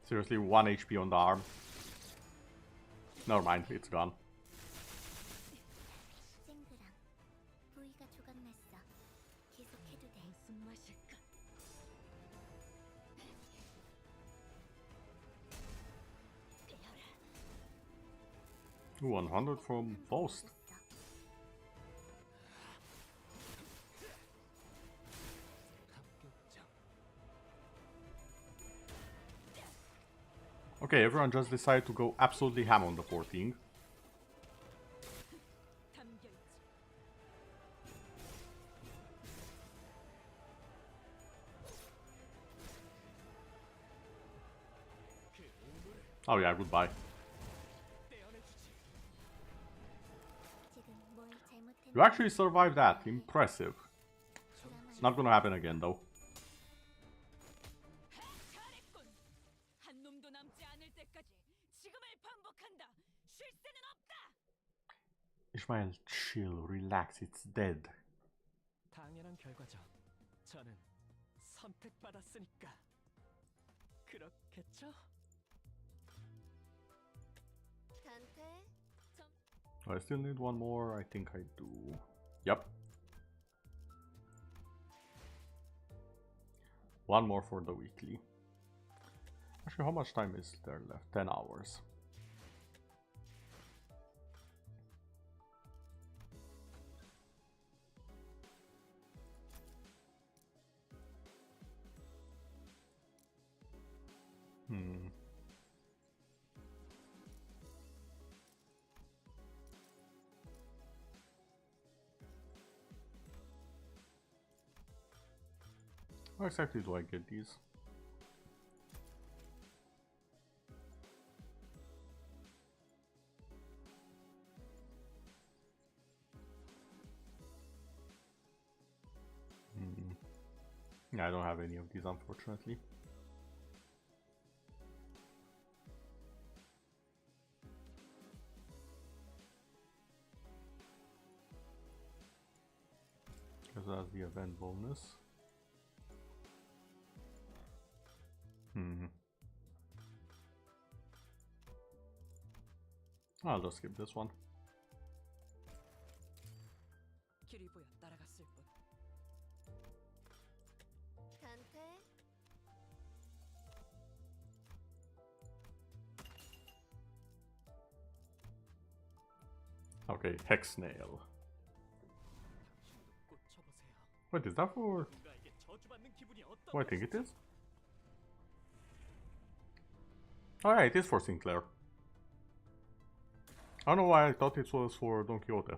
Seriously, 1 HP on the arm. Never mind, it's gone. 쨍그랑 부위가 조각났어. 계속해도 돼. 무슨 맛일까? 100 from Faust. 합격장. Okay, everyone just decided to go absolutely ham on the 14. 담겨 있지. 그 오늘의 Oh yeah, goodbye. 떼어내주지. 지금 뭘 잘못했나? You actually survived that. Impressive. 드라마 Not gonna happen again though. 잘했군. 한 놈도 남지 않을 때까지 지금을 반복한다. 쉴 새는 없다. Ishmael, chill, relax, it's dead. 당연한 결과죠. 저는 선택받았으니까. 그렇겠죠? 단테 I still need one more. I think I do. Yep. One more for the weekly. Actually, how much time is there left? 10 hours. How exactly do I get these? Yeah, I don't have any of these, unfortunately. Because that's the event bonus. I'll just skip this one. 길이 보여 따라갔을 뿐. 단테 Okay, Hex Nail. 꽂혀보세요. Wait, is that for... 누군가에게 저주받는 기분이 어떤? Oh, I think it is. Oh yeah, it is for Sinclair. I don't know why I thought it was for Don Quixote.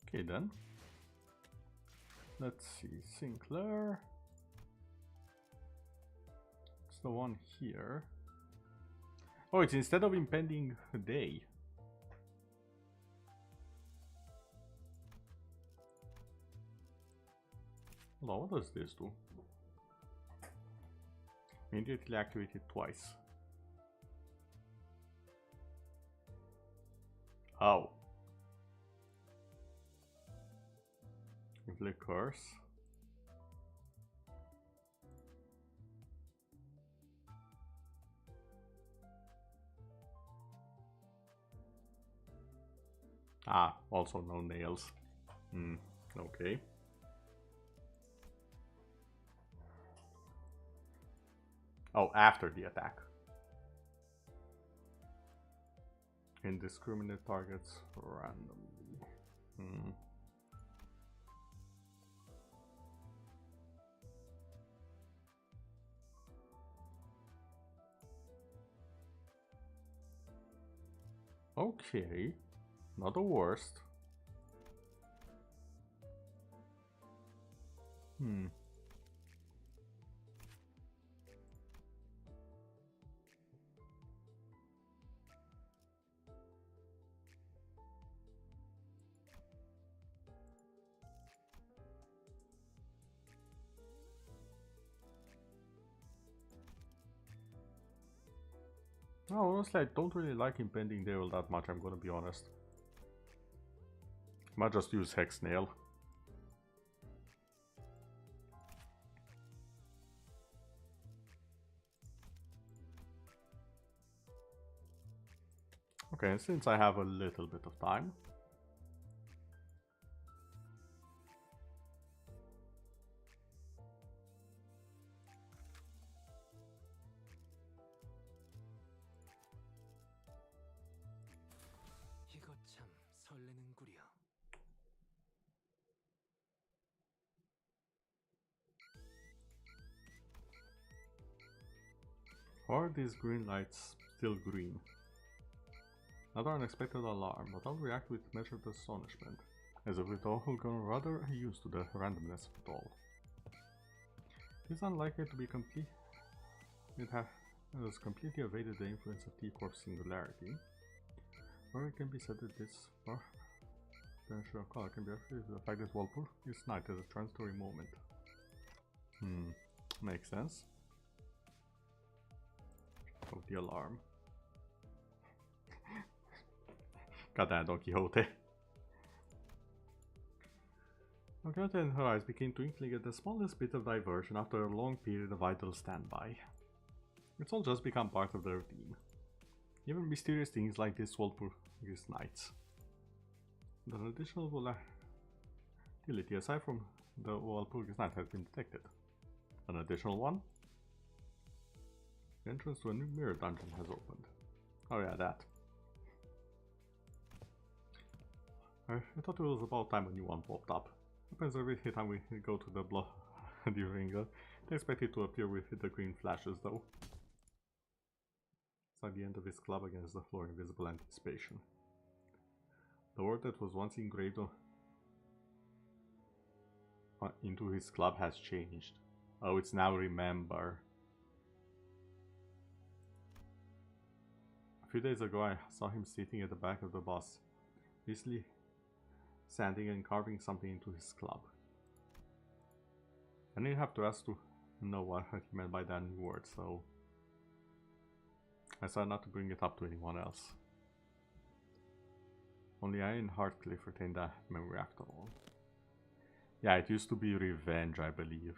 Okay then. Let's see, Sinclair. It's the one here. Oh, it's instead of impending day. Hold on, what does this do? Immediately activate it twice. Oh. Inflict curse. Ah, also no nails. Okay. Oh, after the attack. Indiscriminate targets randomly. Okay, not the worst. No, honestly, I don't really like impending devil that much, I'm gonna be honest. Might just use Hex Nail. Okay, and since I have a little bit of time, 이거 참 설레는구려. why are these green lights still green? Another unexpected alarm, but I'll react with measured astonishment, as if we'd all grown rather used to the randomness of it all. It's unlikely to be complete. It has completely evaded the influence of T-Corp's singularity, or it can be said that this potential color can be attributed to the fact that Walpole is night as a transitory moment. Makes sense. Of the alarm. Goddamn Don Quixote. Margareta and her eyes began twinkling at the smallest bit of diversion after a long period of idle standby. It's all just become part of the routine. Even mysterious things like this Walpurgis nights. An additional volatility aside from the Walpurgis night has been detected. An additional one? The entrance to a new mirror dungeon has opened. Oh yeah, that. I thought it was about time a new one popped up. Happens every time we go to the bloody ring. They expect it to appear with the green flashes though. It's like the end of his club against the floor in visible anticipation. The word that was once engraved into his club has changed. Oh, it's now remember. A few days ago I saw him sitting at the back of the bus, busily sanding and carving something into his club. I didn't have to ask to know what he meant by that new word, so I decided not to bring it up to anyone else. Only I and Heartcliff retained that memory after all. Yeah, it used to be revenge, I believe.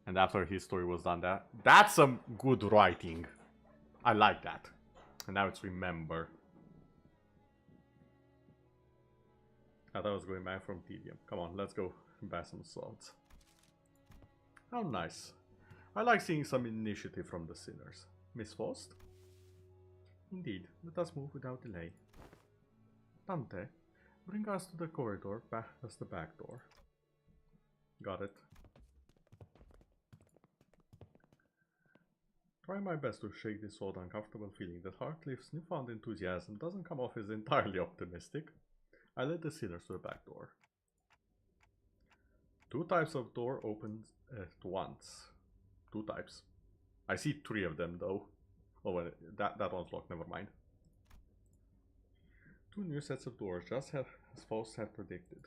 And after his story was done, that's some good writing. I like that. And now it's remember. I thought I was going back from tedium. Come on, let's go buy some swords. How nice. I like seeing some initiative from the sinners. Miss Faust? Indeed, let us move without delay. Dante, bring us to the corridor past the back door. Got it. Try my best to shake this old uncomfortable feeling that Heartcliff's newfound enthusiasm doesn't come off as entirely optimistic. I led the sinners to the back door. Two types of door opened at once. Two types. I see three of them though. Oh, well, that one's locked, never mind. Two new sets of doors, just as Faust had predicted.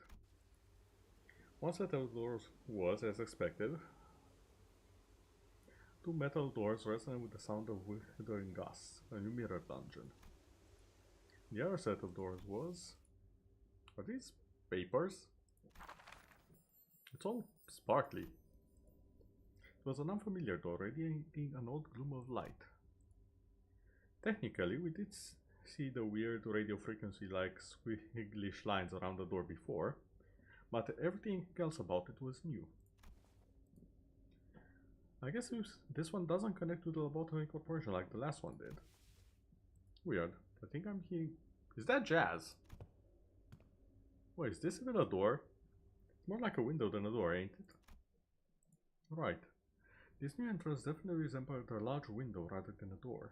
One set of doors was, as expected, two metal doors resonant with the sound of withering gusts, a new mirror dungeon. The other set of doors was... Are these papers? It's all sparkly. It was an unfamiliar door, radiating an old gloom of light. Technically, we did see the weird radio frequency-like squigglish lines around the door before, but everything else about it was new. I guess this one doesn't connect to the Lobotomy Corporation like the last one did. Weird. I think I'm hearing... Is that jazz? Wait, is this even a door? It's more like a window than a door, ain't it? Right. This new entrance definitely resembled a large window rather than a door.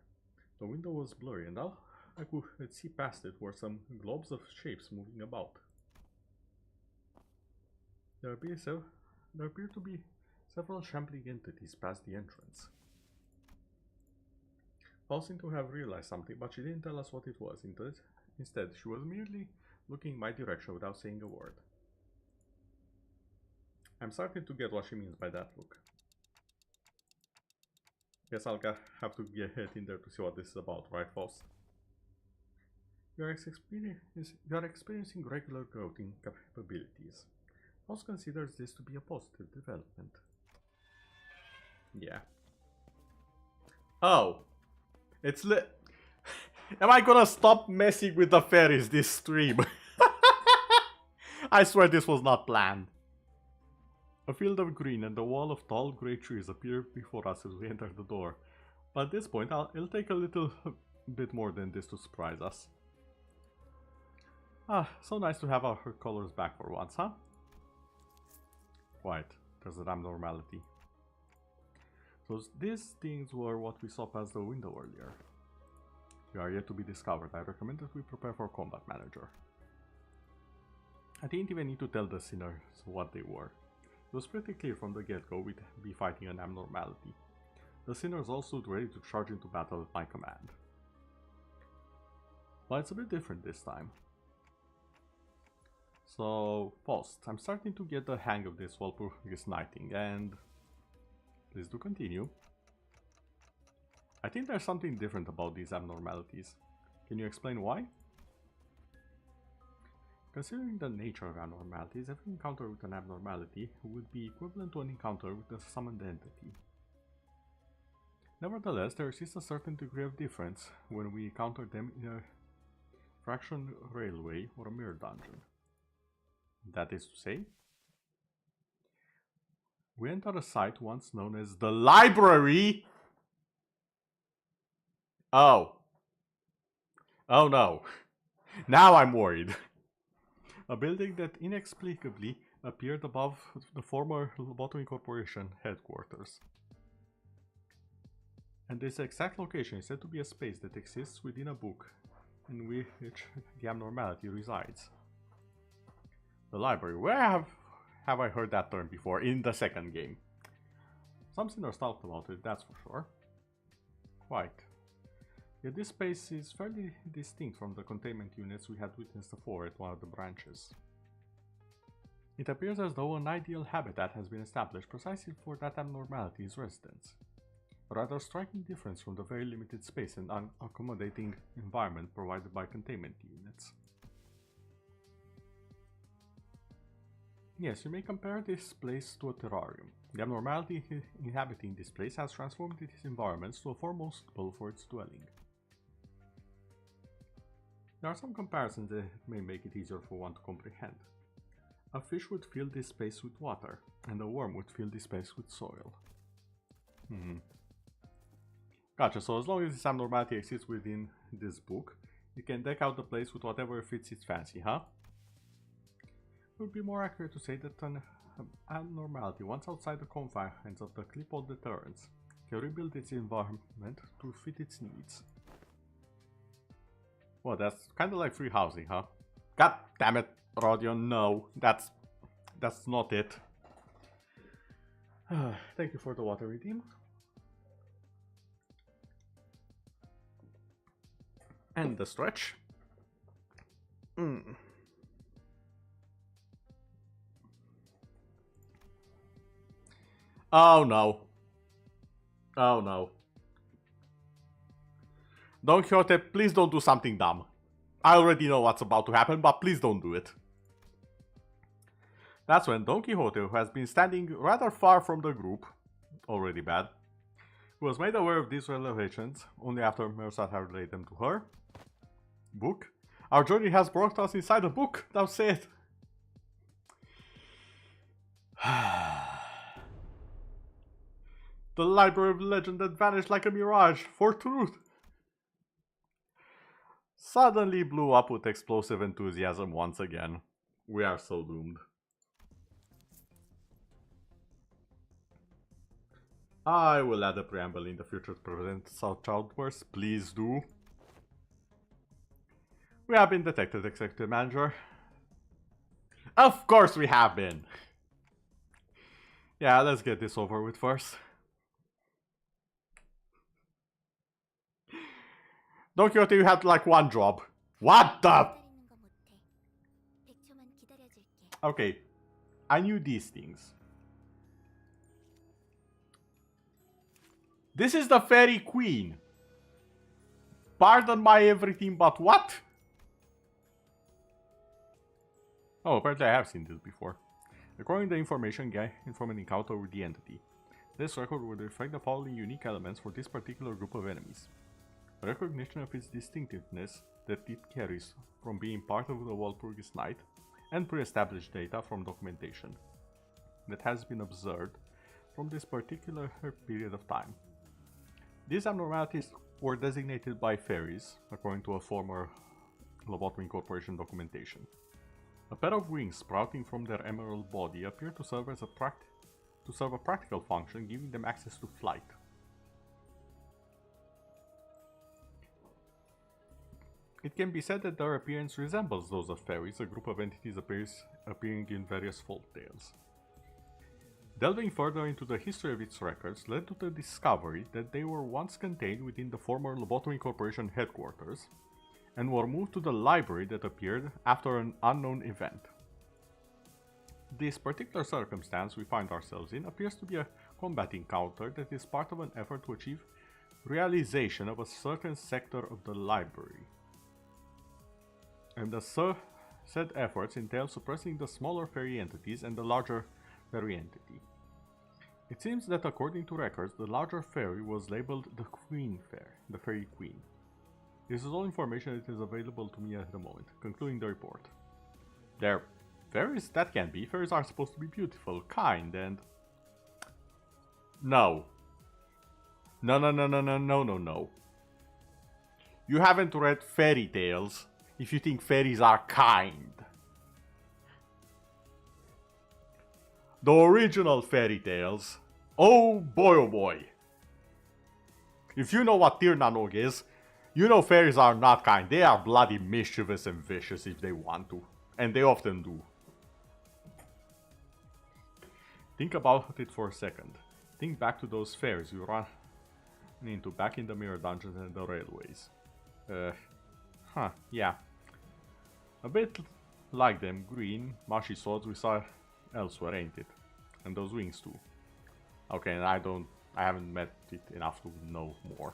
The window was blurry, and all I could see past it were some globes of shapes moving about. There appeared to be several shambling entities past the entrance. Paul seemed to have realized something, but she didn't tell us what it was. Instead, she was merely looking my direction without saying a word. I'm starting to get what she means by that look. Guess I'll have to get in there to see what this is about, right, Faust? You are experiencing regular growth in capabilities. Faust considers this to be a positive development. Yeah. Oh! It's lit. Am I gonna stop messing with the fairies this stream? I swear this was not planned. A field of green and a wall of tall grey trees appear before us as we enter the door. But at this point, it'll take a little bit more than this to surprise us. Ah, so nice to have our colors back for once, huh? Quite. There's an abnormality. So these things were what we saw past the window earlier. They are yet to be discovered. I recommend that we prepare for Combat Manager. I didn't even need to tell the sinners what they were. It was pretty clear from the get-go we'd be fighting an abnormality. The sinners all stood ready to charge into battle at my command. But it's a bit different this time. So, Post, I'm starting to get the hang of this Walpurgis knighting, and please do continue. I think there's something different about these abnormalities. Can you explain why? Considering the nature of abnormalities, every encounter with an abnormality would be equivalent to an encounter with a summoned entity. Nevertheless, there exists a certain degree of difference when we encounter them in a fraction railway or a mirror dungeon. That is to say, we enter a site once known as the library. Oh. Oh no. Now I'm worried. A building that inexplicably appeared above the former Lobotomy Corporation headquarters. And this exact location is said to be a space that exists within a book in which the abnormality resides. The library. Where have I heard that term before? In the second game. Some sinners talked about it, that's for sure. Quite. Yet this space is fairly distinct from the containment units we had witnessed before at one of the branches. It appears as though an ideal habitat has been established precisely for that abnormality's residence. A rather striking difference from the very limited space and unaccommodating environment provided by containment units. Yes, you may compare this place to a terrarium. The abnormality inhabiting this place has transformed its environments to a form most suitable for its dwelling. There are some comparisons that may make it easier for one to comprehend. A fish would fill this space with water, and a worm would fill this space with soil. Gotcha, so as long as this abnormality exists within this book, you can deck out the place with whatever fits its fancy, huh? It would be more accurate to say that an abnormality, once outside the confines of the clip-on deterrence, can rebuild its environment to fit its needs. Well, that's kind of like free housing, huh? God damn it, Rodion, no, that's not it. Thank you for the water redeem. And the stretch. Oh no. Oh no. Don Quixote, please don't do something dumb. I already know what's about to happen, but please don't do it. That's when Don Quixote, who has been standing rather far from the group, already bad, who was made aware of these revelations only after Mersat had relayed them to her. Book? Our journey has brought us inside a book, thou say it. The library of legend that vanished like a mirage, for truth. Suddenly blew up with explosive enthusiasm once again. We are so doomed. I will add a preamble in the future to prevent such outbursts. Please do. We have been detected, Executive Manager. Of course we have been. Yeah, let's get this over with first. Don Quixote, you had like one job. What the? 기다리는 거 못해. 100초만 기다려줄게. Okay, I knew these things. This is the Fairy Queen. Pardon my everything, but what? Oh, apparently I have seen this before. According to the information guy from an encounter with the entity, this record would reflect the following unique elements for this particular group of enemies. Recognition of its distinctiveness that it carries from being part of the Walpurgis Night, and pre-established data from documentation that has been observed from this particular period of time. These abnormalities were designated by fairies, according to a former Lobotomy Corporation documentation. A pair of wings sprouting from their emerald body appear to serve as a practical function, giving them access to flight. It can be said that their appearance resembles those of fairies, a group of entities appearing in various folk tales. Delving further into the history of its records led to the discovery that they were once contained within the former Lobotomy Corporation headquarters, and were moved to the library that appeared after an unknown event. This particular circumstance we find ourselves in appears to be a combat encounter that is part of an effort to achieve realization of a certain sector of the library. And the said efforts entail suppressing the smaller fairy entities and the larger fairy entity. It seems that according to records, the larger fairy was labeled the Fairy Queen. This is all information that is available to me at the moment. Concluding the report. They're fairies? That can't be. Fairies are supposed to be beautiful, kind, and... No. No. You haven't read fairy tales if you think fairies are kind. The original fairy tales. Oh boy. If you know what Tir na nog is, you know fairies are not kind. They are bloody mischievous and vicious if they want to. And they often do. Think about it for a second. Think back to those fairies you run into back in the mirror dungeons and the railways. Yeah. A bit like them green, mushy swords we saw elsewhere, ain't it? And those wings too. Okay, and I haven't met it enough to know more.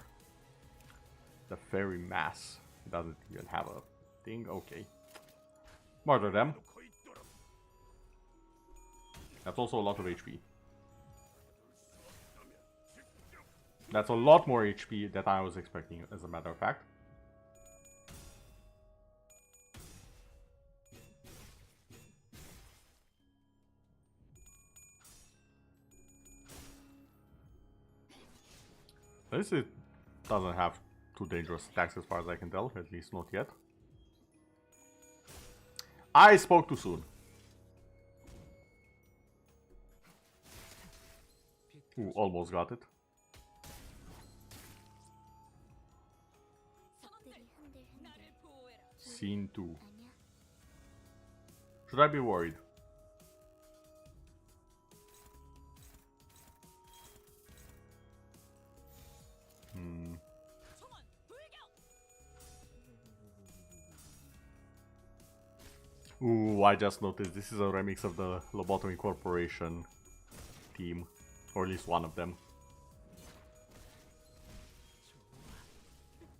The fairy mass doesn't even have a thing. Okay. Murder them. That's also a lot of HP. That's a lot more HP than I was expecting, as a matter of fact. This doesn't have too dangerous attacks as far as I can tell, at least not yet. I spoke too soon. Ooh, almost got it. 적들이 흔들흔들. Scene 2. 아니야. Should I be worried? Ooh, I just noticed this is a remix of the Lobotomy Corporation theme. Or at least one of them.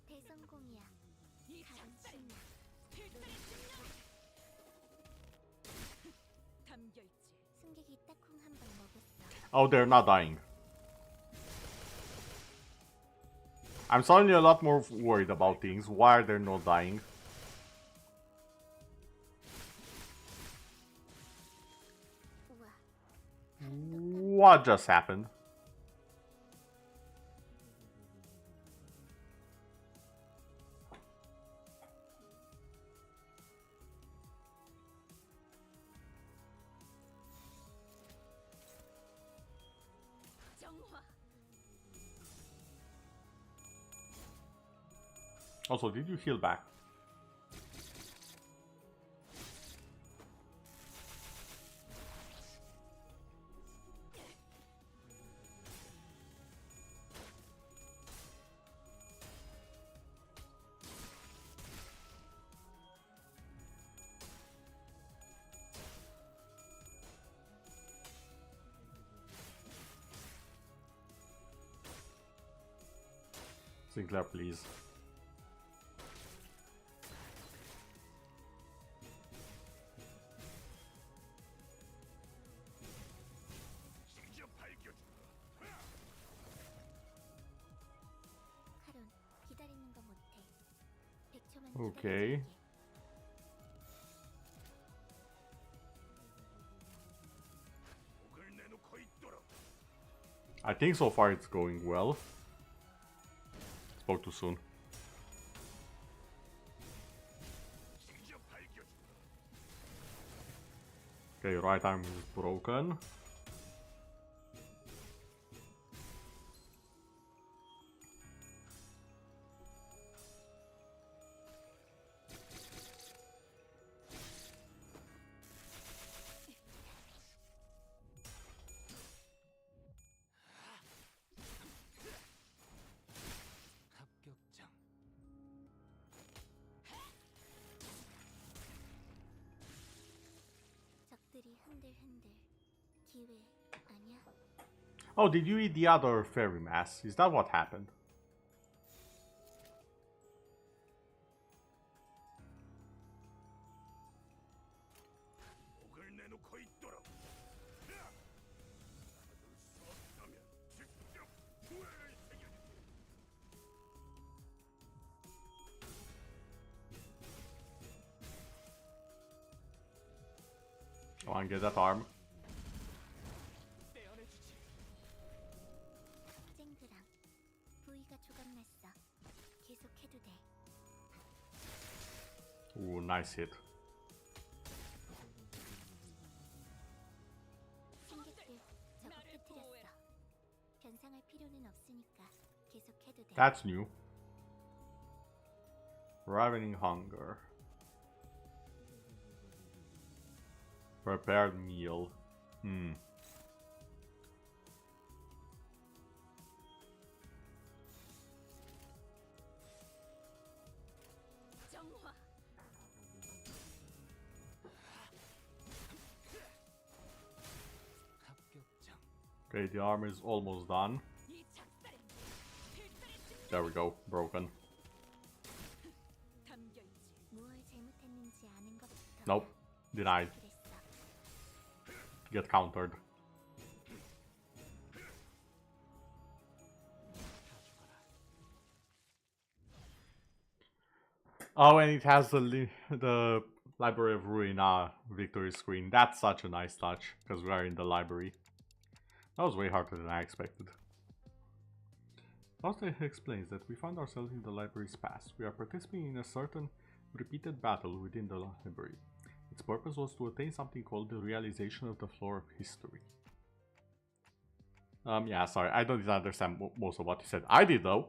대성공이야. 다른 신나. 승객이 딱콩 한 방 먹었어. Oh, they're not dying. I'm suddenly a lot more worried about things. Why are they not dying? 우와. What just happened? Also, did you heal back? Sinclair, please. 카론, 기다리는 거 못해. 100초만 Okay. I think so far it's going well. Spoke too soon. Okay, right arm is broken. 합격장. 적들이 흔들흔들. 기회 아니야? Oh, did you eat the other fairy mass? Is that what happened? Come on, get that arm. 떼어내주지. 쨍그랑. 부위가 조각났어. 계속해도 돼. Ooh, nice hit. 승객들, 저거 깨뜨렸어. 변상할 필요는 없으니까 계속해도 돼. That's new. Ravening hunger. Prepared meal. 정화. 합격장. Okay, the arm is almost done. 이 작살에 필살의 심령. There we go, broken. 담겨있지. 무얼 잘못했는지 아는 것부터. Nope, denied. 그랬어. Get countered. Oh, and it has the Library of Ruina victory screen. That's such a nice touch, because we are in the library. That was way harder than I expected. Foster explains that we find ourselves in the library's past. We are participating in a certain repeated battle within the library. Its purpose was to attain something called the realization of the floor of history. Yeah, sorry, I don't understand most of what you said. I did, though.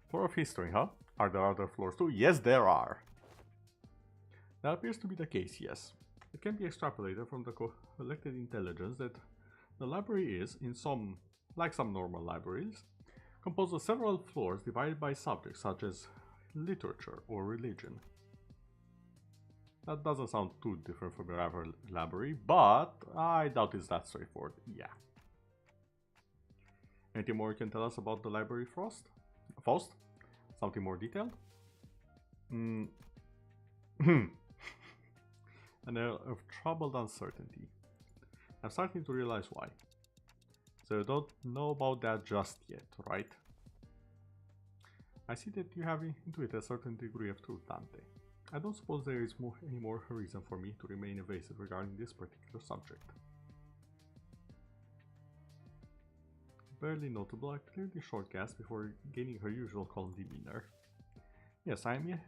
Floor of history, huh? Are there other floors too? Yes, there are. That appears to be the case, yes. It can be extrapolated from the collected intelligence that the library is, in some, like some normal libraries, composed of several floors divided by subjects such as literature or religion. That doesn't sound too different from your average library, but I doubt it's that straightforward. Yeah. Anything more you can tell us about the library, Faust? Something more detailed? An air of troubled uncertainty. I'm starting to realize why. So you don't know about that just yet, right? I see that you have intuited a certain degree of truth, Dante. I don't suppose there is any more reason for me to remain evasive regarding this particular subject. Barely notable, I cleared the short gasp before gaining her usual calm demeanor. Yes, I am yet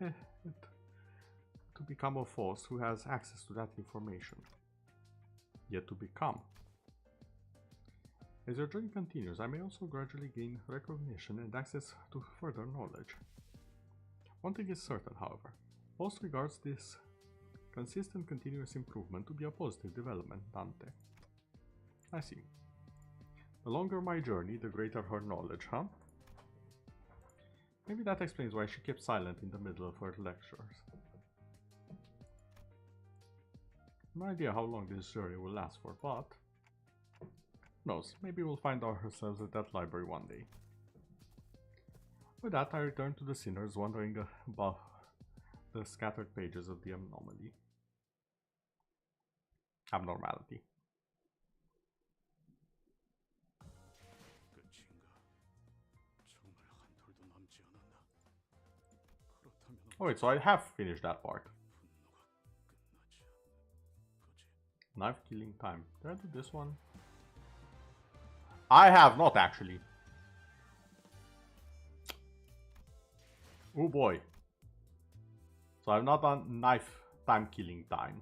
to become a Faust who has access to that information. Yet to become. As your journey continues, I may also gradually gain recognition and access to further knowledge. One thing is certain, however. Most regards this consistent continuous improvement to be a positive development, Dante. I see. The longer my journey, the greater her knowledge, huh? Maybe that explains why she kept silent in the middle of her lectures. No idea how long this journey will last for, but who knows, maybe we'll find ourselves at that library one day. With that, I return to the sinners, wondering about the scattered pages of the abnormality. Oh wait, so I have finished that part. Knife killing time. Did I do this one? I have not actually. Oh boy. So I've not done knife time killing time.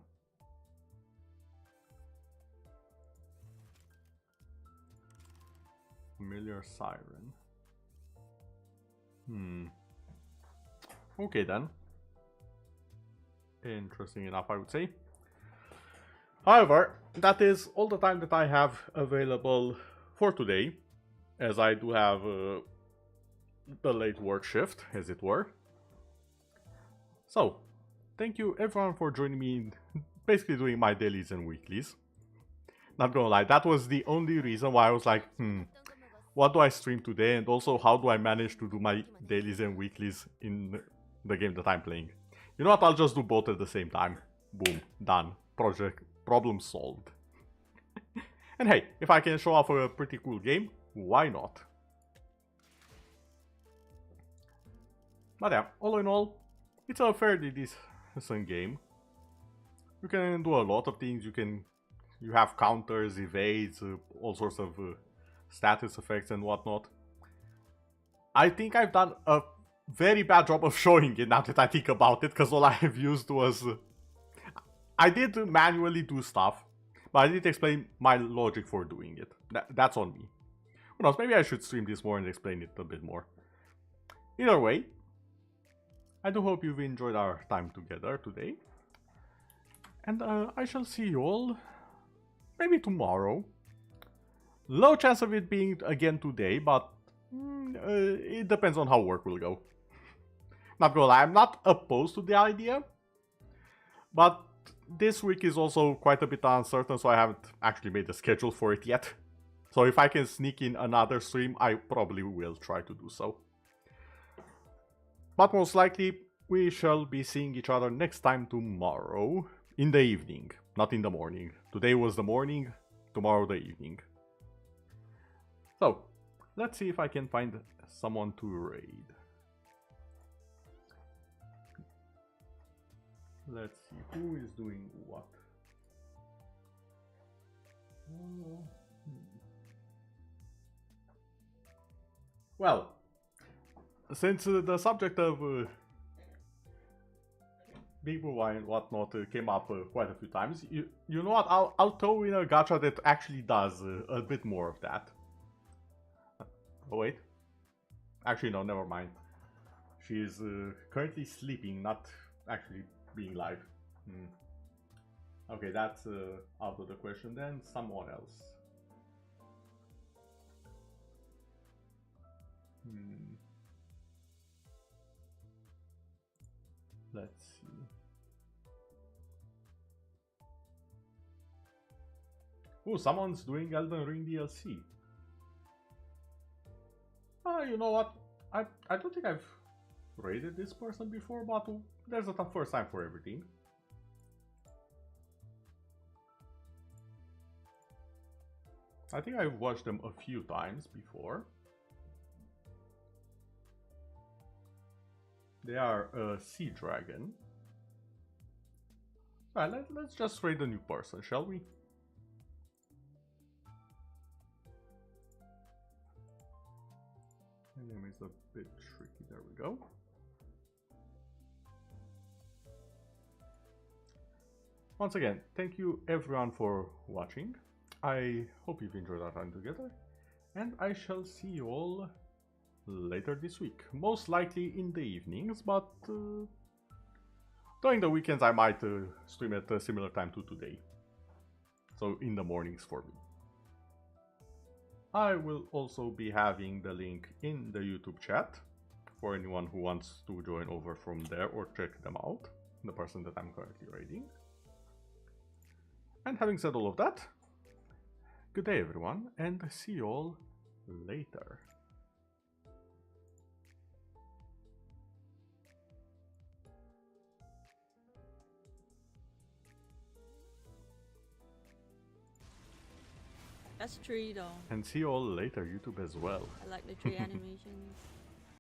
Familiar siren. Okay then. Interesting enough, I would say. However, that is all the time that I have available for today, as I do have the late work shift, as it were. So, thank you everyone for joining me in basically doing my dailies and weeklies. Not gonna lie, that was the only reason why I was like, what do I stream today, and also how do I manage to do my dailies and weeklies in the game that I'm playing. You know what, I'll just do both at the same time. Boom, done. Problem solved. And hey, if I can show off a pretty cool game, why not? But yeah, all in all, it's a fairly decent game. You can do a lot of things. You have counters, evades, all sorts of status effects and whatnot. I think I've done a very bad job of showing it now that I think about it, because all I have used was... I did manually do stuff, but I didn't explain my logic for doing it. That's on me. Who knows, maybe I should stream this more and explain it a bit more. Either way, I do hope you've enjoyed our time together today. And I shall see you all maybe tomorrow. Low chance of it being again today, but it depends on how work will go. Not gonna lie, I'm not opposed to the idea, but this week is also quite a bit uncertain, so I haven't actually made a schedule for it yet. So if I can sneak in another stream, I probably will try to do so. But most likely, we shall be seeing each other next time tomorrow, in the evening, not in the morning. Today was the morning, tomorrow the evening. So, let's see if I can find someone to raid. Let's see who is doing what. Well, since the subject of Big Blue and whatnot came up quite a few times, you know what? I'll throw in a gacha that actually does a bit more of that. Oh wait, actually no, never mind. She is currently sleeping, not actually being live. Okay, that's out of the question then. Someone else. Let's see. Oh, someone's doing Elden Ring DLC. You know what? I don't think I've raided this person before, but there's a first time for everything. I think I've watched them a few times before. They are a sea dragon. Alright, let's just raid a new person, shall we? My name is a bit tricky, there we go. Once again, thank you everyone for watching. I hope you've enjoyed our time together. And I shall see you all later this week. Most likely in the evenings, but during the weekends I might stream at a similar time to today. So in the mornings for me. I will also be having the link in the YouTube chat for anyone who wants to join over from there or check them out, the person that I'm currently raiding. And having said all of that, good day everyone, and see you all later. That's tree though. And see you all later, YouTube as well. I like the tree animations.